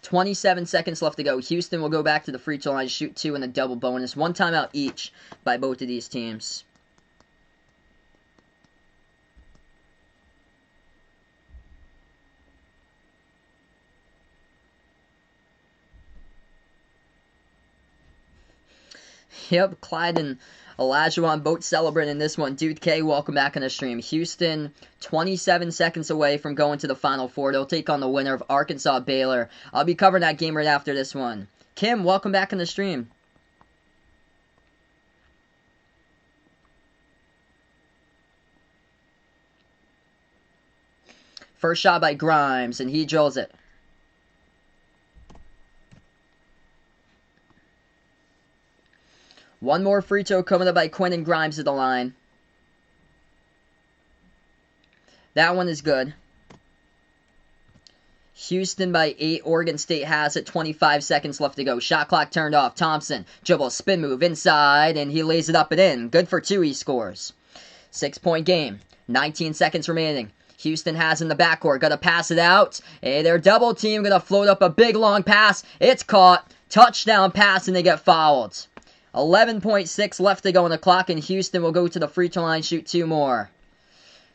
27 seconds left to go. Houston will go back to the free throw line, shoot 2 in a double bonus. 1 timeout each by both of these teams. Yep, Clyde and Olajuwon both celebrating this one. Dude K, welcome back on the stream. Houston, 27 seconds away from going to the Final Four. They'll take on the winner of Arkansas-Baylor. I'll be covering that game right after this one. Kim, welcome back on the stream. First shot by Grimes, and he drills it. One more free throw coming up by Quentin Grimes at the line. That one is good. Houston by 8. Oregon State has it. 25 seconds left to go. Shot clock turned off. Thompson, dribble, spin move inside, and he lays it up and in. Good for 2, he scores. 6-point game. 19 seconds remaining. Houston has in the backcourt. Got to pass it out. Hey, their double team going to float up a big long pass. It's caught. Touchdown pass, and they get fouled. 11.6 left to go on the clock, and Houston will go to the free throw line, shoot 2 more.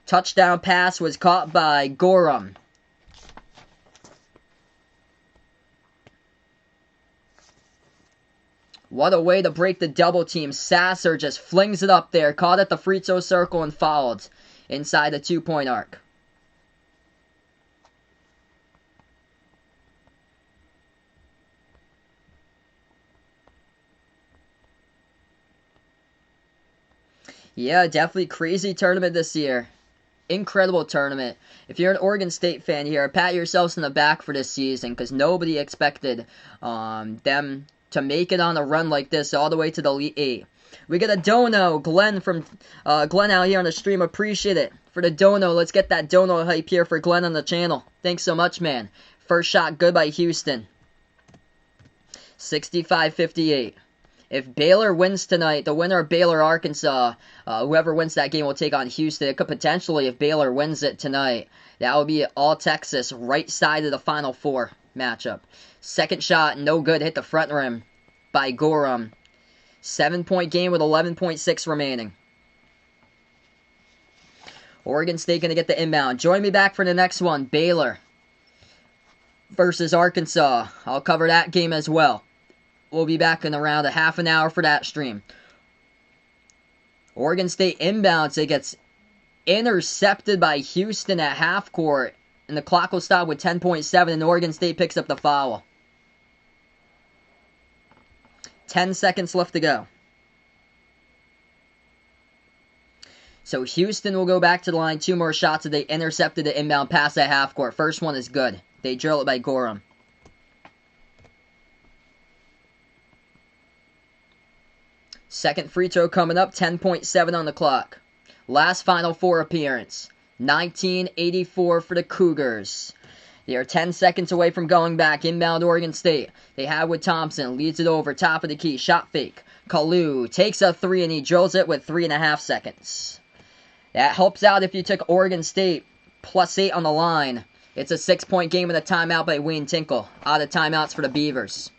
Touchdown pass was caught by Gorham. What a way to break the double team. Sasser just flings it up there, caught at the free throw circle and fouled inside the 2-point arc. Yeah, definitely crazy tournament this year. Incredible tournament. If you're an Oregon State fan here, pat yourselves in the back for this season because nobody expected them to make it on a run like this all the way to the Elite Eight. We get a dono. Glenn from Glenn out here on the stream. Appreciate it. For the dono, let's get that dono hype here for Glenn on the channel. Thanks so much, man. First shot good by Houston. 65-58. If Baylor wins tonight, the winner of Baylor-Arkansas, whoever wins that game will take on Houston. It could potentially, if Baylor wins it tonight, that would be all Texas, right side of the Final Four matchup. Second shot, no good, hit the front rim by Gorham. 7-point game with 11.6 remaining. Oregon State going to get the inbound. Join me back for the next one. Baylor versus Arkansas. I'll cover that game as well. We'll be back in around a half an hour for that stream. Oregon State inbounds. It gets intercepted by Houston at half court. And the clock will stop with 10.7, and Oregon State picks up the foul. 10 seconds left to go. So Houston will go back to the line. 2 more shots, and they intercepted the inbound pass at half court. First one is good. They drill it by Gorham. Second free throw coming up. 10.7 on the clock. Last Final Four appearance. 1984 for the Cougars. They are 10 seconds away from going back. Inbound Oregon State. They have with Thompson. Leads it over. Top of the key. Shot fake. Kalu takes a 3 and he drills it with 3.5 seconds. That helps out if you took Oregon State +8 on the line. It's a 6-point game with a timeout by Wayne Tinkle. Out of timeouts for the Beavers.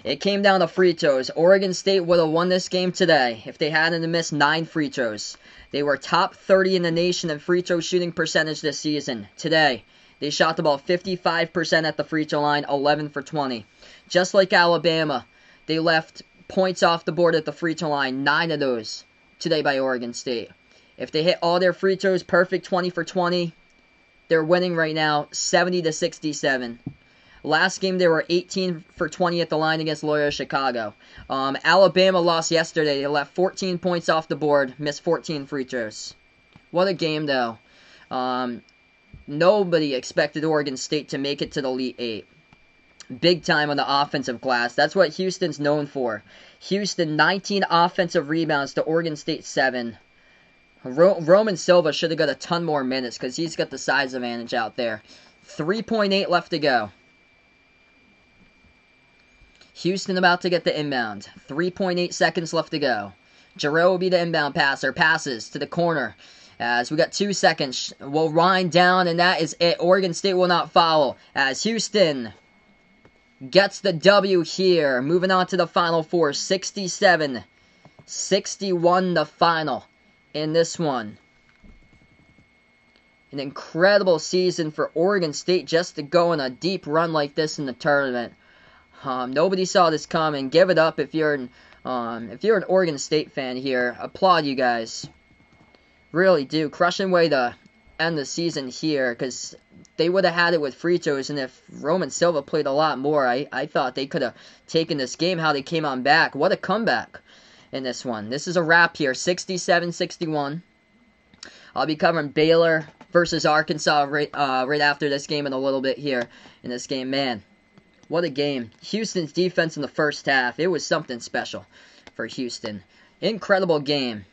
It came down to free throws. Oregon State would have won this game today if they hadn't missed 9 free throws. They were top 30 in the nation in free throw shooting percentage this season. Today, they shot the ball 55% at the free throw line, 11 for 20. Just like Alabama, they left points off the board at the free throw line, 9 of those today by Oregon State. If they hit all their free throws perfect, 20 for 20, they're winning right now, 70-67. Last game, they were 18 for 20 at the line against Loyola Chicago. Alabama lost yesterday. They left 14 points off the board, missed 14 free throws. What a game, though. Nobody expected Oregon State to make it to the Elite Eight. Big time on the offensive glass. That's what Houston's known for. Houston, 19 offensive rebounds to Oregon State 7. Roman Silva should have got a ton more minutes because he's got the size advantage out there. 3.8 left to go. Houston about to get the inbound. 3.8 seconds left to go. Jarrell will be the inbound passer. Passes to the corner. As we got 2 seconds. We'll wind down, and that is it. Oregon State will not foul. As Houston gets the W here. Moving on to the Final Four. 67-61 the final in this one. An incredible season for Oregon State just to go on a deep run like this in the tournament. Nobody saw this coming. Give it up if you're an Oregon State fan here. Applaud you guys. Really do. Crushing way to end the season here because they would have had it with free throws, and if Roman Silva played a lot more, I thought they could have taken this game how they came on back. What a comeback in this one. This is a wrap here. 67-61. I'll be covering Baylor versus Arkansas right after this game in a little bit here in this game. Man, what a game. Houston's defense in the first half, it was something special for Houston. Incredible game.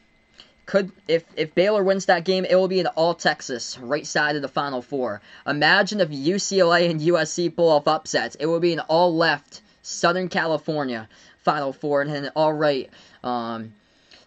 If Baylor wins that game, it will be an all-Texas, right side of the Final Four. Imagine if UCLA and USC pull off upsets. It will be an all-left Southern California Final Four and an all-right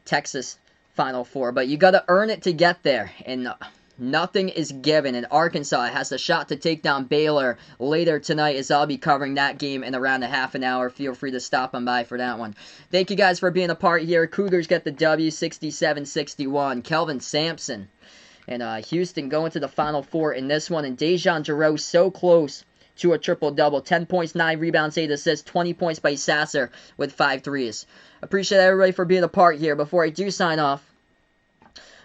Texas Final Four. But you got to earn it to get there, and nothing is given, and Arkansas has the shot to take down Baylor later tonight, as I'll be covering that game in around a half an hour. Feel free to stop on by for that one. Thank you guys for being a part here. Cougars get the W, 67-61. Kelvin Sampson and Houston going to the Final Four in this one, and Dejan Jarreau so close to a triple-double. 10 points, 9 rebounds, 8 assists, 20 points by Sasser with 5 threes. Appreciate everybody for being a part here. Before I do sign off,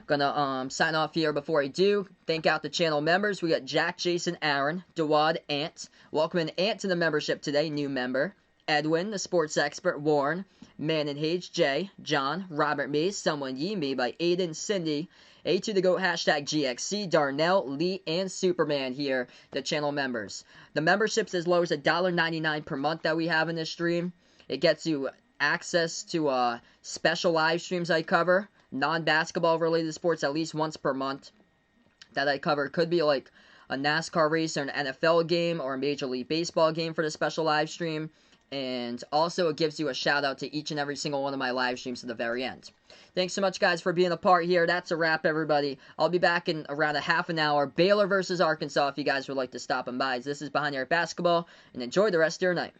gonna sign off here before I do. Thank out the channel members. We got Jack, Jason, Aaron, Dawad, Ant. Welcoming Ant to the membership today, new member. Edwin, the sports expert, Warren, Man and Hage, Jay, John, Robert Mays, Someone Ye Me by Aiden, Cindy, A2 the Goat, hashtag GXC, Darnell, Lee, and Superman here, the channel members. The membership's as low as $1.99 per month that we have in this stream. It gets you access to special live streams I cover. Non-basketball related sports at least once per month that I cover. Could be like a NASCAR race or an NFL game or a Major League Baseball game for the special live stream. And also it gives you a shout out to each and every single one of my live streams at the very end. Thanks so much, guys, for being a part here. That's a wrap, everybody. I'll be back in around a half an hour. Baylor versus Arkansas if you guys would like to stop and by. This is Behind Your Basketball, and enjoy the rest of your night.